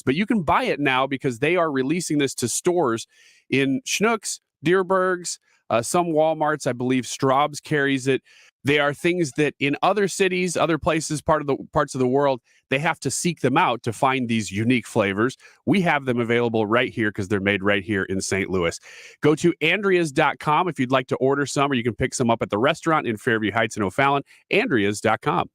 But you can buy it now because they are releasing this to stores in Schnucks, Dierbergs, some Walmarts. I believe Straub's carries it. They are things that in other cities, other places, parts of the world, they have to seek them out to find these unique flavors. We have them available right here because they're made right here in St. Louis. Go to Andreas.com if you'd like to order some, or you can pick some up at the restaurant in Fairview Heights and O'Fallon. Andreas.com.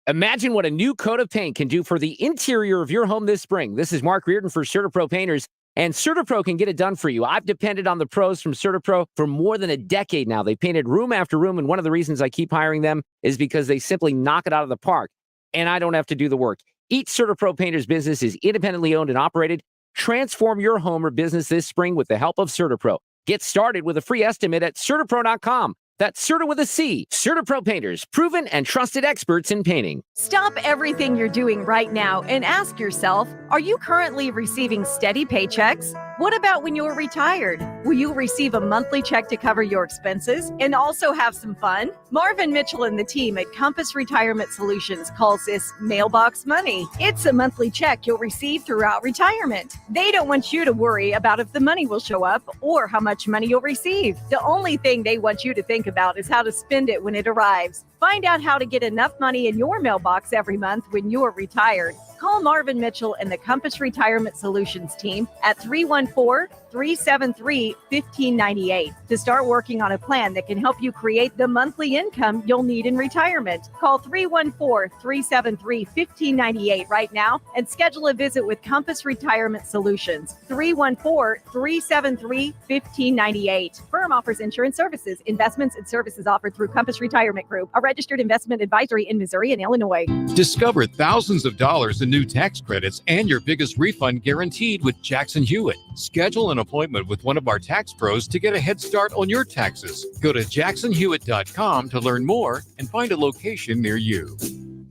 Imagine what a new coat of paint can do for the interior of your home this spring. This is Mark Reardon for CertaPro Painters. And CertaPro can get it done for you. I've depended on the pros from CertaPro for more than a decade now. They painted room after room, and one of the reasons I keep hiring them is because they simply knock it out of the park, and I don't have to do the work. Each CertaPro Painter's business is independently owned and operated. Transform your home or business this spring with the help of CertaPro. Get started with a free estimate at CertaPro.com. That's Certa with a C. CertaPro Painters, proven and trusted experts in painting. Stop everything you're doing right now and ask yourself, are you currently receiving steady paychecks? What about when you're retired? Will you receive a monthly check to cover your expenses and also have some fun? Marvin Mitchell and the team at Compass Retirement Solutions calls this mailbox money. It's a monthly check you'll receive throughout retirement. They don't want you to worry about if the money will show up or how much money you'll receive. The only thing they want you to think about is how to spend it when it arrives. Find out how to get enough money in your mailbox every month when you're retired. Call Marvin Mitchell and the Compass Retirement Solutions team at 314-373-1598 to start working on a plan that can help you create the monthly income you'll need in retirement. Call 314-373-1598 right now and schedule a visit with Compass Retirement Solutions. 314-373-1598. Firm offers insurance services, investments, and services offered through Compass Retirement Group, a registered investment advisory in Missouri and Illinois. Discover thousands of dollars in new tax credits and your biggest refund guaranteed with Jackson Hewitt. Schedule an appointment with one of our tax pros to get a head start on your taxes. Go to jacksonhewitt.com to learn more and find a location near you.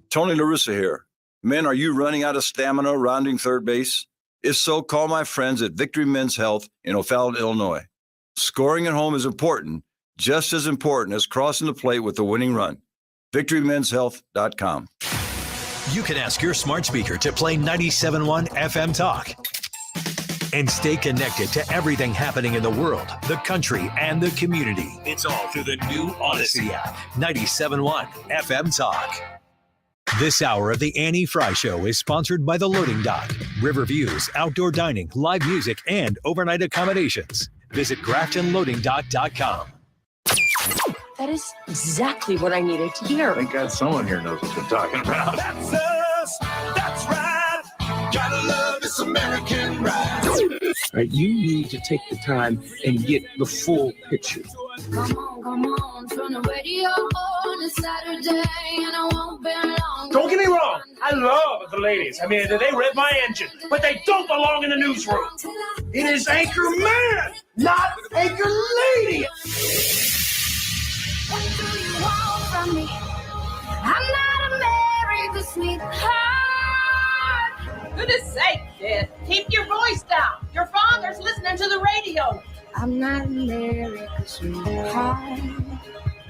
Tony LaRussa here. Men, are you running out of stamina rounding third base? If so, call my friends at Victory Men's Health in O'Fallon, Illinois. Scoring at home is important, just as important as crossing the plate with the winning run. VictoryMen'sHealth.com. You can ask your smart speaker to play 97.1 FM Talk and stay connected to everything happening in the world, the country, and the community. It's all through the new Odyssey app. 97.1 FM Talk. This hour of the Annie Frey Show is sponsored by The Loading Dock, River Views, outdoor dining, live music, and overnight accommodations. Visit GraftonLoadingDock.com. That is exactly what I needed to hear. Thank God someone here knows what they're talking about. That's us. That's right. Gotta love this American ride. Right, you need to take the time and get the full picture. Come on, turn the radio on. It's Saturday and I won't be long. Don't get me wrong, I love the ladies. I mean, they rev my engine, but they don't belong in the newsroom. It is Anchor Man, not Anchor Lady. What do you want from me? I'm not America's sweetheart. Goodness sake, kid. Keep your voice down. Your father's listening to the radio. I'm not America's sweetheart.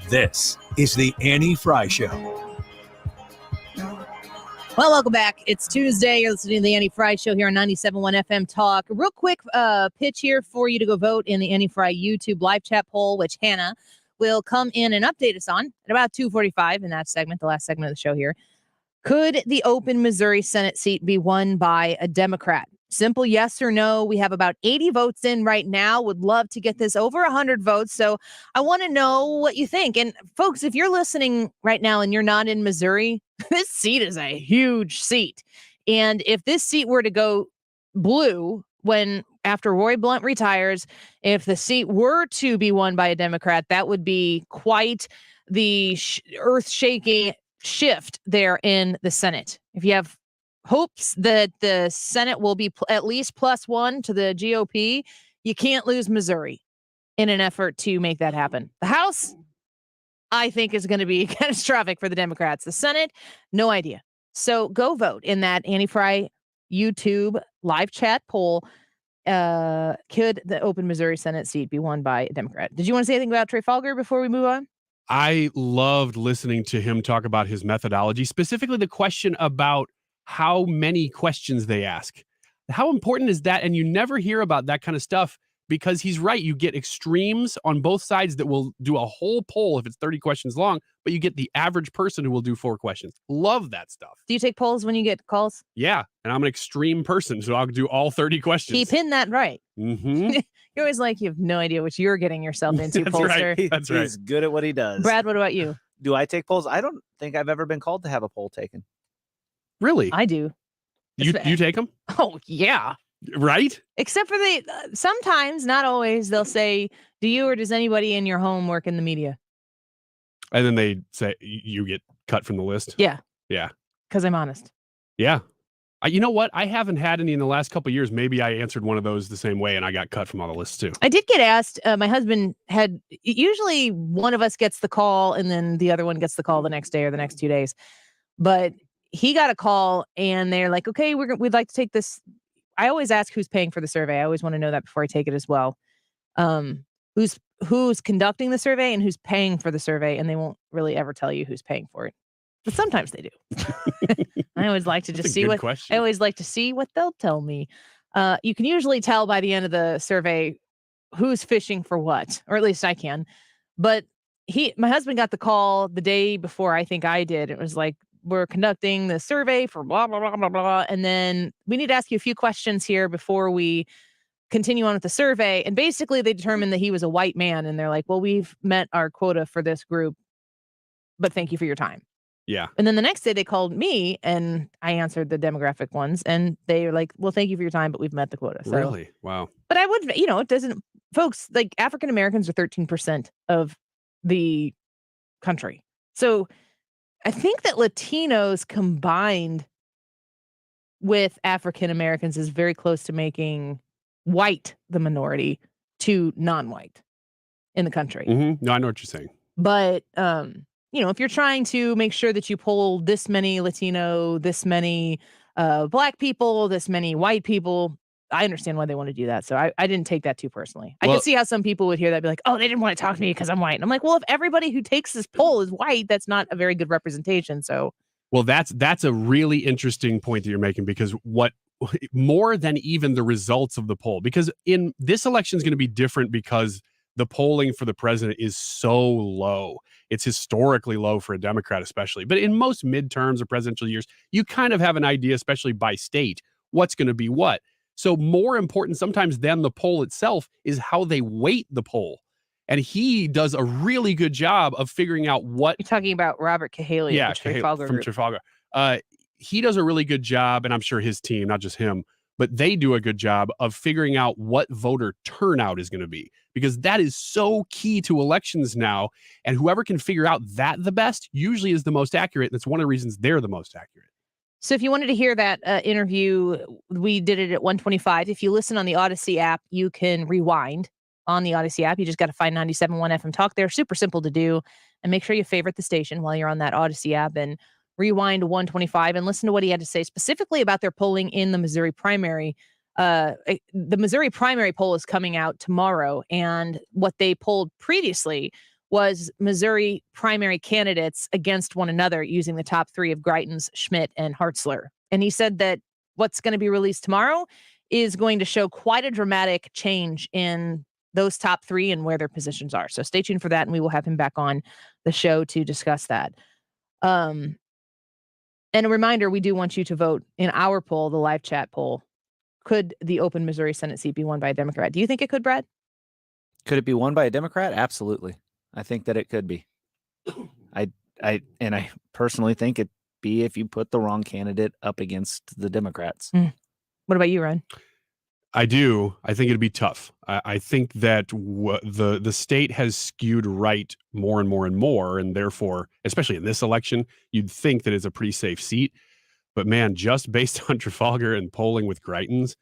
This is the Annie Frey Show. Well, welcome back. It's Tuesday. You're listening to the Annie Frey Show here on 97.1 FM Talk. Real quick pitch here for you to go vote in the Annie Frey YouTube live chat poll, which Hannah will come in and update us on at about 2:45 in that segment, the last segment of the show here. Could the open Missouri Senate seat be won by a Democrat? Simple yes or no. We have about 80 votes in right now. Would love to get this over 100 votes. So I want to know what you think. And folks, if you're listening right now and you're not in Missouri, this seat is a huge seat. And if this seat were to go blue after Roy Blunt retires, if the seat were to be won by a Democrat, that would be quite the earth-shaking shift there in the Senate. If you have hopes that the Senate will be at least +1 to the GOP, you can't lose Missouri. in an effort to make that happen. The House, I think, is going to be catastrophic for the Democrats. The Senate, no idea. So go vote in that Annie Frey YouTube live chat poll. Could the open Missouri Senate seat be won by a Democrat? Did you want to say anything about Trafalgar before we move on? I loved listening to him talk about his methodology, specifically the question about how many questions they ask. How important is that? And you never hear about that kind of stuff because he's right. You get extremes on both sides that will do a whole poll if it's 30 questions long, but you get the average person who will do 4 questions. Love that stuff. Do you take polls when you get calls? Yeah. And I'm an extreme person, so I'll do all 30 questions. Keep hitting that right. Mm-hmm. You're always like, you have no idea what you're getting yourself into, That's pollster. right. That's right. He's good at what he does. Brad, what about you? Do I take polls? I don't think I've ever been called to have a poll taken. Really? I do. You take them? Oh, yeah. Right? Except for sometimes, not always, they'll say, do you or does anybody in your home work in the media? And then they say you get cut from the list. Yeah. Yeah. Because I'm honest. Yeah. You know what? I haven't had any in the last couple of years. Maybe I answered one of those the same way and I got cut from all the lists too. I did get asked. My husband usually one of us gets the call and then the other one gets the call the next day or the next 2 days. But he got a call and they're like, okay, we'd like to take this. I always ask who's paying for the survey. I always want to know that before I take it as well. Who's conducting the survey and who's paying for the survey, and they won't really ever tell you who's paying for it. But sometimes they do. I always like to just see what question. I always like to see what they'll tell me. You can usually tell by the end of the survey who's fishing for what, or at least I can. But my husband got the call the day before I think I did. It was like, we're conducting the survey for blah, blah, blah, blah, blah. And then we need to ask you a few questions here before we continue on with the survey. And basically they determined that he was a white man. And they're like, well, we've met our quota for this group, but thank you for your time. Yeah. And then the next day they called me and I answered the demographic ones and they were like, well, thank you for your time, but we've met the quota. So, really? Wow. But I would, it doesn't, folks, like African-Americans are 13% of the country. So I think that Latinos combined with African-Americans is very close to making white the minority to non-white in the country. Mm-hmm. No, I know what you're saying. But, if you're trying to make sure that you poll this many Latino, this many black people, this many white people, I understand why they want to do that. So I didn't take that too personally. I could see how some people would hear that and be like, oh, they didn't want to talk to me because I'm white. And I'm like, well, if everybody who takes this poll is white, that's not a very good representation. So, well, that's a really interesting point that you're making, because what more than even the results of the poll, because in this election is going to be different because the polling for the president is so low. It's historically low for a Democrat, especially. But in most midterms or presidential years, you kind of have an idea, especially by state, what's going to be what. So more important sometimes than the poll itself is how they weight the poll. And he does a really good job of figuring out what... You're talking about Robert Cahaly from Trafalgar Group. Trafalgar. He does a really good job, and I'm sure his team, not just him, but they do a good job of figuring out what voter turnout is going to be, because that is so key to elections now. And whoever can figure out that the best usually is the most accurate. That's one of the reasons they're the most accurate. So if you wanted to hear that interview, we did it at 1:25. If you listen on the Odyssey app, you can rewind on the Odyssey app. You just got to find 97.1 FM Talk there. Super simple to do. And make sure you favorite the station while you're on that Odyssey app and rewind to 1:25 and listen to what he had to say specifically about their polling in the Missouri primary. The Missouri primary poll is coming out tomorrow. And what they polled previously was Missouri primary candidates against one another using the top three of Greitens, Schmidt, and Hartzler. And he said that what's going to be released tomorrow is going to show quite a dramatic change in those top three and where their positions are. So stay tuned for that, and we will have him back on the show to discuss that. And a reminder, we do want you to vote in our poll, the live chat poll. Could the open Missouri Senate seat be won by a Democrat? Do you think it could, Brad? Could it be won by a Democrat? Absolutely. I think that it could be. I personally think it'd be if you put the wrong candidate up against the Democrats. What about you, Ryan? I do. I think it'd be tough. I think that the state has skewed right more and more and more, and therefore, especially in this election, you'd think that it's a pretty safe seat. But man, just based on Trafalgar and polling with Greitens,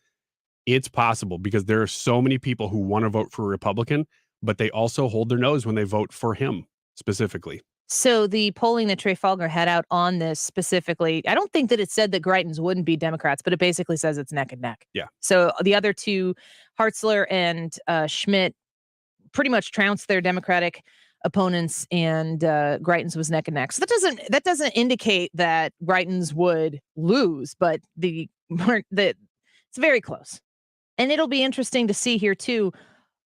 it's possible, because there are so many people who want to vote for a Republican, but they also hold their nose when they vote for him specifically. So the polling that Trafalgar had out on this specifically, I don't think that it said that Greitens wouldn't be Democrats, but it basically says it's neck and neck. Yeah. So the other two, Hartzler and Schmidt, pretty much trounced their Democratic opponents, and Greitens was neck and neck. So that doesn't indicate that Greitens would lose, but it's very close. And it'll be interesting to see here too,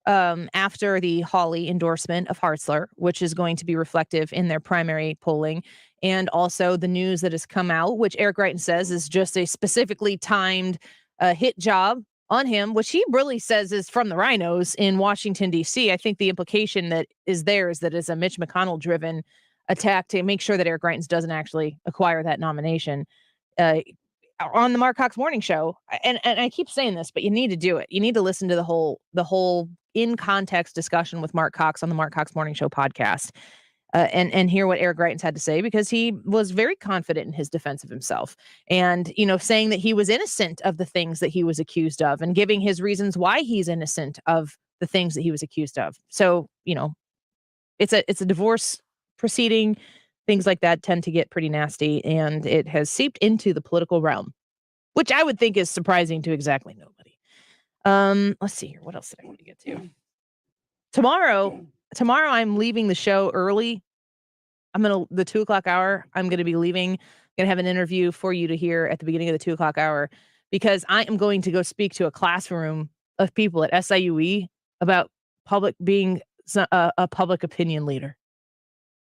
after the Hawley endorsement of Hartzler, which is going to be reflective in their primary polling, and also the news that has come out, which Eric Greitens says is just a specifically timed hit job on him, which he really says is from the rhinos in Washington, D.C. I think the implication that is there is that it's a Mitch McConnell-driven attack to make sure that Eric Greitens doesn't actually acquire that nomination. On the Mark Cox Morning Show, and I keep saying this, but you need to do it. You need to listen to the whole in context discussion with Mark Cox on the Mark Cox Morning Show podcast, and hear what Eric Greitens had to say, because he was very confident in his defense of himself, and saying that he was innocent of the things that he was accused of, and giving his reasons why he's innocent of the things that he was accused of. So it's a divorce proceeding. Things like that tend to get pretty nasty, and it has seeped into the political realm, which I would think is surprising to exactly nobody. Let's see here. What else did I want to get to? Tomorrow I'm leaving the show early. The 2:00 hour. I'm going to be leaving. I'm going to have an interview for you to hear at the beginning of the 2:00 hour, because I am going to go speak to a classroom of people at SIUE about being a public opinion leader.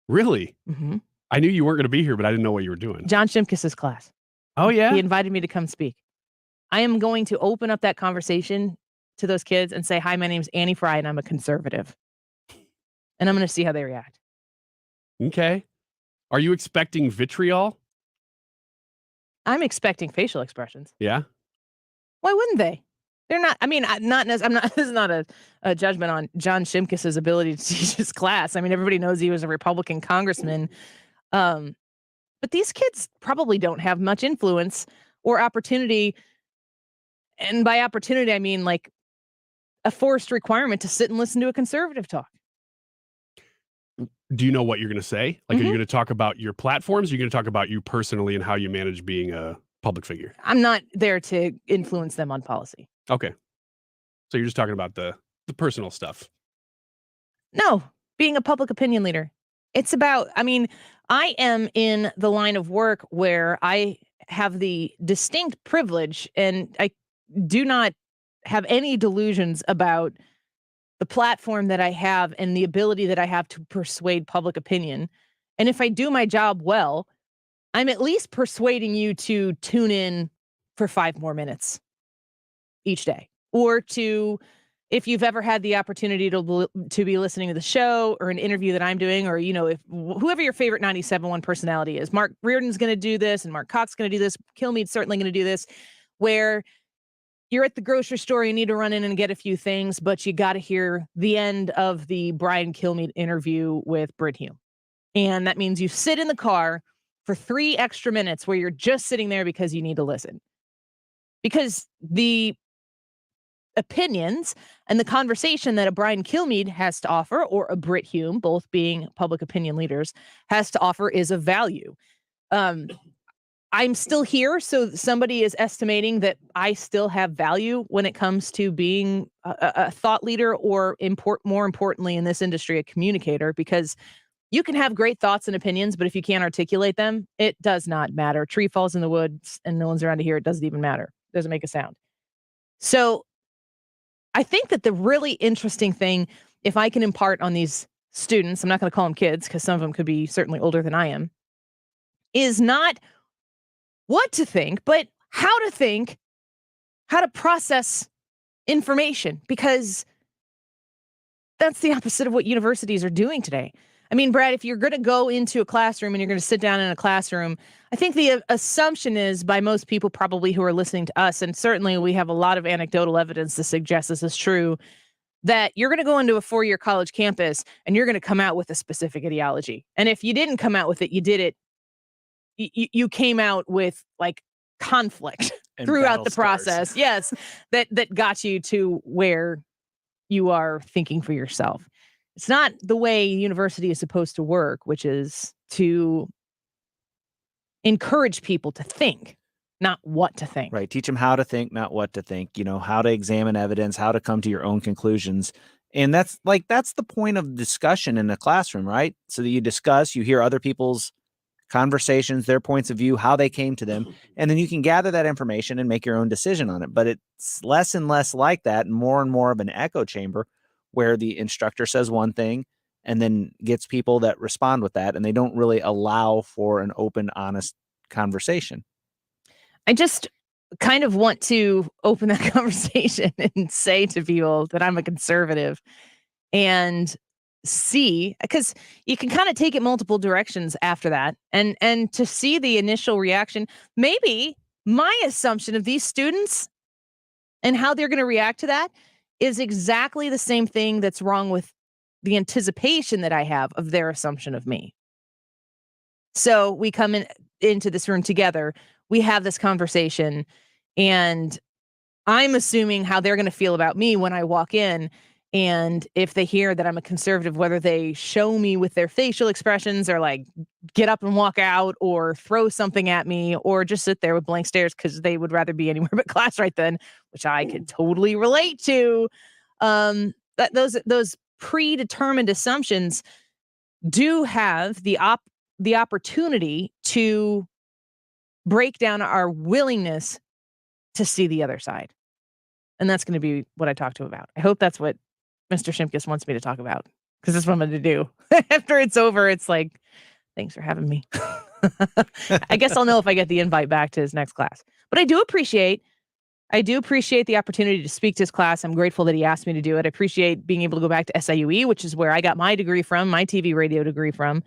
Really? Mm-hmm. I knew you weren't going to be here, but I didn't know what you were doing. John Shimkus's class. Oh, yeah? He invited me to come speak. I am going to open up that conversation to those kids and say, hi, my name's Annie Frey, and I'm a conservative. And I'm going to see how they react. Okay. Are you expecting vitriol? I'm expecting facial expressions. Yeah? Why wouldn't they? They're not. I mean, this is not a judgment on John Shimkus's ability to teach his class. I mean, everybody knows he was a Republican congressman. But these kids probably don't have much influence or opportunity. And by opportunity, I mean like a forced requirement to sit and listen to a conservative talk. Do you know what you're going to say? Like, Are you going to talk about your platforms? Or are you going to talk about you personally and how you manage being a public figure? I'm not there to influence them on policy. Okay. So you're just talking about the personal stuff. No, being a public opinion leader. It's about, I am in the line of work where I have the distinct privilege, and I do not have any delusions about the platform that I have and the ability that I have to persuade public opinion. And if I do my job well, I'm at least persuading you to tune in for 5 more minutes each day, or to, if you've ever had the opportunity to be listening to the show or an interview that I'm doing, or, if whoever your favorite 97.1 personality is, Mark Reardon's going to do this, and Mark Cox going to do this, Kilmeade's certainly going to do this, where you're at the grocery store, you need to run in and get a few things, but you got to hear the end of the Brian Kilmeade interview with Britt Hume. And that means you sit in the car for 3 extra minutes where you're just sitting there because you need to listen. Because the opinions and the conversation that a Brian Kilmeade has to offer, or a Britt Hume, both being public opinion leaders, has to offer, is of value. I'm still here, so somebody is estimating that I still have value when it comes to being a thought leader, or more importantly in this industry, a communicator, because you can have great thoughts and opinions, but if you can't articulate them, it does not matter. Tree falls in the woods and no one's around to hear it, doesn't even matter. It doesn't make a sound. So I think that the really interesting thing, if I can impart on these students, I'm not going to call them kids because some of them could be certainly older than I am, is not what to think, but how to think, how to process information, because that's the opposite of what universities are doing today. I mean, Brad, if you're going to go into a classroom and you're going to sit down in a classroom, I think the assumption is by most people probably who are listening to us, and certainly we have a lot of anecdotal evidence to suggest this is true, that you're going to go into a 4-year college campus and you're going to come out with a specific ideology. And if you didn't come out with it, you came out with like conflict and throughout the process. Yes, that got you to where you are thinking for yourself. It's not the way university is supposed to work, which is to encourage people to think, not what to think. Right. Teach them how to think, not what to think, how to examine evidence, how to come to your own conclusions. And that's the point of discussion in the classroom, right? So that you discuss, you hear other people's conversations, their points of view, how they came to them, and then you can gather that information and make your own decision on it. But it's less and less like that, and more of an echo chamber where the instructor says one thing and then gets people that respond with that, and they don't really allow for an open, honest conversation. I just kind of want to open that conversation and say to people that I'm a conservative and see, because you can kind of take it multiple directions after that, and to see the initial reaction. Maybe my assumption of these students and how they're going to react to that is exactly the same thing that's wrong with the anticipation that I have of their assumption of me. So we come into this room together, we have this conversation, and I'm assuming how they're going to feel about me when I walk in. And if they hear that I'm a conservative, whether they show me with their facial expressions or like get up and walk out or throw something at me or just sit there with blank stares because they would rather be anywhere but class right then, which I could totally relate to. That those predetermined assumptions do have the opportunity to break down our willingness to see the other side. And that's going to be what I talk to him about. I hope that's what Mr. Shimkus wants me to talk about, because that's what I'm going to do. After it's over, it's like, thanks for having me. I guess I'll know if I get the invite back to his next class. But I do appreciate the opportunity to speak to his class. I'm grateful that he asked me to do it. I appreciate being able to go back to SIUE, which is where I got my degree from, my TV radio degree from,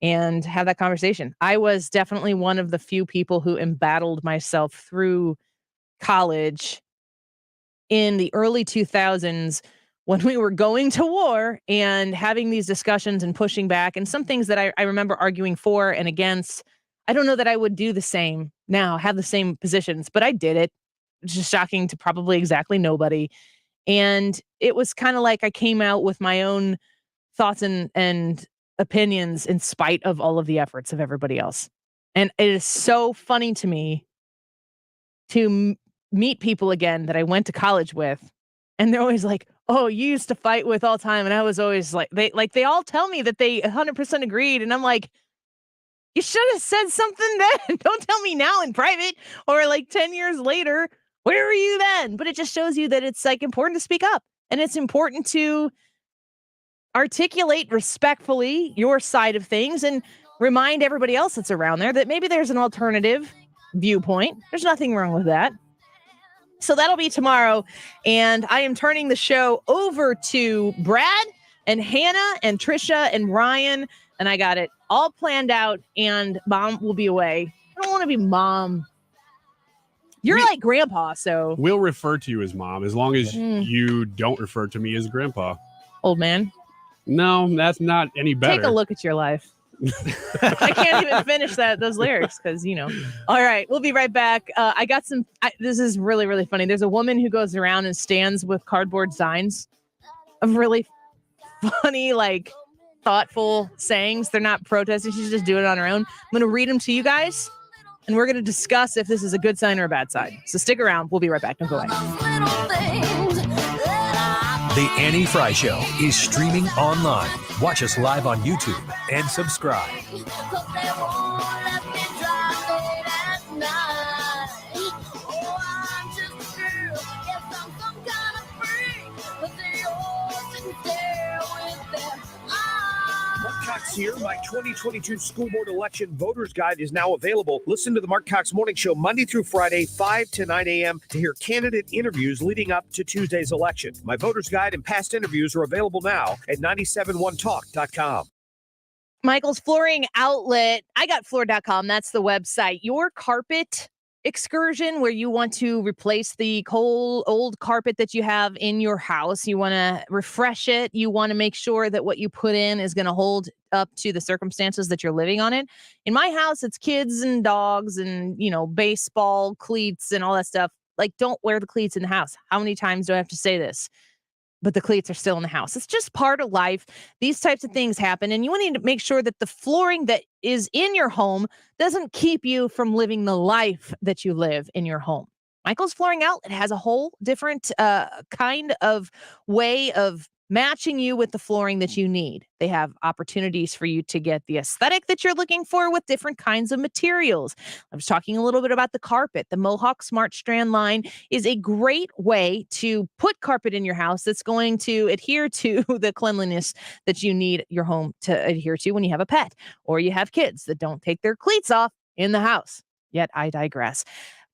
and have that conversation. I was definitely one of the few people who embattled myself through college in the early 2000s when we were going to war and having these discussions and pushing back, and some things that I remember arguing for and against. I don't know that I would do the same now, have the same positions, but I did it. It's just shocking to probably exactly nobody. And it was kind of like I came out with my own thoughts and opinions in spite of all of the efforts of everybody else. And it is so funny to me to meet people again that I went to college with, and they're always like, "Oh, you used to fight with all the time," and I was always like, they all tell me that they 100% agreed, and I'm like, you should have said something then. Don't tell me now in private or like 10 years later. Where were you then? But it just shows you that it's like important to speak up, and it's important to articulate respectfully your side of things and remind everybody else that's around there that maybe there's an alternative viewpoint. There's nothing wrong with that. So that'll be tomorrow. And I am turning the show over to Brad and Hannah and Trisha and Ryan. And I got it all planned out, and Mom will be away. I don't want to be Mom. You're like Grandpa, so. We'll refer to you as Mom as long as you don't refer to me as Grandpa. Old man? No, that's not any better. Take a look at your life. I can't even finish those lyrics because, All right, we'll be right back. I got some. This is really, really funny. There's a woman who goes around and stands with cardboard signs of really funny, like thoughtful sayings. They're not protesting. She's just doing it on her own. I'm going to read them to you guys, and we're going to discuss if this is a good sign or a bad sign. So stick around. We'll be right back. Don't go away. The Annie Frey Show is streaming online. Watch us live on YouTube and subscribe. Cox here. My 2022 school board election voters guide is now available. Listen to the Mark Cox Morning Show Monday through Friday, 5 to 9 a.m. to hear candidate interviews leading up to Tuesday's election. My voters guide and past interviews are available now at 971talk.com. Michael's Flooring Outlet. I got floor.com. That's the website. Your carpet excursion where you want to replace the old carpet that you have in your house. You want to refresh it. You want to make sure that what you put in is going to hold up to the circumstances that you're living on it. In my house, it's kids and dogs and, baseball cleats and all that stuff. Like, don't wear the cleats in the house. How many times do I have to say this? but the cleats are still in the house. It's just part of life. These types of things happen, and you need to make sure that the flooring that is in your home doesn't keep you from living the life that you live in your home. Michael's Flooring Outlet has a whole different kind of way of matching you with the flooring that you need. They have opportunities for you to get the aesthetic that you're looking for with different kinds of materials. I was talking a little bit about the carpet. The Mohawk Smart Strand line is a great way to put carpet in your house that's going to adhere to the cleanliness that you need your home to adhere to when you have a pet or you have kids that don't take their cleats off in the house. Yet I digress.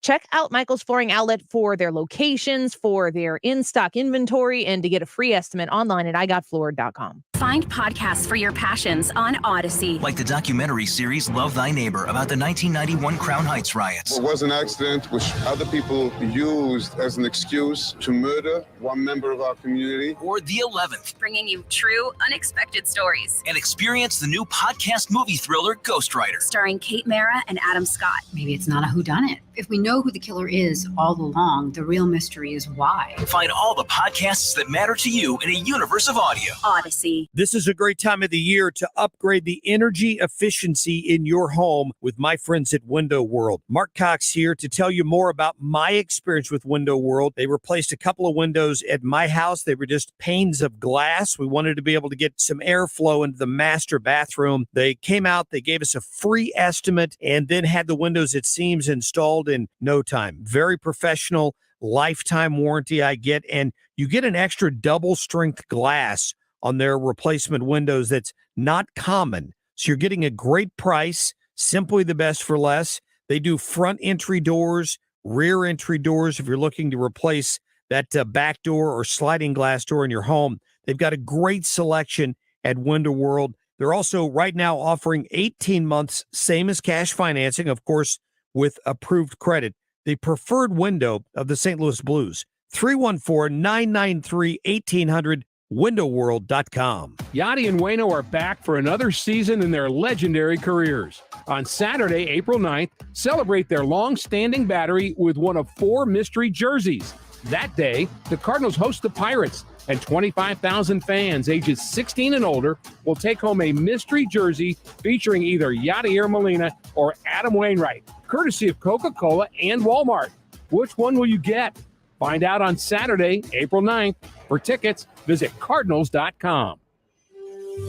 Check out Michael's Flooring Outlet for their locations, for their in-stock inventory, and to get a free estimate online at igotfloored.com. Find podcasts for your passions on Odyssey. Like the documentary series Love Thy Neighbor about the 1991 Crown Heights riots. It was an accident which other people used as an excuse to murder one member of our community. Or The 11th. Bringing you true, unexpected stories. And experience the new podcast movie thriller Ghostwriter. Starring Kate Mara and Adam Scott. Maybe it's not a whodunit. If we know who the killer is all along, the real mystery is why. Find all the podcasts that matter to you in a universe of audio. Odyssey. This is a great time of the year to upgrade the energy efficiency in your home with my friends at Window World. Mark Cox here to tell you more about my experience with Window World. They replaced a couple of windows at my house. They were just panes of glass. We wanted to be able to get some airflow into the master bathroom. They came out, they gave us a free estimate, and then had the windows at seams installed in no time. Very professional, lifetime warranty I get, and you get an extra double strength glass on their replacement windows that's not common. So you're getting a great price, simply the best for less. They do front entry doors, rear entry doors if you're looking to replace that back door or sliding glass door in your home. They've got a great selection at Window World. They're also right now offering 18 months, same as cash financing, of course, with approved credit. The preferred window of the St. Louis Blues, 314-993-1800, windowworld.com. Yachty and Waino are back for another season in their legendary careers. On Saturday, April 9th, celebrate their long-standing battery with one of 4 mystery jerseys. That day, the Cardinals host the Pirates, and 25,000 fans ages 16 and older will take home a mystery jersey featuring either Yadier Molina or Adam Wainwright, courtesy of Coca-Cola and Walmart. Which one will you get? Find out on Saturday, April 9th. For tickets, visit Cardinals.com.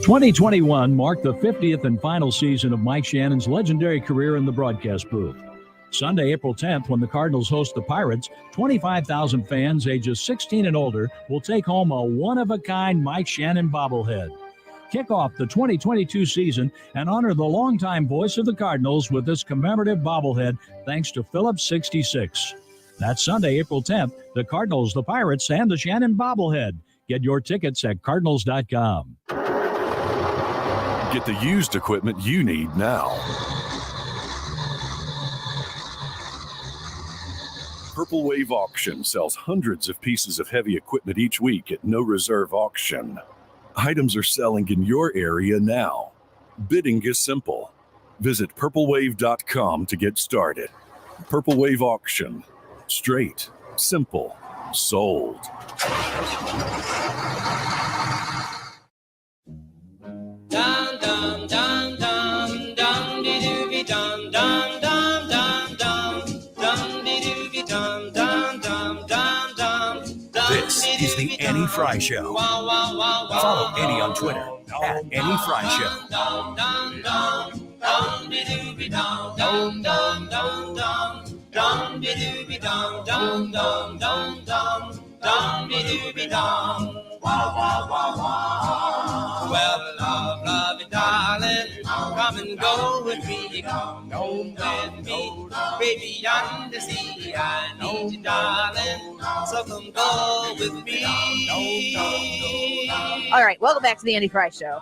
2021 marked the 50th and final season of Mike Shannon's legendary career in the broadcast booth. Sunday, April 10th, when the Cardinals host the Pirates, 25,000 fans ages 16 and older will take home a one-of-a-kind Mike Shannon bobblehead. Kick off the 2022 season and honor the longtime voice of the Cardinals with this commemorative bobblehead thanks to Phillips 66. That's Sunday, April 10th, the Cardinals, the Pirates, and the Shannon bobblehead. Get your tickets at Cardinals.com. Get the used equipment you need now. Purple Wave Auction sells hundreds of pieces of heavy equipment each week at no reserve auction. Items are selling in your area now. Bidding is simple. Visit purplewave.com to get started. Purple Wave Auction. Straight, simple, sold. Dum dum dum dum dum dee doo be dum dum dum dum dum dum dee doo be dum dum dum dum dum. This is the Annie Frey Show. Follow Annie on Twitter at Annie Frey Show. Dum dum dum dum dee doo be dum dum dum dum dum. Dum be doo be dum dum dum dum dum dum be doo be dum. Wah wah wah wah. Well, love me, darling, come and go with me, come with me, baby, under sea. I need you, darling, so come go with me. All right, welcome back to the Annie Frey Show.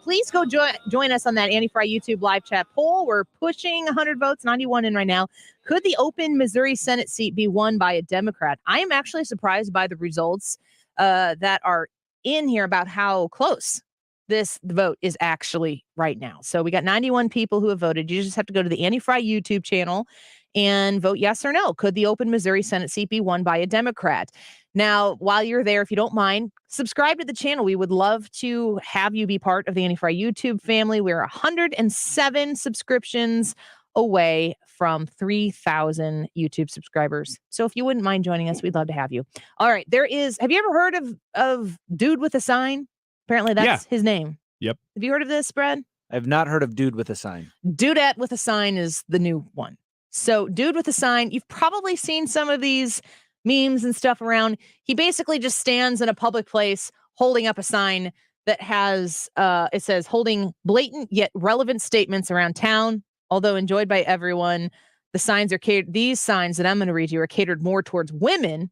Please go join us on that Annie Frey YouTube live chat poll. We're pushing 100 votes, 91 in right now. Could the open Missouri Senate seat be won by a Democrat? I am actually surprised by the results that are in here about how close this vote is actually right now. So we got 91 people who have voted. You just have to go to the Annie Frey YouTube channel and vote yes or no. Could the open Missouri Senate seat be won by a Democrat? Now, while you're there, if you don't mind, subscribe to the channel. We would love to have you be part of the Annie Frey YouTube family. We're 107 subscriptions away from 3,000 YouTube subscribers. So if you wouldn't mind joining us, we'd love to have you. All right. Have you ever heard of Dude with a Sign? Apparently that's his name. Yep. Have you heard of this, Brad? I've not heard of Dude with a Sign. Dudette with a Sign is the new one. So Dude with a Sign, you've probably seen some of these memes and stuff around. He basically just stands in a public place holding up a sign that has, it says, holding blatant yet relevant statements around town, although enjoyed by everyone. The signs are catered, these signs that I'm going to read you are catered more towards women.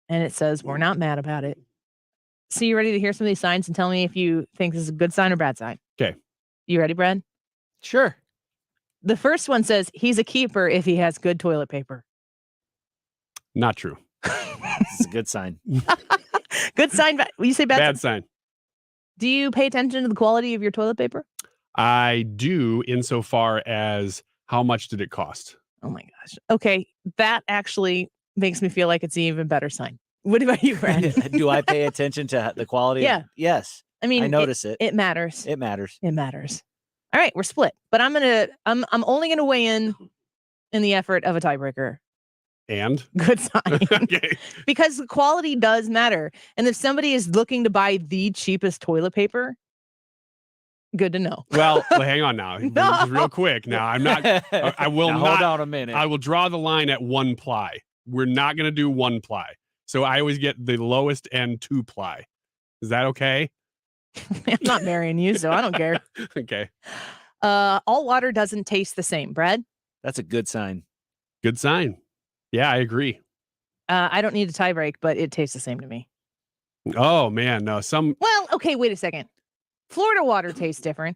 And it says, we're not mad about it. So you ready to hear some of these signs and tell me if you think this is a good sign or bad sign? Okay. You ready, Brad? Sure. The first one says, he's a keeper if he has good toilet paper. Not true. It's a good sign. Good sign. You say bad sign. Do you pay attention to the quality of your toilet paper? I do, insofar as how much did it cost? Oh my gosh. Okay. That actually makes me feel like it's an even better sign. What about you, Brad? Do I pay attention to the quality? Yeah. Yes. I mean, I notice it. It matters. It matters. It matters. All right, we're split. But I'm only gonna weigh in the effort of a tiebreaker. And good sign. Okay. Because the quality does matter. And if somebody is looking to buy the cheapest toilet paper, good to know. Well, hang on now. Just real quick. Now, I'm not, I will Now, not. hold on a minute. I will draw the line at 1 ply. We're not going to do 1 ply. So I always get the lowest end 2 ply. Is that okay? I'm not marrying you, so I don't care. Okay. All water doesn't taste the same, Brad. That's a good sign. Good sign. Yeah, I agree. I don't need a tie break, but it tastes the same to me. Oh, man. No, Well, okay, wait a second. Florida water tastes different,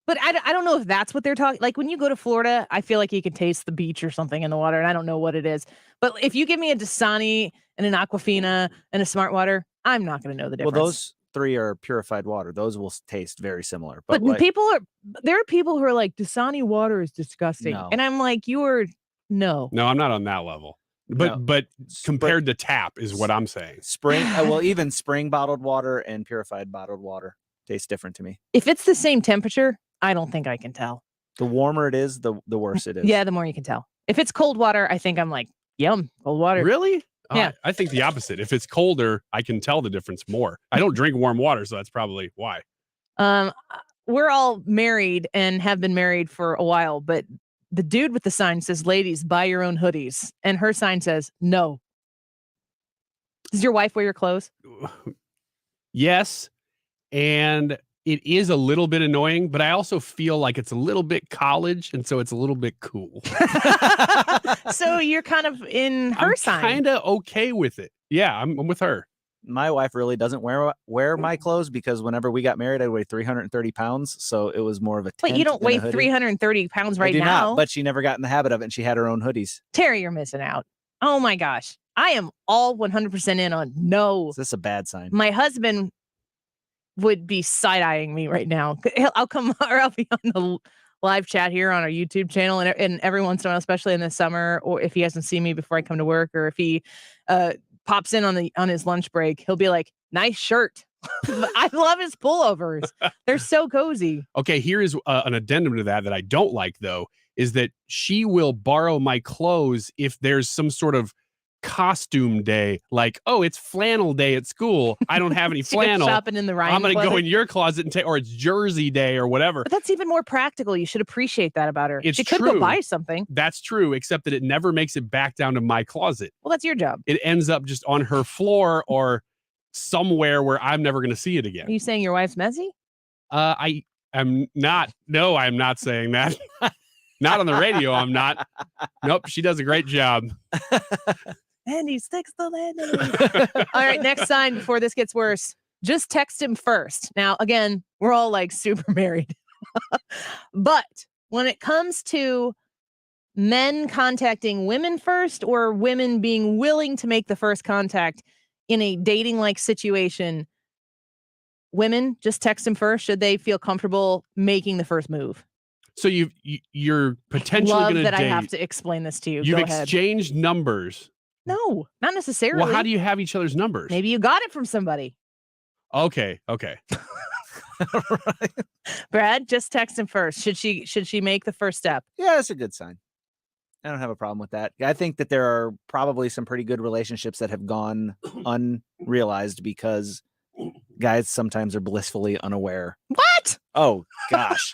but I don't know if that's what they're talking. Like when you go to Florida, I feel like you can taste the beach or something in the water, and I don't know what it is. But if you give me a Dasani and an Aquafina and a Smart Water, I'm not going to know the difference. Well, those 3 are purified water. Those will taste very similar. But like, there are people who are like, Dasani water is disgusting. No. And I'm like, no. No, I'm not on that level. But compared to tap is what I'm saying. Even spring bottled water and purified bottled water tastes different to me. If it's the same temperature, I don't think I can tell. The warmer it is, the worse it is. Yeah, the more you can tell. If it's cold water, I think I'm like, yum, cold water. Really? Yeah. I think the opposite. If it's colder, I can tell the difference more. I don't drink warm water, so that's probably why. We're all married and have been married for a while, but the dude with the sign says, ladies, buy your own hoodies. And her sign says, no. Does your wife wear your clothes? Yes. And it is a little bit annoying, but I also feel like it's a little bit college, and so it's a little bit cool. So you're kind of in her sign. I'm kind of okay with it. Yeah, I'm with her. My wife really doesn't wear my clothes because whenever we got married, I weighed 330 pounds. So it was more of a tent. But you don't weigh 330 pounds right now. Not, but she never got in the habit of it, and she had her own hoodies. Terry, you're missing out. Oh my gosh. I am all 100% in on no. Is this a bad sign? My husband would be side-eyeing me right now. I'll be on the live chat here on our YouTube channel, and every once in a while, especially in the summer, or if he hasn't seen me before I come to work, or if he pops in on his lunch break, he'll be like, nice shirt. I love his pullovers. They're so cozy. Okay, here is an addendum to that I don't like, though, is that she will borrow my clothes if there's some sort of costume day, like, oh, it's flannel day at school. I don't have any flannel. Shopping in the Ryan I'm going to go closet. in your closet and take, or it's jersey day or whatever. But that's even more practical. You should appreciate that about her. It's she could true. go buy something. That's true, except that it never makes it back down to my closet. Well, that's your job. It ends up just on her floor or somewhere where I'm never going to see it again. Are you saying your wife's messy? I am not. No, I'm not saying that. Not on the radio. I'm not. Nope. She does a great job. And he sticks the landing. All right, next sign before this gets worse. Just text him first. Now, again, we're all like super married. But when it comes to men contacting women first, or women being willing to make the first contact in a dating-like situation, women just text him first. Should they feel comfortable making the first move? So you're potentially Love going to that date. I have to explain this to you. You've Go ahead. exchanged numbers No, not necessarily. Well, how do you have each other's numbers? Maybe you got it from somebody. Okay. Brad, just text him first. Should she make the first step? Yeah, that's a good sign. I don't have a problem with that. I think that there are probably some pretty good relationships that have gone unrealized because guys sometimes are blissfully unaware. What? Oh gosh.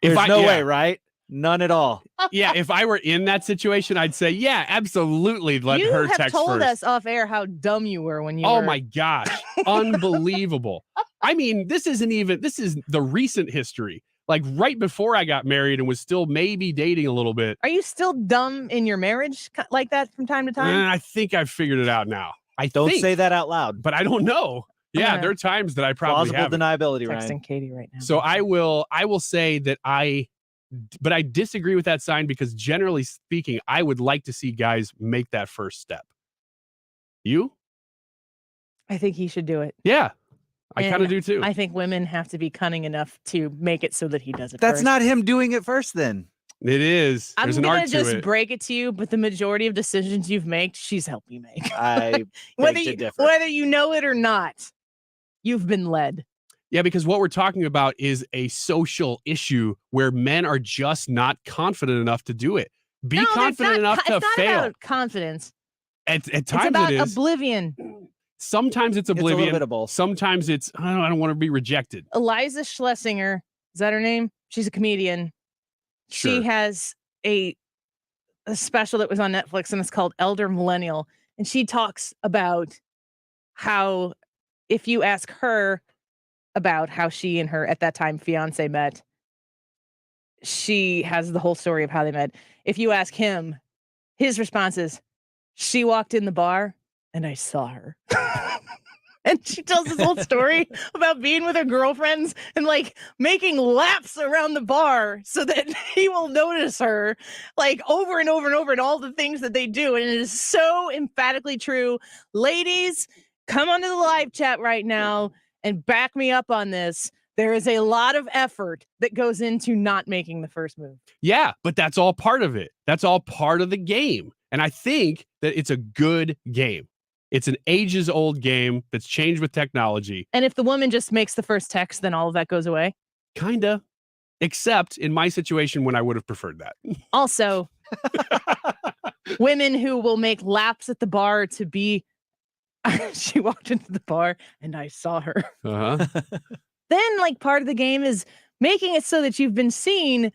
There's no way, right? None at all. Yeah, if I were in that situation, I'd say, yeah, absolutely. Let you her have text told first. us off air how dumb you were when you Oh were. my gosh. Unbelievable. I mean, this is the recent history. Like right before I got married and was still maybe dating a little bit. Are you still dumb in your marriage like that from time to time? I think I've figured it out now. Don't say that out loud. But I don't know. Yeah, there are times that I probably plausible haven't. deniability, Texting Ryan. Katie right now. So I will say that but I disagree with that sign because generally speaking, I would like to see guys make that first step. You? I think he should do it. Yeah. I And kind of do too. I think women have to be cunning enough to make it so that he does it That's first. not him doing it first then. It is. I'm There's an gonna art to just it. break it to you, but the majority of decisions you've made, she's helped you make. I whether beg to you, differ. whether you know it or not, you've been led. Yeah, because what we're talking about is a social issue where men are just not confident enough to do it. Be No, confident enough to it's not fail. about confidence. At It's times about it is. oblivion. Sometimes it's a little oblivion. bit of both. Sometimes it's I don't want to be rejected. Eliza Schlesinger, is that her name? She's a comedian. Sure. She has a special that was on Netflix and it's called Elder Millennial. And she talks about how if you ask her about how she and her at that time fiance met, she has the whole story of how they met. If you ask him, his response is, she walked in the bar and I saw her. And she tells this whole story about being with her girlfriends and like making laps around the bar so that he will notice her like over and over and over and all the things that they do. And it is so emphatically true. Ladies, come onto the live chat right now and back me up on this. There is a lot of effort that goes into not making the first move. Yeah, but that's all part of it. That's all part of the game. And I think that it's a good game. It's an ages-old game that's changed with technology. And if the woman just makes the first text, then all of that goes away? Kinda. Except in my situation when I would have preferred that. Also, women who will make laps at the bar to be, she walked into the bar and I saw her. Uh-huh. Then like part of the game is making it so that you've been seen,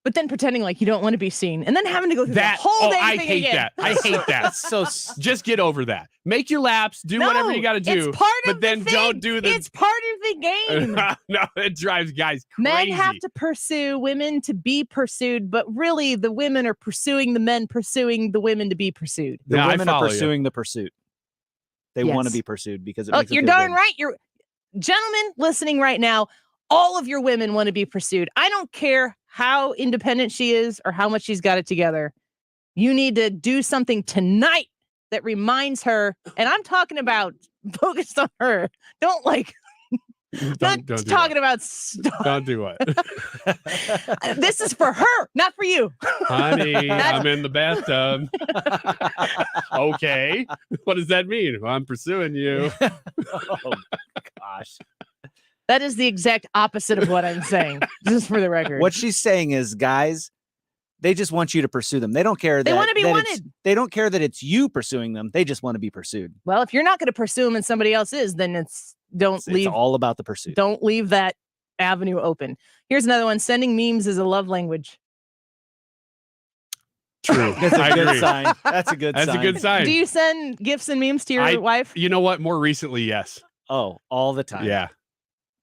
but then pretending like you don't want to be seen and then having to go through the whole dang I thing hate again. that. I hate that. So just get over that. Make your laps, do whatever you got to do. It's part but of then the thing. don't do the It's part of the game. No, it drives guys crazy. Men have to pursue women to be pursued, but really the women are pursuing the men, pursuing the women to be pursued. The Yeah, I women are follow you. pursuing the pursuit. They Yes. want to be pursued because it Oh, makes them you're feel darn good. right. You're gentlemen listening right now. All of your women want to be pursued. I don't care how independent she is or how much she's got it together. You need to do something tonight that reminds her. And I'm talking about focused on her. Don't like, Don't do talking about stuff. Don't do what? This is for her, not for you. Honey, I'm in the bathtub. Okay. What does that mean? Well, I'm pursuing you. Oh gosh. That is the exact opposite of what I'm saying, just for the record. What she's saying is, guys, they just want you to pursue them. They don't care. They wanna be that wanted. They don't care that it's you pursuing them. They just want to be pursued. Well, if you're not going to pursue them and somebody else is, then it's It's all about the pursuit. Don't leave that avenue open. Here's another one. Sending memes is a love language. True. That's a I good agree. sign. That's a good sign. That's a good sign. Do you send gifts and memes to your wife? You know what? More recently, yes. Oh, all the time. Yeah.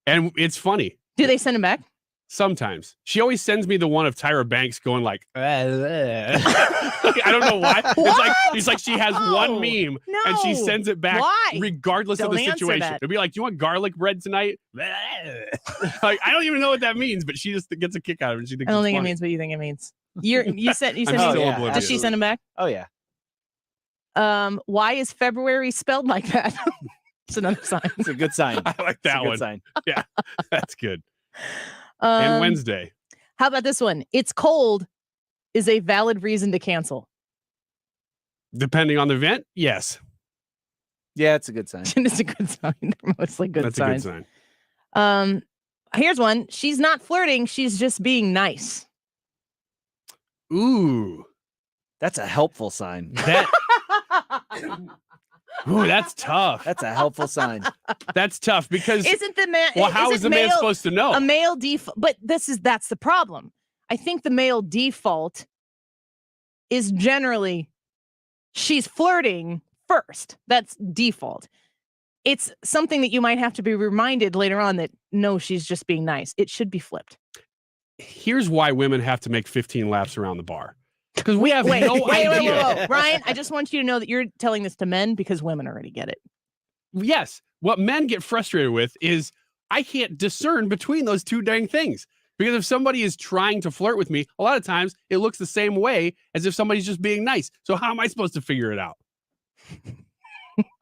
And it's funny. Do they send them back? Sometimes. She always sends me the one of Tyra Banks going like, I don't know why. It's like she has one meme and she No. sends it back Why? regardless of Don't the answer situation. that. It'd be like, do you want garlic bread tonight? Like, I don't even know what that means, but she just gets a kick out of it. And she thinks I don't it's think funny. it means what you think it means. You sent I'm him. still oblivious. Does she send him back? Oh yeah. Why is February spelled like that? It's another sign. It's a good sign. I like It's a that good one. sign. Yeah, that's good. And Wednesday. How about this one? It's cold is a valid reason to cancel. Depending on the event, yes. Yeah, it's a good sign. It's a good sign. They're mostly good That's signs. a good sign. Here's one. She's not flirting. She's just being nice. Ooh. That's a helpful sign. Ooh, that's tough. That's a helpful sign. That's tough because Isn't the man? Well, how is the man supposed to know? A male default, but that's the problem. I think the male default is generally she's flirting first. That's default. It's something that you might have to be reminded later on that no, she's just being nice. It should be flipped. Here's why women have to make 15 laps around the bar. Because we have no idea. Wait. Ryan, I just want you to know that you're telling this to men because women already get it. Yes. What men get frustrated with is I can't discern between those two dang things. Because if somebody is trying to flirt with me, a lot of times it looks the same way as if somebody's just being nice. So how am I supposed to figure it out?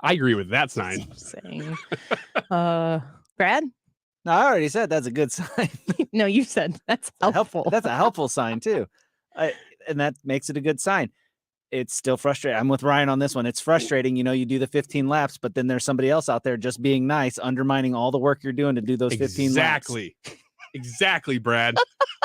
I agree with that sign. Saying, Brad? No, I already said that's a good sign. No, you said that's helpful. That's a helpful sign too. And that makes it a good sign. It's still frustrating. I'm with Ryan on this one. It's frustrating. You know, you do the 15 laps, but then there's somebody else out there just being nice, undermining all the work you're doing to do those 15 laps. Exactly, Brad.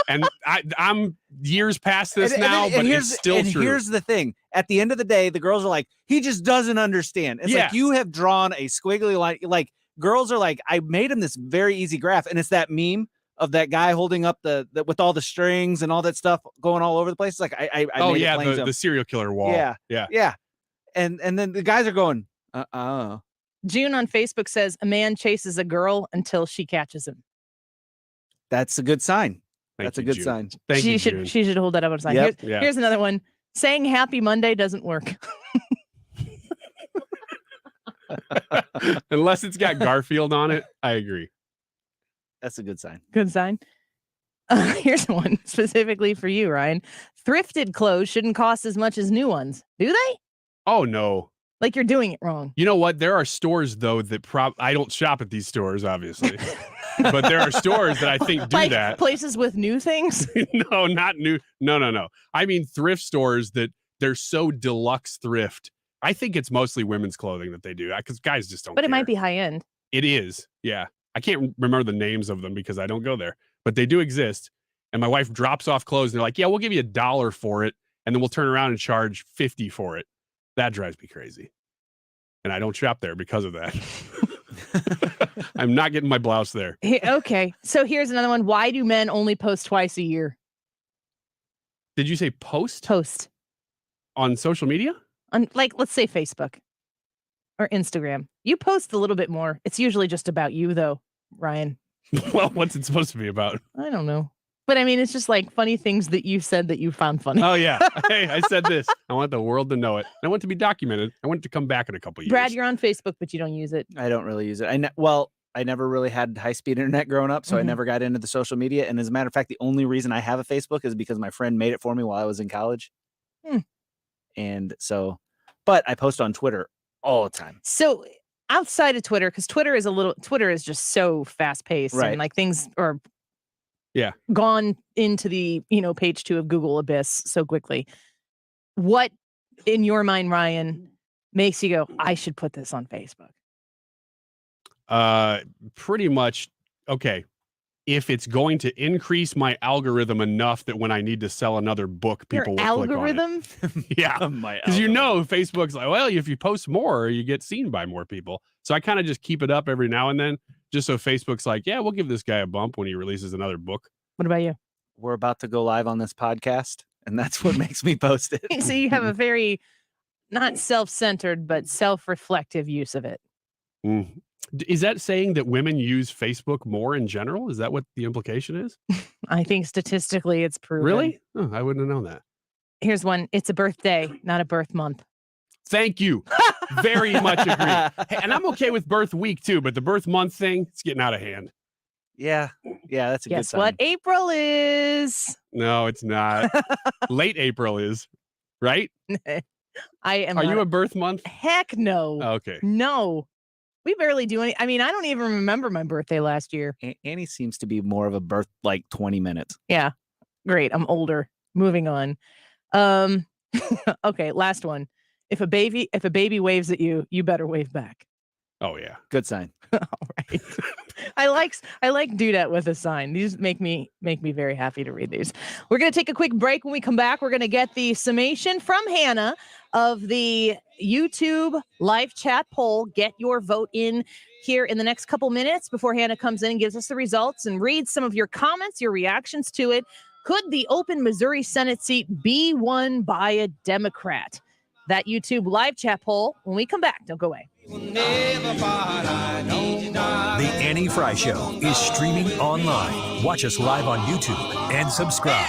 And I'm years past this now, but it's still true. Here's the thing. At the end of the day, the girls are like, he just doesn't understand. It's like you have drawn a squiggly line. Like girls are like, I made him this very easy graph. And it's that meme of that guy holding up the with all the strings and all that stuff going all over the place. It's like I made it plain to him. The serial killer wall. Yeah. And then the guys are going, June on Facebook says a man chases a girl until she catches him. That's a good sign. That's a good sign. She should hold that up as a sign. Yep. Here's another one. Saying happy Monday doesn't work. Unless it's got Garfield on it, I agree. That's a good sign. Good sign. Here's one specifically for you, Ryan. Thrifted clothes shouldn't cost as much as new ones. Do they? Oh, no. Like you're doing it wrong. You know what? There are stores, though, that I don't shop at these stores, obviously. But there are stores that I think do like that. Places with new things? No, not new. No. I mean thrift stores that they're so deluxe thrift. I think it's mostly women's clothing that they do because guys just don't But care. It might be high end. It is. Yeah. I can't remember the names of them because I don't go there, but they do exist. And my wife drops off clothes and they're like, yeah, we'll give you $1 for it. And then we'll turn around and charge $50 for it. That drives me crazy. And I don't shop there because of that. I'm not getting my blouse there. Okay. So here's another one. Why do men only post twice a year? Did you say post? Post. On social media? On, like, let's say Facebook or Instagram. You post a little bit more. It's usually just about you, though, Ryan. Well, what's it supposed to be about? I don't know. But I mean, it's just like funny things that you said that you found funny. Oh, yeah. Hey, I said this. I want the world to know it. I want it to be documented. I want it to come back in a couple years. Brad, you're on Facebook, but you don't use it. I don't really use it. I never really had high-speed internet growing up, so I never got into the social media. And as a matter of fact, the only reason I have a Facebook is because my friend made it for me while I was in college. And so, but I post on Twitter all the time. So outside of Twitter, because Twitter is just so fast-paced, right? And like things are gone into the page 2 of Google abyss so quickly. What in your mind, Ryan, makes you go, I should put this on Facebook? Pretty much, okay. If it's going to increase my algorithm enough that when I need to sell another book, people will click on it. Yeah. Because Facebook's like, well, if you post more, you get seen by more people. So I kind of just keep it up every now and then, just so Facebook's like, yeah, we'll give this guy a bump when he releases another book. What about you? We're about to go live on this podcast, and that's what makes me post it. So you have a very not self-centered, but self-reflective use of it. Is that saying that women use Facebook more in general? Is that what the implication is? I think statistically it's proven. Really? Oh, I wouldn't have known that. Here's one. It's a birthday, not a birth month. Thank you. Very much agree. Hey, and I'm okay with birth week too, but the birth month thing, it's getting out of hand. Yeah, that's a good sign. Guess what April is? No, it's not. Late April is, right? I am. Are you a birth month? Heck no. Oh, okay. No. We barely do any. I mean, I don't even remember my birthday last year. Annie seems to be more of a birth like 20 minutes. Yeah. Great. I'm older. Moving on. Okay. Last one. If a baby waves at you, you better wave back. Oh yeah, good sign. All right. I like do that with a sign. These make me very happy to read these. We're going to take a quick break. When we come back, we're going to get the summation from Hannah of the YouTube live chat poll. Get your vote in here in the next couple minutes before Hannah comes in and gives us the results and reads some of your comments, your reactions to it. Could the open Missouri Senate seat be won by a Democrat? That YouTube live chat poll when we come back. Don't go away. The Annie Frey Show is streaming online. Watch us live on YouTube and subscribe.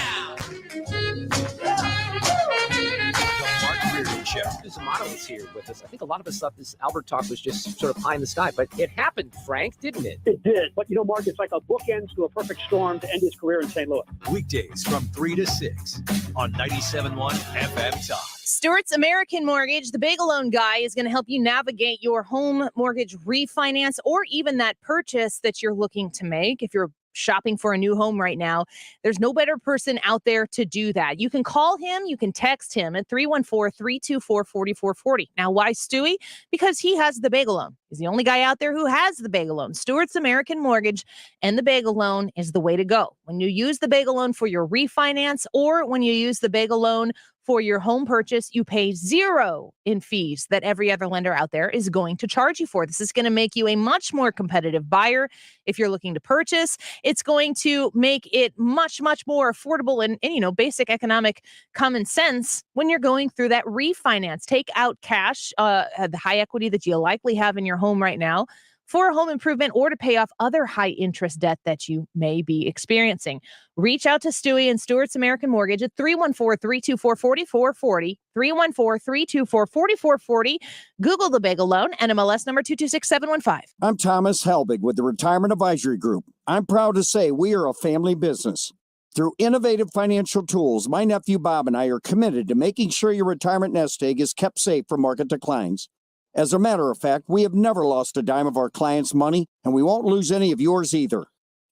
Show. Some models here with us. I think a lot of us thought this Albert talk was just sort of pie in the sky, but it happened, Frank, didn't it? It did. But, Mark, it's like a bookends to a perfect storm to end his career in St. Louis. Weekdays from 3 to 6 on 97.1 FM Talk. Stewart's American Mortgage, the Bagel Loan guy, is going to help you navigate your home mortgage refinance or even that purchase that you're looking to make. If you're shopping for a new home right now, there's no better person out there to do that. You can call him, you can text him at 314-324-4440. Now, why Stewie? Because he has the Bagel Loan. He's the only guy out there who has the Bagel Loan. Stewart's American Mortgage and the Bagel Loan is the way to go. When you use the Bagel Loan for your refinance or when you use the Bagel Loan for your home purchase, you pay zero in fees that every other lender out there is going to charge you for. This is going to make you a much more competitive buyer if you're looking to purchase. It's going to make it much, much more affordable and basic economic common sense when you're going through that refinance. Take out cash, the high equity that you likely have in your home right now for a home improvement or to pay off other high interest debt that you may be experiencing. Reach out to Stewie and Stewart's American Mortgage at 314-324-4440, 314-324-4440. Google the Bagel Loan, NMLS number 226715. I'm Thomas Helbig with the Retirement Advisory Group. I'm proud to say we are a family business. Through innovative financial tools, my nephew Bob and I are committed to making sure your retirement nest egg is kept safe from market declines. As a matter of fact, we have never lost a dime of our clients' money, and we won't lose any of yours either.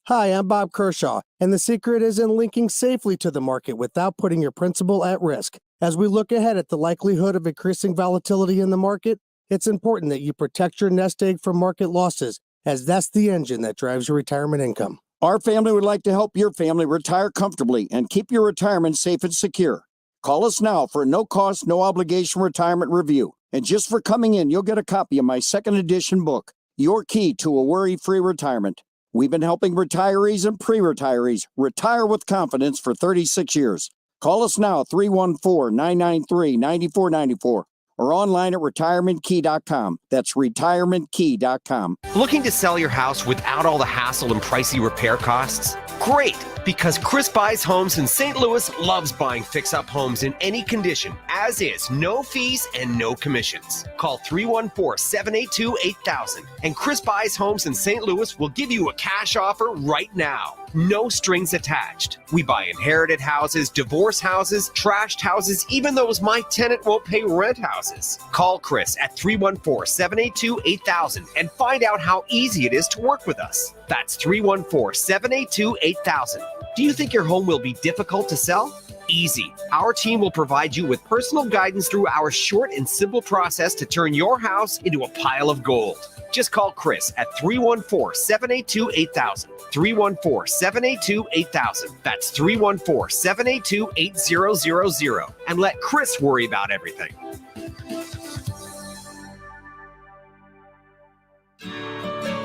Hi, I'm Bob Kershaw, and the secret is in linking safely to the market without putting your principal at risk. As we look ahead at the likelihood of increasing volatility in the market, it's important that you protect your nest egg from market losses, as that's the engine that drives your retirement income. Our family would like to help your family retire comfortably and keep your retirement safe and secure. Call us now for a no-cost, no-obligation retirement review. And just for coming in, you'll get a copy of my second edition book, Your Key to a Worry-Free Retirement. We've been helping retirees and pre-retirees retire with confidence for 36 years. Call us now at 314-993-9494 or online at retirementkey.com. That's retirementkey.com. Looking to sell your house without all the hassle and pricey repair costs? Great, because Chris Buys Homes in St. Louis loves buying fix-up homes in any condition, as is, no fees and no commissions. Call 314-782-8000, and Chris Buys Homes in St. Louis will give you a cash offer right now. No strings attached. We buy inherited houses, divorce houses, trashed houses, even those my tenant won't pay rent houses. Call Chris at 314-782-8000 and find out how easy it is to work with us. That's 314-782-8000. Do you think your home will be difficult to sell? Easy. Our team will provide you with personal guidance through our short and simple process to turn your house into a pile of gold. Just call Chris at 314-782-8000. 314-782-8000. That's 314-782-8000. And let Chris worry about everything.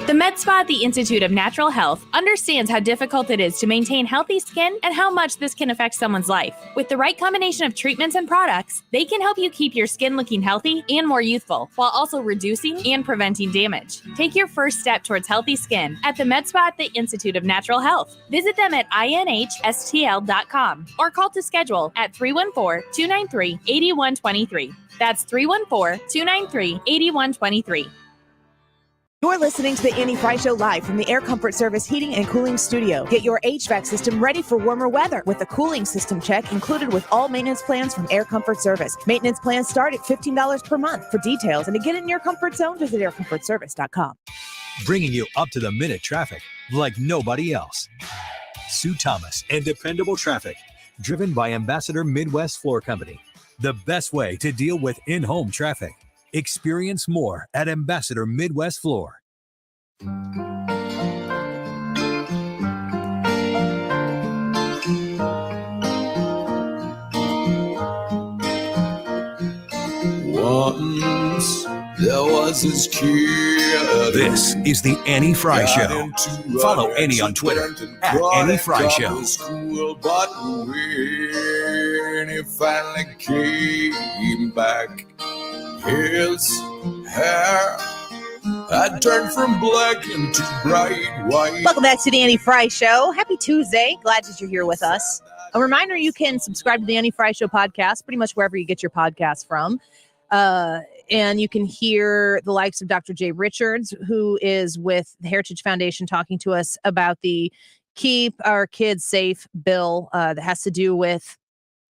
The Med Spa at the Institute of Natural Health understands how difficult it is to maintain healthy skin and how much this can affect someone's life. With the right combination of treatments and products, they can help you keep your skin looking healthy and more youthful, while also reducing and preventing damage. Take your first step towards healthy skin at the Med Spa at the Institute of Natural Health. Visit them at inhstl.com or call to schedule at 314-293-8123. That's 314-293-8123. You're listening to the Annie Frey Show live from the Air Comfort Service Heating and Cooling Studio. Get your HVAC system ready for warmer weather with a cooling system check included with all maintenance plans from Air Comfort Service. Maintenance plans start at $15 per month. For details and to get in your comfort zone, visit aircomfortservice.com. Bringing you up-to-the-minute traffic like nobody else. Sue Thomas and dependable traffic, driven by Ambassador Midwest Floor Company. the best way to deal with in-home traffic. Experience more at Ambassador Midwest Floor. Once there was this kid. This is the Annie Frey Show. Follow Annie on Twitter at Annie Frey Show. School, but when he finally came back, his hair had turned from black into bright white. Welcome back to the Annie Frey Show. Happy Tuesday. Glad that you're here with us. A reminder, you can subscribe to the Annie Frey Show podcast pretty much wherever you get your podcasts from. And you can hear the likes of Dr. Jay Richards, who is with the Heritage Foundation, talking to us about the Keep Our Kids Safe bill that has to do with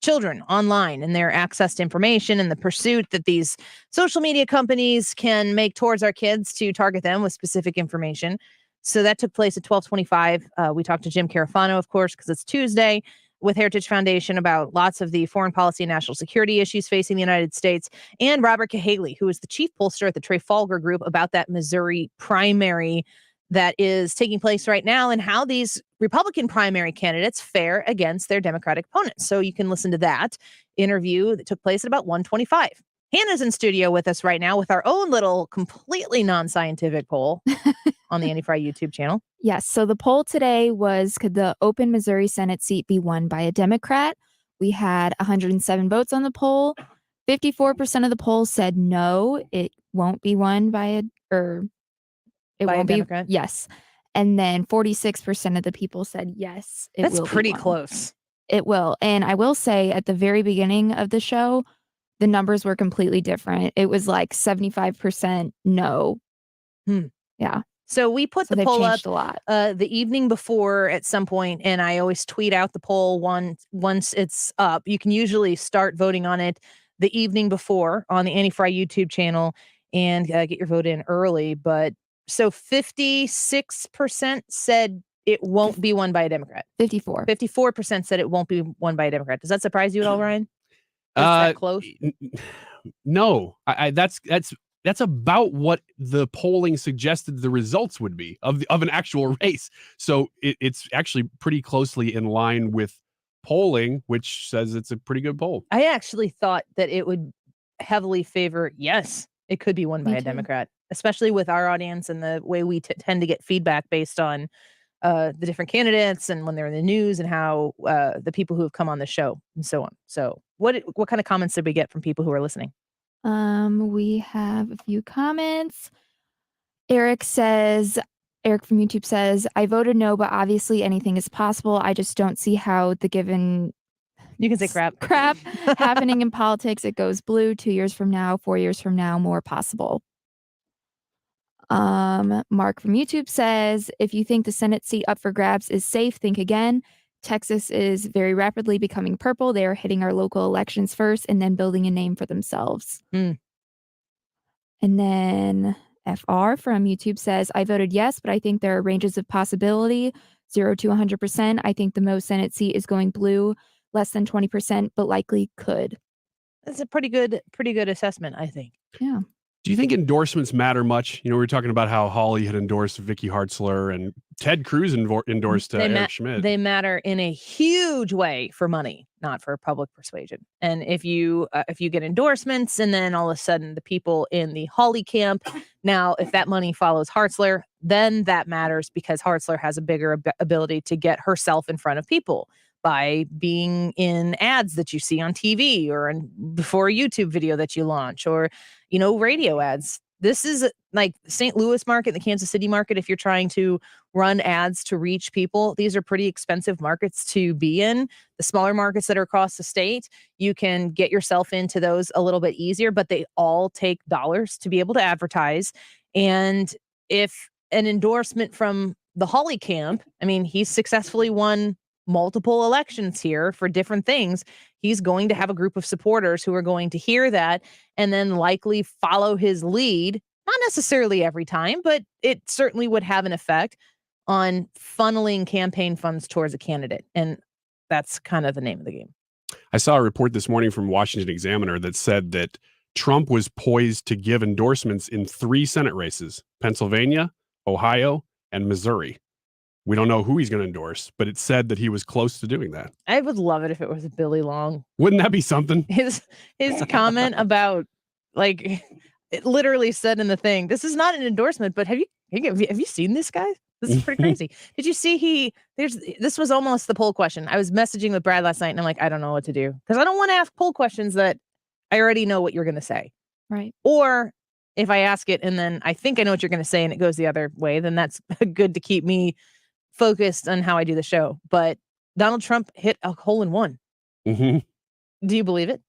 children online and their access to information and the pursuit that these social media companies can make towards our kids to target them with specific information. So that took place at 12:25. We talked to Jim Carafano, of course, because it's Tuesday, with Heritage Foundation about lots of the foreign policy and national security issues facing the United States, and Robert Cahaly, who is the chief pollster at the Trafalgar Group, about that Missouri primary that is taking place right now and how these Republican primary candidates fare against their Democratic opponents. So you can listen to that interview that took place at about 1:25. Hannah's in studio with us right now with our own little completely non-scientific poll on the Annie Frey YouTube channel. Yes. So the poll today was, could the open Missouri Senate seat be won by a Democrat? We had 107 votes on the poll. 54% of the poll said no, it won't be won by a Democrat. Yes. And then 46% of the people said yes, it That's will be pretty won. close. It will. And I will say at the very beginning of the show, the numbers were completely different. It was like 75% no. Yeah. So we put the they've poll up changed a lot. the evening before at some point, and I always tweet out the poll once it's up. You can usually start voting on it the evening before on the Annie Frey YouTube channel and get your vote in early. But so 56% said it won't be won by a Democrat. 54% said it won't be won by a Democrat. Does that surprise you at all, Ryan? Is that close? No, that's about what the polling suggested the results would be of an actual race. So it's actually pretty closely in line with polling, which says it's a pretty good poll. I actually thought that it would heavily favor, yes, it could be won by a Democrat, especially with our audience and the way we tend to get feedback based on the different candidates and when they're in the news and how the people who have come on the show and so on. So what kind of comments did we get from people who are listening? We have a few comments. Eric from YouTube says, I voted no, but obviously anything is possible. I just don't see how the given you can say crap happening in politics. It goes blue 2 years from now, 4 years from now, more possible. Mark from YouTube says, if you think the Senate seat up for grabs is safe, think again. Texas is very rapidly becoming purple. They are hitting our local elections first and then building a name for themselves. And then FR from YouTube says, I voted yes, but I think there are ranges of possibility, 0 to 100%. I think the most Senate seat is going blue, less than 20%, but likely could. That's a pretty good assessment, I think. Yeah. Do you think endorsements matter much? You know, we were talking about how Hawley had endorsed Vicky Hartzler and Ted Cruz endorsed Eric Schmidt. They matter in a huge way for money, not for public persuasion. And if you get endorsements and then all of a sudden the people in the Hawley camp, now if that money follows Hartzler, then that matters because Hartzler has a bigger ability to get herself in front of people by being in ads that you see on TV or before a YouTube video that you launch or, radio ads. This is like St. Louis market, the Kansas City market. If you're trying to run ads to reach people, these are pretty expensive markets to be in. The smaller markets that are across the state, you can get yourself into those a little bit easier, but they all take dollars to be able to advertise. And if an endorsement from the Hawley camp, he's successfully won multiple elections here for different things. He's going to have a group of supporters who are going to hear that and then likely follow his lead. Not necessarily every time, but it certainly would have an effect on funneling campaign funds towards a candidate. And that's kind of the name of the game. I saw a report this morning from Washington Examiner that said that Trump was poised to give endorsements in 3 Senate races: Pennsylvania, Ohio, and Missouri. We don't know who he's going to endorse, but it said that he was close to doing that. I would love it if it was Billy Long. Wouldn't that be something? His comment about, like, it literally said in the thing, this is not an endorsement, but have you seen this guy? This is pretty crazy. Did you see this was almost the poll question. I was messaging with Brad last night and I'm like, I don't know what to do because I don't want to ask poll questions that I already know what you're going to say. Right. Or if I ask it and then I think I know what you're going to say and it goes the other way, then that's good to keep me focused on how I do the show. But Donald Trump hit a hole in one. Mm-hmm. Do you believe it?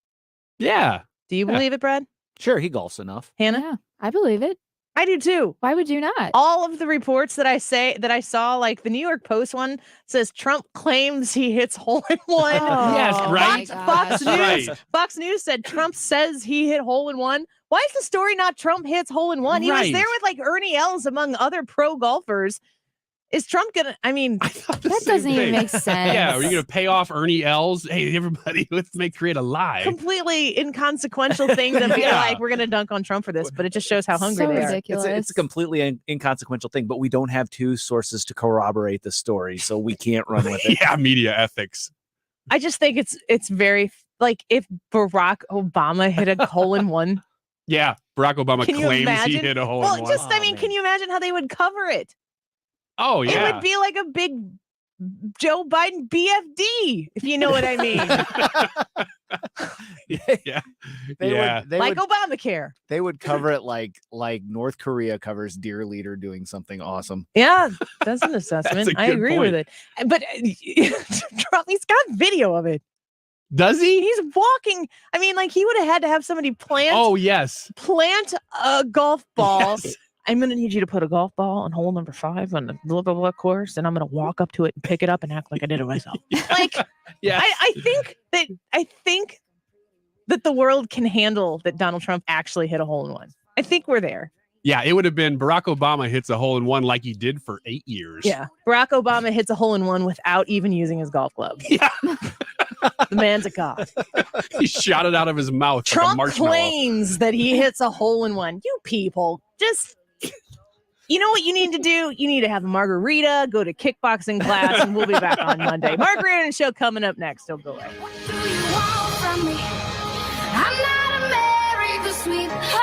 Yeah. Do you believe it, Brad? Sure, he golfs enough. Hannah? Yeah, I believe it. I do too. Why would you not? All of the reports that I saw, like the New York Post one says Trump claims he hits hole in one. Oh, Yes, right. Fox News said Trump says he hit hole in one. Why is the story not Trump hits hole in one? He was Right. there with like Ernie Els among other pro golfers. Is Trump gonna? I mean, that doesn't even make sense. Yeah, are you going to pay off Ernie Els? Hey, everybody, let's create a lie. completely inconsequential thing to be Yeah. like, we're gonna dunk on Trump for this, but it just shows how hungry So they are. ridiculous. It's a completely inconsequential thing, but we don't have 2 sources to corroborate the story, so we can't run with it. Yeah, media ethics. I just think it's very like if Barack Obama hit a hole in one. Yeah, Barack Obama Can you claims imagine? he hit a hole Well, in one. just I mean, can you imagine how they would cover it? Oh, yeah. It would be like a big Joe Biden BFD, if you know what I mean. Yeah. Like Obamacare. They would cover it like North Korea covers dear leader doing something awesome. Yeah, that's an assessment. a I good agree point. with it. But Trump, he's got video of it. Does he? He's walking. I mean, like he would have had to have somebody plant Oh, yes. a golf ball. Yes. I'm going to need you to put a golf ball on hole number 5 on the blah, blah, blah course. And I'm going to walk up to it and pick it up and act like I did it myself. Like, Yes. I think that the world can handle that Donald Trump actually hit a hole in one. I think we're there. Yeah, it would have been Barack Obama hits a hole in one like he did for 8 years. Yeah. Barack Obama hits a hole in one without even using his golf club. Yeah. The man's a god. He shot it out of his mouth like a Trump marshmallow. claims that he hits a hole in one. You people just, you know what you need to do? You need to have a margarita, go to kickboxing class, and we'll be back on Monday. Mark Reardon Show coming up next. Don't go away.